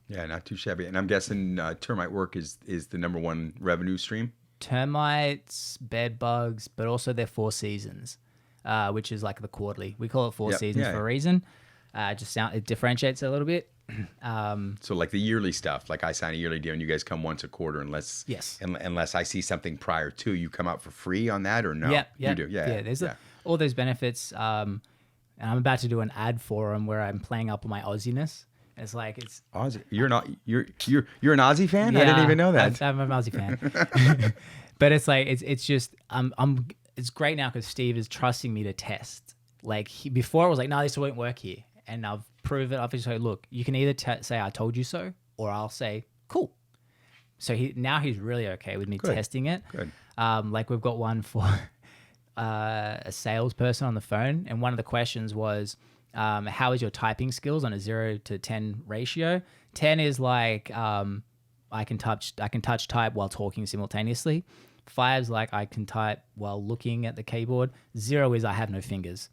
Yeah, not too shabby. And I'm guessing termite work is the number one revenue stream. Termites, bed bugs, but also their 4 seasons, which is like the quarterly. We call it 4 Yep. seasons Yeah. for a reason. It differentiates a little bit. So like the yearly stuff, like I sign a yearly deal and you guys come once a quarter unless Yes. unless I see something prior to, you come out for free on that or no? Yeah, You do. Yeah. There's all those benefits. And I'm about to do an ad for them where I'm playing up on my Aussiness. It's like it's Aussie. You're an Aussie fan? yeah, I didn't even know that. I'm a Aussie fan. But it's like it's just it's great now because Steve is trusting me to test. Like before, I was like, no, this won't work here, and I've proven. I've just said, look, you can either say I told you so, or I'll say cool. So he's really okay with me testing it. Good. Like we've got one for a salesperson on the phone, and one of the questions was, how is your typing skills on a 0 to 10 ratio? 10 is like I can touch type while talking simultaneously. 5 is like I can type while looking at the keyboard. 0 is I have no fingers.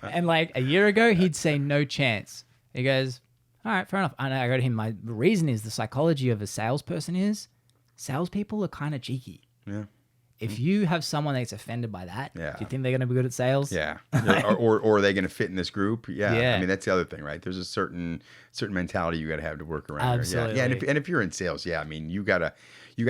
And like a year ago, he'd say no chance. He goes, all right, fair enough. And I go to him, my reason is the psychology of a salesperson is salespeople are kind of cheeky. Yeah. If you have someone that's offended by that, Yeah. do you think they're going to be good at sales? Yeah. or are they going to fit in this group? Yeah. Yeah. I mean, that's the other thing, right? There's a certain mentality you got to have to work around. Absolutely. There. Yeah. And if you're in sales, yeah, I mean, you got to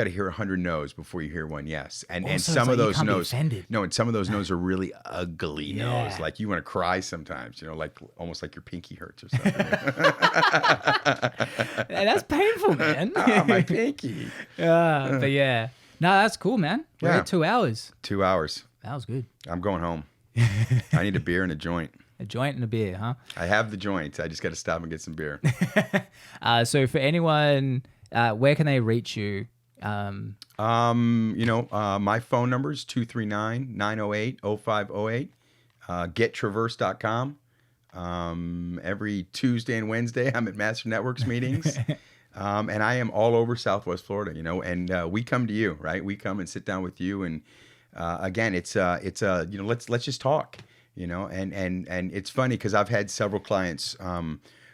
hear 100 no's before you hear one yes. And Also, some it's of like you those can't be no's, offended. no, and some of those no's are really ugly Yeah. no's. Like you want to cry sometimes, like almost like your pinky hurts or something. That's painful, man. Oh, my pinky. But yeah. No, that's cool, man. We're Yeah. at 2 hours. 2 hours. That was good. I'm going home. I need a beer and a joint. A joint and a beer, huh? I have the joint. I just got to stop and get some beer. So for anyone, where can they reach you? My phone number is 239-908-0508. Gettraverse.com. Every Tuesday and Wednesday, I'm at Master Networks meetings. And I am all over Southwest Florida, and we come to you, right? We come and sit down with you. And again, it's let's just talk, and it's funny because I've had several clients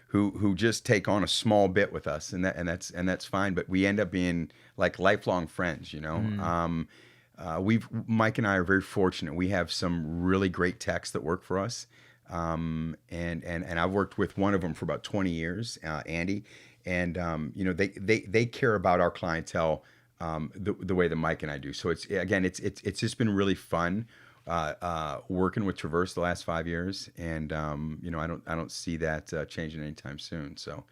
who just take on a small bit with us, and that's fine. But we end up being like lifelong friends, Mike and I are very fortunate. We have some really great techs that work for us. And I've worked with one of them for about 20 years, Andy. And they care about our clientele the way that Mike and I do. So it's just been really fun working with Traverse the last 5 years, and I don't see that changing anytime soon. So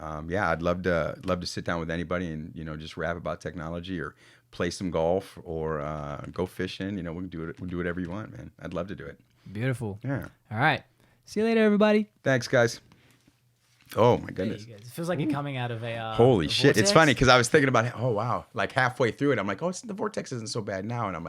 I'd love to sit down with anybody and just rap about technology or play some golf or go fishing. We can do it. We'll do whatever you want, man. I'd love to do it. Beautiful. Yeah. All right. See you later, everybody. Thanks, guys. Oh my There goodness. you go. It feels like you're coming out of a Holy a shit. It's vortex. funny because I was thinking about it. Oh, wow. Like halfway through it, I'm like, the vortex isn't so bad now. And I'm like,